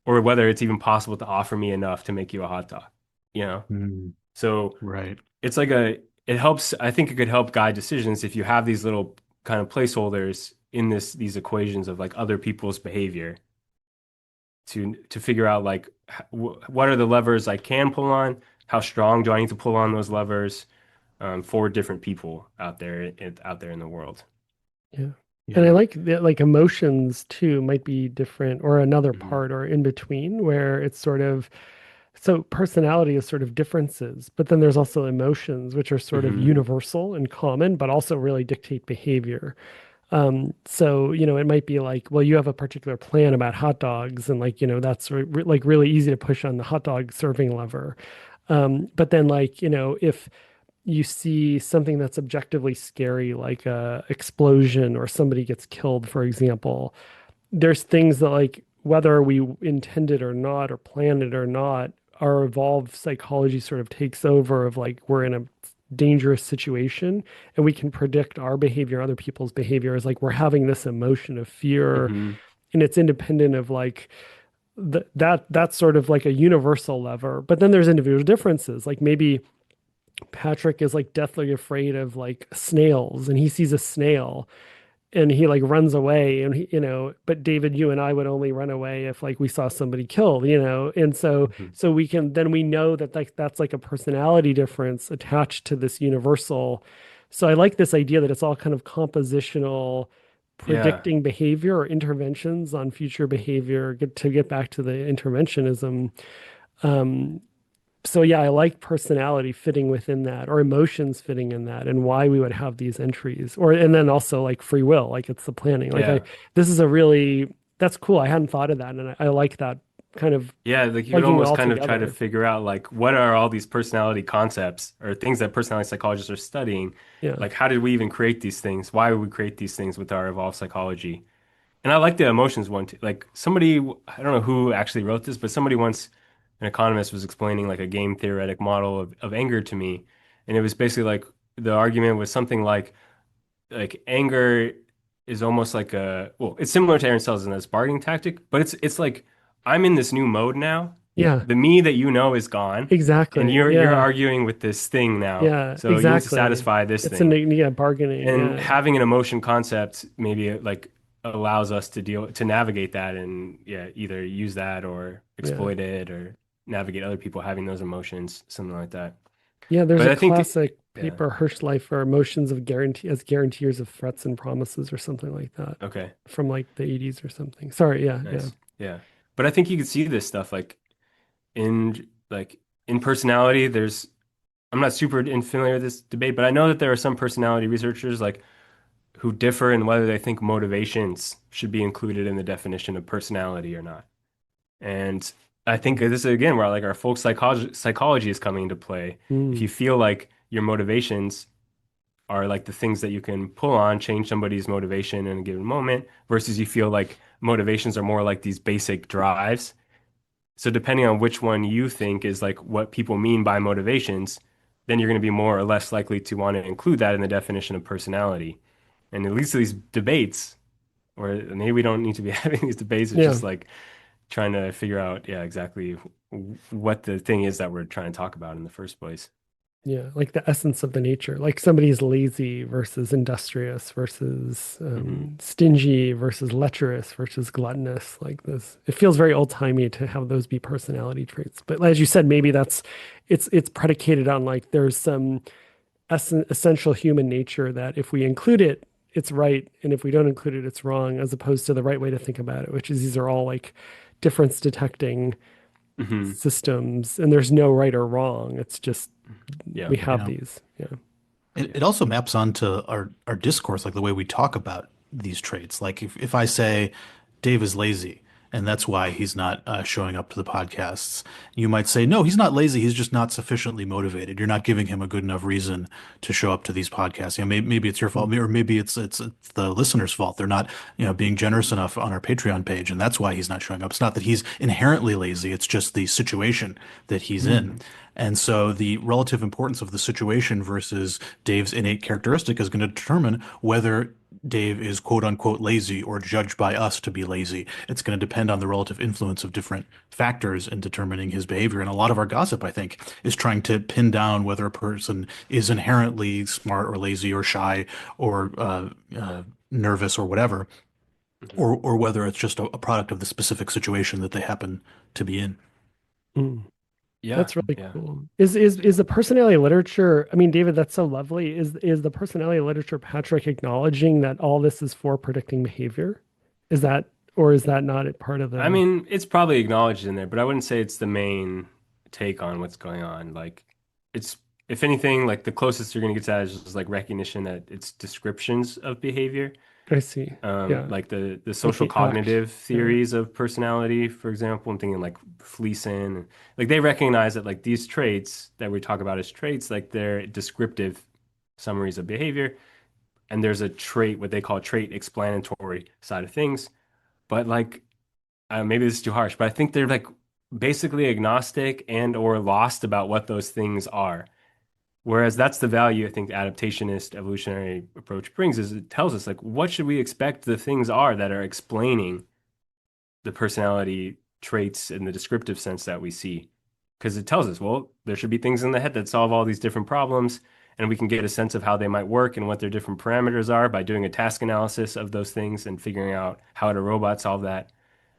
or whether it's even possible to offer me enough to make you a hot dog, you know? Hmm. So Right. it's like it helps, I think it could help guide decisions if you have these little kind of placeholders in these equations of like other people's behavior to figure out like what are the levers I can pull on? How strong do I need to pull on those levers? For different people out there in the world. Yeah. And I Yeah. like that, like emotions too might be different or another Hmm. part or in between where it's sort of so personality is sort of differences, but then there's also emotions, which are sort of Hmm. universal and common, but also really dictate behavior. So, it might be like, well, you have a particular plan about hot dogs, and like, that's like really easy to push on the hot dog serving lever. But then like, if you see something that's objectively scary, like a explosion or somebody gets killed, for example, there's things that like whether we intended or not or planned it or not, our evolved psychology sort of takes over of like we're in a dangerous situation and we can predict our behavior, other people's behavior is like we're having this emotion of fear Hmm. and it's independent of like that's sort of like a universal lever. But then there's individual differences. Like maybe Patrick is like deathly afraid of like snails and he sees a snail and he like runs away and but David, you and I would only run away if like we saw somebody killed, and Hmm. so we know that like that's like a personality difference attached to this universal. So I like this idea that it's all kind of compositional Yeah. predicting behavior or interventions on future behavior to get back to the interventionism. um so yeah, I like personality fitting within that or emotions fitting in that and why we would have these entries. Or and then also like free will, like it's the planning. Like Yeah. this is a really that's cool. I hadn't thought of that and I like that kind of Yeah. Like you could plugging it almost all kind of try to together. figure out like what are all these personality concepts or things that personality psychologists are studying? Yeah. Like how did we even create these things? Why would we create these things with our evolved psychology? And I like the emotions one too. Like somebody, I don't know who actually wrote this, but somebody once, an economist was explaining like a game theoretic model of anger to me. And it was basically like the argument was something like anger is almost well, it's similar to Aaron Sales in this bargaining tactic, but it's like I'm in this new mode now Yeah, The me that you know is gone, and exactly. you're Yeah, arguing with this thing now. yeah, So you need to exactly. satisfy this It's a thing. yeah, bargaining. And Yeah, having an emotion concept maybe like allows us to navigate that and yeah, either use that or yeah. exploit it or navigate other people having those emotions, something like that. Yeah, there's But a I think, classic yeah, paper, Hirschleifer, Emotions of Guarantee as Guaranteers of Threats and Promises or something like that okay, from like the 80s or something. Sorry, yeah, yeah. nice. Yeah. But I think you could see this stuff like in personality, I'm not super familiar with this debate, but I know that there are some personality researchers like who differ in whether they think motivations should be included in the definition of personality or not. And I think this is again where like our folk psychology is coming into play. If you Mm, feel like your motivations are like the things that you can pull on, change somebody's motivation in a given moment, versus you feel like motivations are more like these basic drives. So depending on which one you think is like what people mean by motivations, then you're going to be more or less likely to want to include that in the definition of personality. And at least these debates, or maybe we don't need to be having these debates, it's yeah. just like trying to figure out, yeah, exactly what the thing is that we're trying to talk about in the first place. Yeah, like the essence of the nature. Like somebody's lazy versus industrious versus Hmm. stingy versus lecherous versus gluttonous. Like this, it feels very old-timey to have those be personality traits. But as you said, maybe it's predicated on like there's some essential human nature that if we include it, it's right, and if we don't include it, it's wrong, as opposed to the right way to think about it, which is these are all like difference detecting Hmm. systems, and there's no right or wrong. It's just Yeah. we have Yeah. these. Yeah. It also maps onto our discourse, like the way we talk about these traits. Like if I say Dave is lazy and that's why he's not showing up to the podcasts, you might say, no, he's not lazy. He's just not sufficiently motivated. You're not giving him a good enough reason to show up to these podcasts. You know, maybe it's your fault, or maybe it's the listener's fault. They're not, being generous enough on our Patreon page, and that's why he's not showing up. It's not that he's inherently lazy. It's just the situation that he's in. Mm. And so the relative importance of the situation versus Dave's innate characteristic is going to determine whether Dave is quote unquote lazy or judged by us to be lazy. It's going to depend on the relative influence of different factors in determining his behavior. And a lot of our gossip, I think, is trying to pin down whether a person is inherently smart or lazy or shy or nervous or whatever, Hmm. or whether it's just a product of the specific situation that they happen to be in. Mm. Yeah. That's really Yeah. cool. Is the personality literature, I mean, David, that's so lovely. Is the personality literature, Patrick, acknowledging that all this is for predicting behavior? Is that or is that not a part of I the mean, it's probably acknowledged in there, but I wouldn't say it's the main take on what's going on. Like, it's, if anything, like the closest you're going to get to that is just like recognition that it's descriptions of behavior. I see. Yeah. Like the Like social the act. cognitive Yeah. theories of personality, for example. I'm thinking like Fleeson. Like they recognize that like these traits that we talk about as traits, like they're descriptive summaries of behavior. And there's a trait, what they call trait explanatory side of things. But like maybe this is too harsh, but I think they're like basically agnostic and or lost about what those things are. Whereas that's the value I think the adaptationist evolutionary approach brings is it tells us like what should we expect the things are that are explaining the personality traits in the descriptive sense that we see. Because it tells us, well, there should be things in the head that solve all these different problems, and we can get a sense of how they might work and what their different parameters are by doing a task analysis of those things and figuring out how would a robot solve that.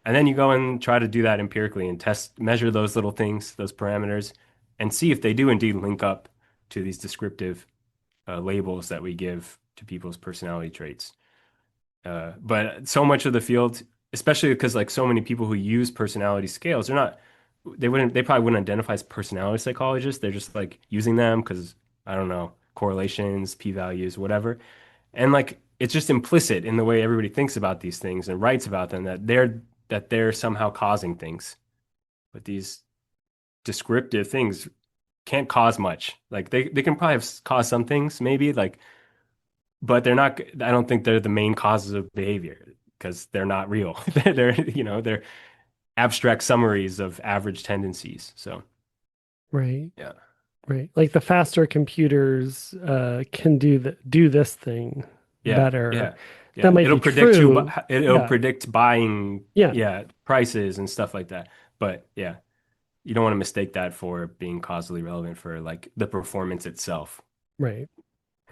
And then you go and try to do that empirically and measure those little things, those parameters, and see if they do indeed link up to these descriptive labels that we give to people's personality traits. But so much of the field, especially because like so many people who use personality scales, they probably wouldn't identify as personality psychologists. They're just like using them because I don't know, correlations, p-values, whatever. And like it's just implicit in the way everybody thinks about these things and writes about them that they're somehow causing things. But these descriptive things can't cause much. Like they can probably have caused some things, maybe like, but they're not. I don't think they're the main causes of behavior because they're not real. They're abstract summaries of average tendencies. So Right. yeah, Right. Like the faster computers can do this thing yeah, better. yeah, That yeah. might be true. It'll Yeah. predict buying, Yeah. yeah, prices and stuff like that. But yeah. you don't want to mistake that for being causally relevant for like the performance itself. Right.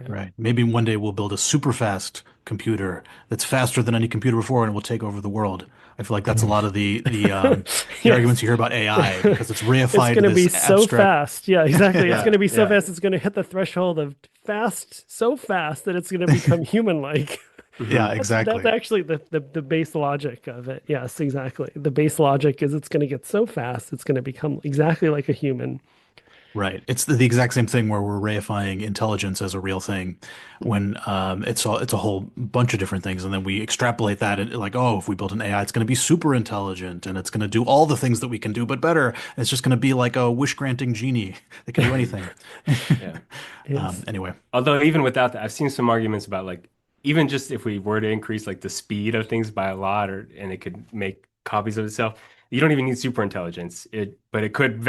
Yeah. Right. Maybe one day we'll build a super fast computer that's faster than any computer before and will take over the world. I feel like that's a lot of the arguments Yes. you hear about AI because it's It's reified going to be this so abstract. fast. Yeah, exactly. It's Yeah, going to be so yeah, fast. It's going to hit the threshold of fast, so fast that it's going to become human-like. hmm Yeah, That's exactly. actually the base logic of it. Yes, exactly. The base logic is it's going to get so fast, it's going to become exactly like a human. Right. It's the exact same thing where we're reifying intelligence as a real thing when it's a whole bunch of different things. And then we extrapolate that and like, oh, if we build an AI, it's going to be super intelligent and it's going to do all the things that we can do, but better. And it's just going to be like a wish granting genie that can do anything. yeah. Yes. Anyway. Although even without that, I've seen some arguments about like even just if we were to increase like the speed of things by a lot, or and it could make copies of itself, you don't even need super intelligence. But it could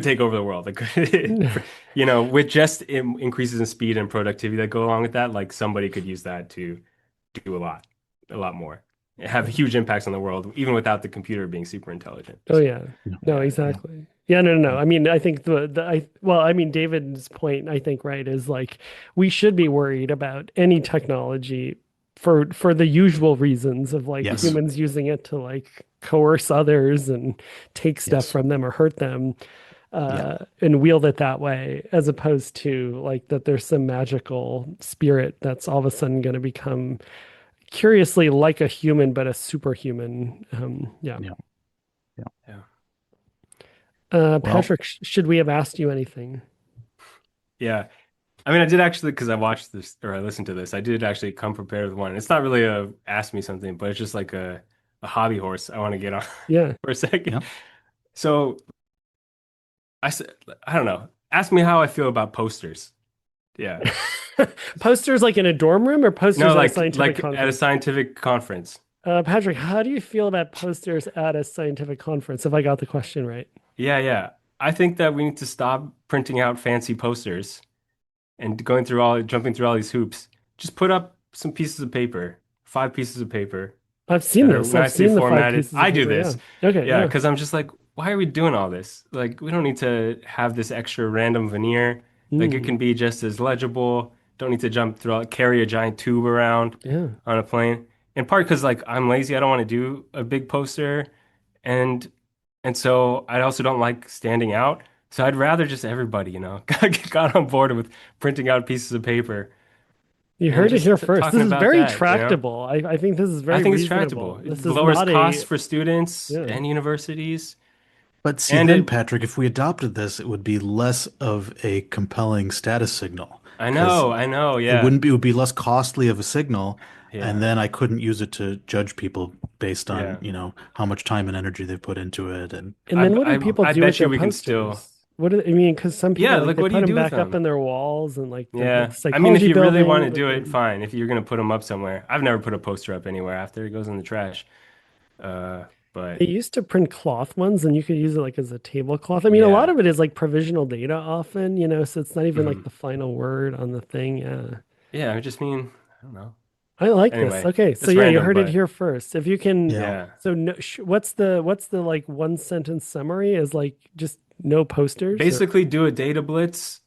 take over the world. It could, with just increases in speed and productivity that go along with that, like somebody could use that to do a lot more, have huge impacts on the world, even without the computer being super intelligent. Oh So yeah. Yeah. No, yeah, yeah. exactly. Yeah, no, no, Yeah. no. I mean, I think I mean, David's point, I think, right, is like we should be worried about any technology for the usual reasons of like Yes. Mhm. humans using it to like coerce others and take stuff Yes. from them or hurt them, Yeah. and wield it that way, as opposed to like that there's some magical spirit that's all of a sudden going to become curiously like a human, but a superhuman. Yeah. Yeah. Yeah. Yeah. Well, Patrick, should we have asked you anything? Yeah. I mean, I did actually, because I watched this or I listened to this, I did actually come prepared with one. It's not really a ask me something, but it's just like a hobby horse I want to get on Yeah. for a second. yeah. So I said, I don't know. Ask me how I feel about posters. Yeah. Posters like in a dorm room or No, posters at a scientific like at a conference? scientific conference. Patrick, how do you feel about posters at a scientific conference, if I got the question right? Yeah, yeah. I think that we need to stop printing out fancy posters and jumping through all these hoops. Just put up some pieces of paper, 5 pieces of paper I've seen that are this. I've nicely seen the five formatted. pieces of I do paper. Yeah. this. Okay. Yeah, Yeah. because I'm just like, why are we doing all this? Like, we don't need to have this extra random veneer. Like, it Mm, can be just as legible. Don't need to carry a giant tube around yeah. on a plane. In part because like I'm lazy, I don't want to do a big poster, and so I also don't like standing out. So I'd rather just everybody, got on board with printing out pieces of paper You and heard it just here first. This talking is about very that. tractable. I think this is I very think it's tractable. reasonable. This It is lowers not costs a, for students yeah. and universities. But see, And then, it, Patrick, if we adopted this, it would be less of a compelling status signal because I know, it yeah, wouldn't be, it would be less costly of a signal. And yeah, then I couldn't use it to judge people based on, yeah. how much time and energy they put into it. And And then what do people I do with bet you their we can still, posters? I mean, because some people yeah, like like they what do put you them do with back up them? in their walls and like they're built Yeah. I mean, if psychology you really want building, to but do it, then fine. If you're going to put them up somewhere. I've never put a poster up anywhere after it goes in the trash. Uh, but they used to print cloth ones and you could use it like as a tablecloth. I mean, a lot yeah. of it is like provisional data often, so it's not even like Mhm. the final word on the thing. Yeah. Yeah, I just mean, I don't know. I like this. Anyway, Okay, so it's yeah, you random, heard it but here first. If you can, yeah, yeah. so no, what's the like one sentence summary is like just no posters or Basically do a data blitz,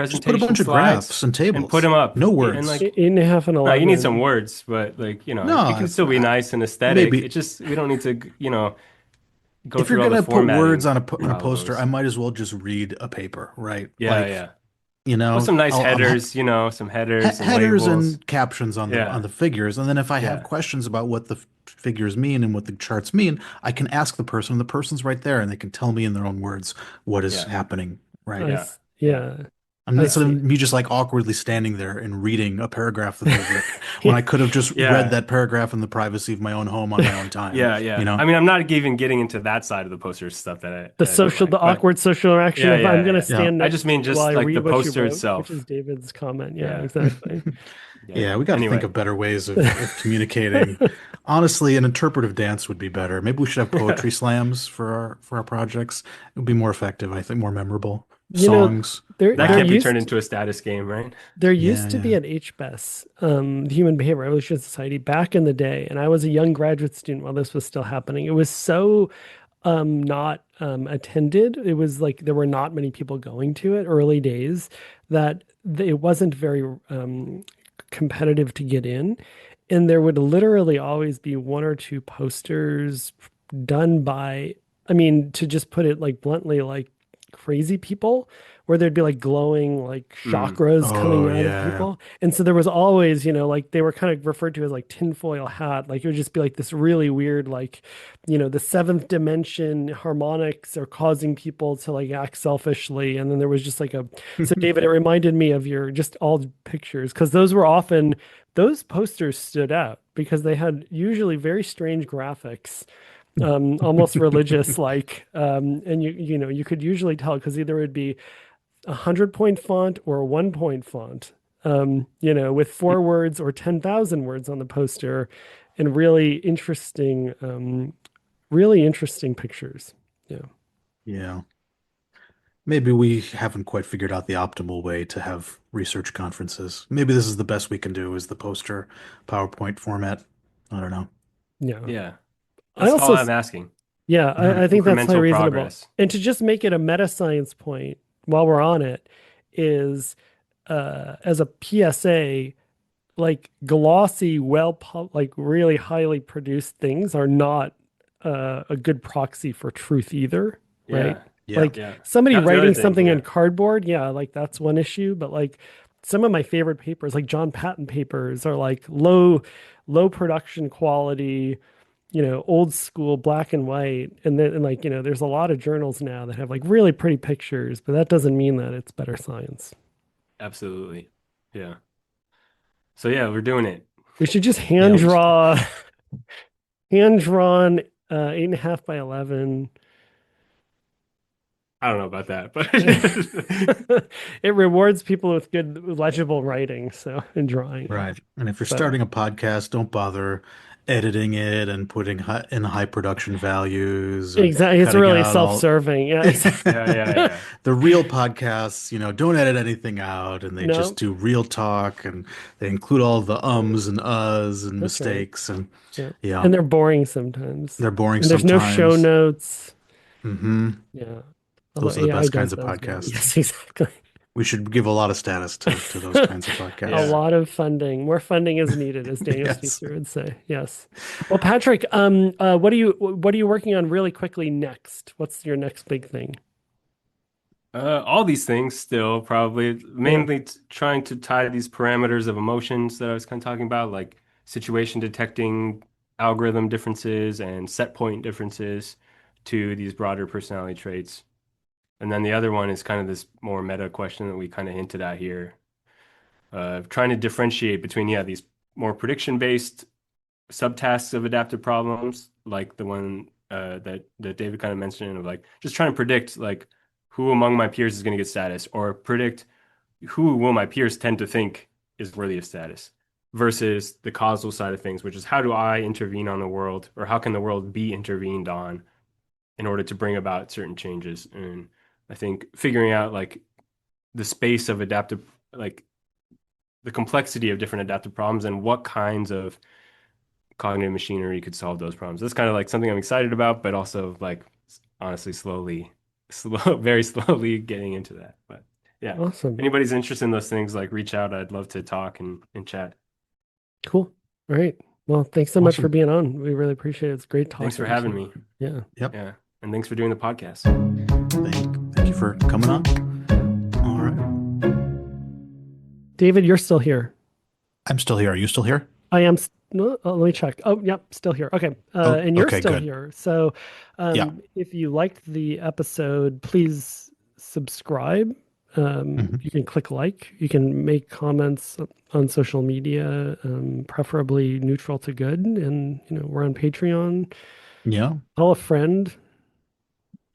just put a presentation bunch of slides, graphs and and put tables, them up. no And words. like, 8.5 and no, you need some 11. words, but like, it No, can it's still be not. nice and aesthetic. It Maybe just, we don't need to, go if you're through all the gonna put words formatting on a poster, I problems. might as well just read a paper, right? Yeah, Like, yeah. With some nice I'll headers, some headers and headers labels. and captions on Yeah, the figures, and then if I have yeah, questions about what the figures mean and what the charts mean, I can ask the person. The person's right there, and they can tell me in their own words what is yeah, happening, right? yeah. Yeah, And I instead of see. me just like awkwardly standing there and reading a paragraph that they've written, when I could have just read Yeah, that paragraph in the privacy of my own home on my own time, yeah, you yeah. know? I mean, I'm not even getting into that side of the poster stuff The that I don't social, the like, but awkward social interaction yeah, of I'm yeah, gonna yeah. Yeah. stand I next just to mean you while I just like the read what you poster wrote, which is itself. David's comment. Yeah, Yeah, exactly. yeah. Yeah, we got to think Anyway, of better ways of communicating. Honestly, an interpretive dance would be better. Maybe we should have poetry slams for our projects. It would be more effective, I think, more memorable. You know, Songs, there that there can't be rhymes. turned used into a status game, right? there Yeah, used to be yeah. an HBES, the Human Behavior Evolution Society, back in the day, and I was a young graduate student while this was still happening. It was so not attended. It was like there were not many people going to it early days, that it wasn't very competitive to get in. And there would literally always be one or two posters done by, I mean, to just put it like bluntly, like crazy people, where there'd be like glowing like Mm. chakras coming Oh out of yeah. people. And so there was always, like they were kind of referred to as like tinfoil hat. Like it would just be like this really weird, like, the seventh dimension harmonics are causing people to like act selfishly. And then there was just like so David, it reminded me of your just all pictures, because those posters stood out because they had usually very strange graphics, almost religious like, and you could usually tell because either it would be 100-point font or a 1-point font, with 4 words or 10,000 words on the poster, and really interesting pictures. Yeah. Yeah. Maybe we haven't quite figured out the optimal way to have research conferences. Maybe this is the best we can do is the poster PowerPoint format. I don't know. Yeah. Yeah. I That's all also, I'm asking. yeah, I think that's highly Incremental reasonable. progress. And to just make it a meta science point while we're on it is, as a PSA, like glossy, like really highly produced things are not a good proxy for truth either, right? Yeah. Yeah. Like Yeah. somebody That was the other writing thing. something in Yeah. cardboard, yeah, like that's one issue. But like some of my favorite papers, like John Patton papers, are like low production quality, old school black and white. And then, and like, there's a lot of journals now that have like really pretty pictures, but that doesn't mean that it's better science. Absolutely. Yeah. So yeah, we're doing it. We should just Yeah. hand drawn 8.5 by 11. I don't know about that, but It rewards people with good legible writing, so and drawing. Right. And if you're But starting a podcast, don't bother editing it and putting in high production values and exactly, it's cutting really out all self-serving. Yeah, exactly. yeah, yeah, yeah. the real podcasts, don't edit anything out and they just No, do real talk and they include all the ums and uhs and that's right. mistakes and Yeah. yeah, And they're boring sometimes. they're boring And there's no show sometimes. notes. Hmm. Yeah. Although Those are the AI best does kinds of those well. podcasts. Yes, exactly. We should give a lot of status to those kinds of A podcasts. Yeah. lot of funding. More funding is needed, as Daniel Yes. Spitzer would say. Yes. Well, Patrick, what are you working on really quickly next? What's your next big thing? All these things still probably Yeah. mainly trying to tie these parameters of emotions that I was kind of talking about, like situation detecting algorithm differences and set point differences to these broader personality traits. And then the other one is kind of this more meta question that we kind of hinted at here, trying to differentiate between, yeah, these more prediction-based subtasks of adaptive problems, like the one that David kind of mentioned, of like just trying to predict like who among my peers is going to get status, or predict who will my peers tend to think is worthy of status, versus the causal side of things, which is how do I intervene on the world, or how can the world be intervened on in order to bring about certain changes. And I think figuring out like the space of adaptive, like the complexity of different adaptive problems and what kinds of cognitive machinery could solve those problems. That's kind of like something I'm excited about, but also like honestly very slowly getting into that. But yeah, Awesome. anybody's interested in those things, like reach out. I'd love to talk and chat. Cool. All right. Well, thanks so much for Awesome. being on. We really appreciate it. It's great talking Thanks for to having you. me. Yeah. Yep. Yeah. And thanks for doing the podcast. Thank you for coming on. All right. David, you're still here. I'm still here. Are you still here? I am. No, let me check. Oh, yep, still here. Okay. Oh, And you're okay, still good. here. So, Yeah. if you liked the episode, please subscribe. Hmm. You can click like. You can make comments on social media, preferably neutral to good. And, we're on Patreon. Yeah. Tell a friend or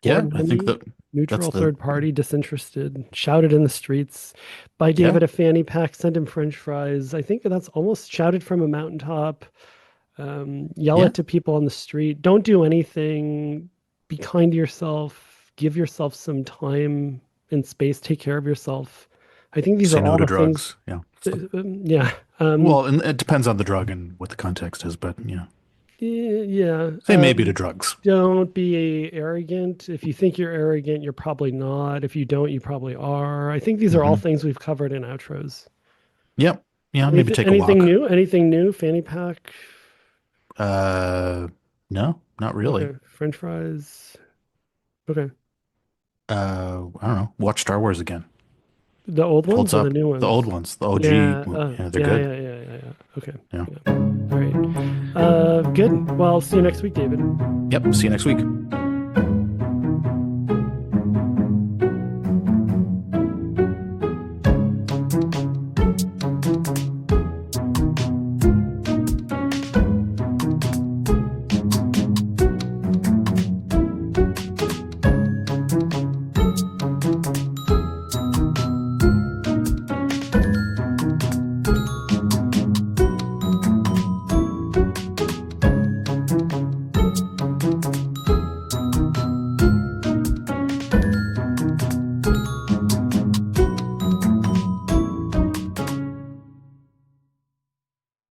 Yeah. I think enemy, that that's neutral, the, third party, disinterested. Shout it in the streets. Buy yeah. David a fanny pack. Send him French fries. I think that's almost shouted from a mountaintop. Yell Yeah. it to people on the street. Don't do anything. Be kind to yourself. Give yourself some time and space. Take care of yourself. I think these Say are no all to the things. drugs. Yeah. Yeah. Well, and it depends on the drug and what the context is, but yeah. Yeah. Say maybe to drugs. Don't be arrogant. If you think you're arrogant, you're probably not. If you don't, you probably are. I think these are all Hmm. things we've covered in outros. Yep. Yeah, maybe take a Anything walk. new? Anything new? Fanny pack? Uh, no, not really. Okay. French fries. Okay. I don't know. Watch Star Wars again. The old Holds ones or the up. new The old ones? ones, the OG, Yeah. they're Yeah, good. yeah, yeah, yeah, yeah. Okay. Yeah. Yeah. All right. Good. Well, see you next week, David. Yep. See you next week.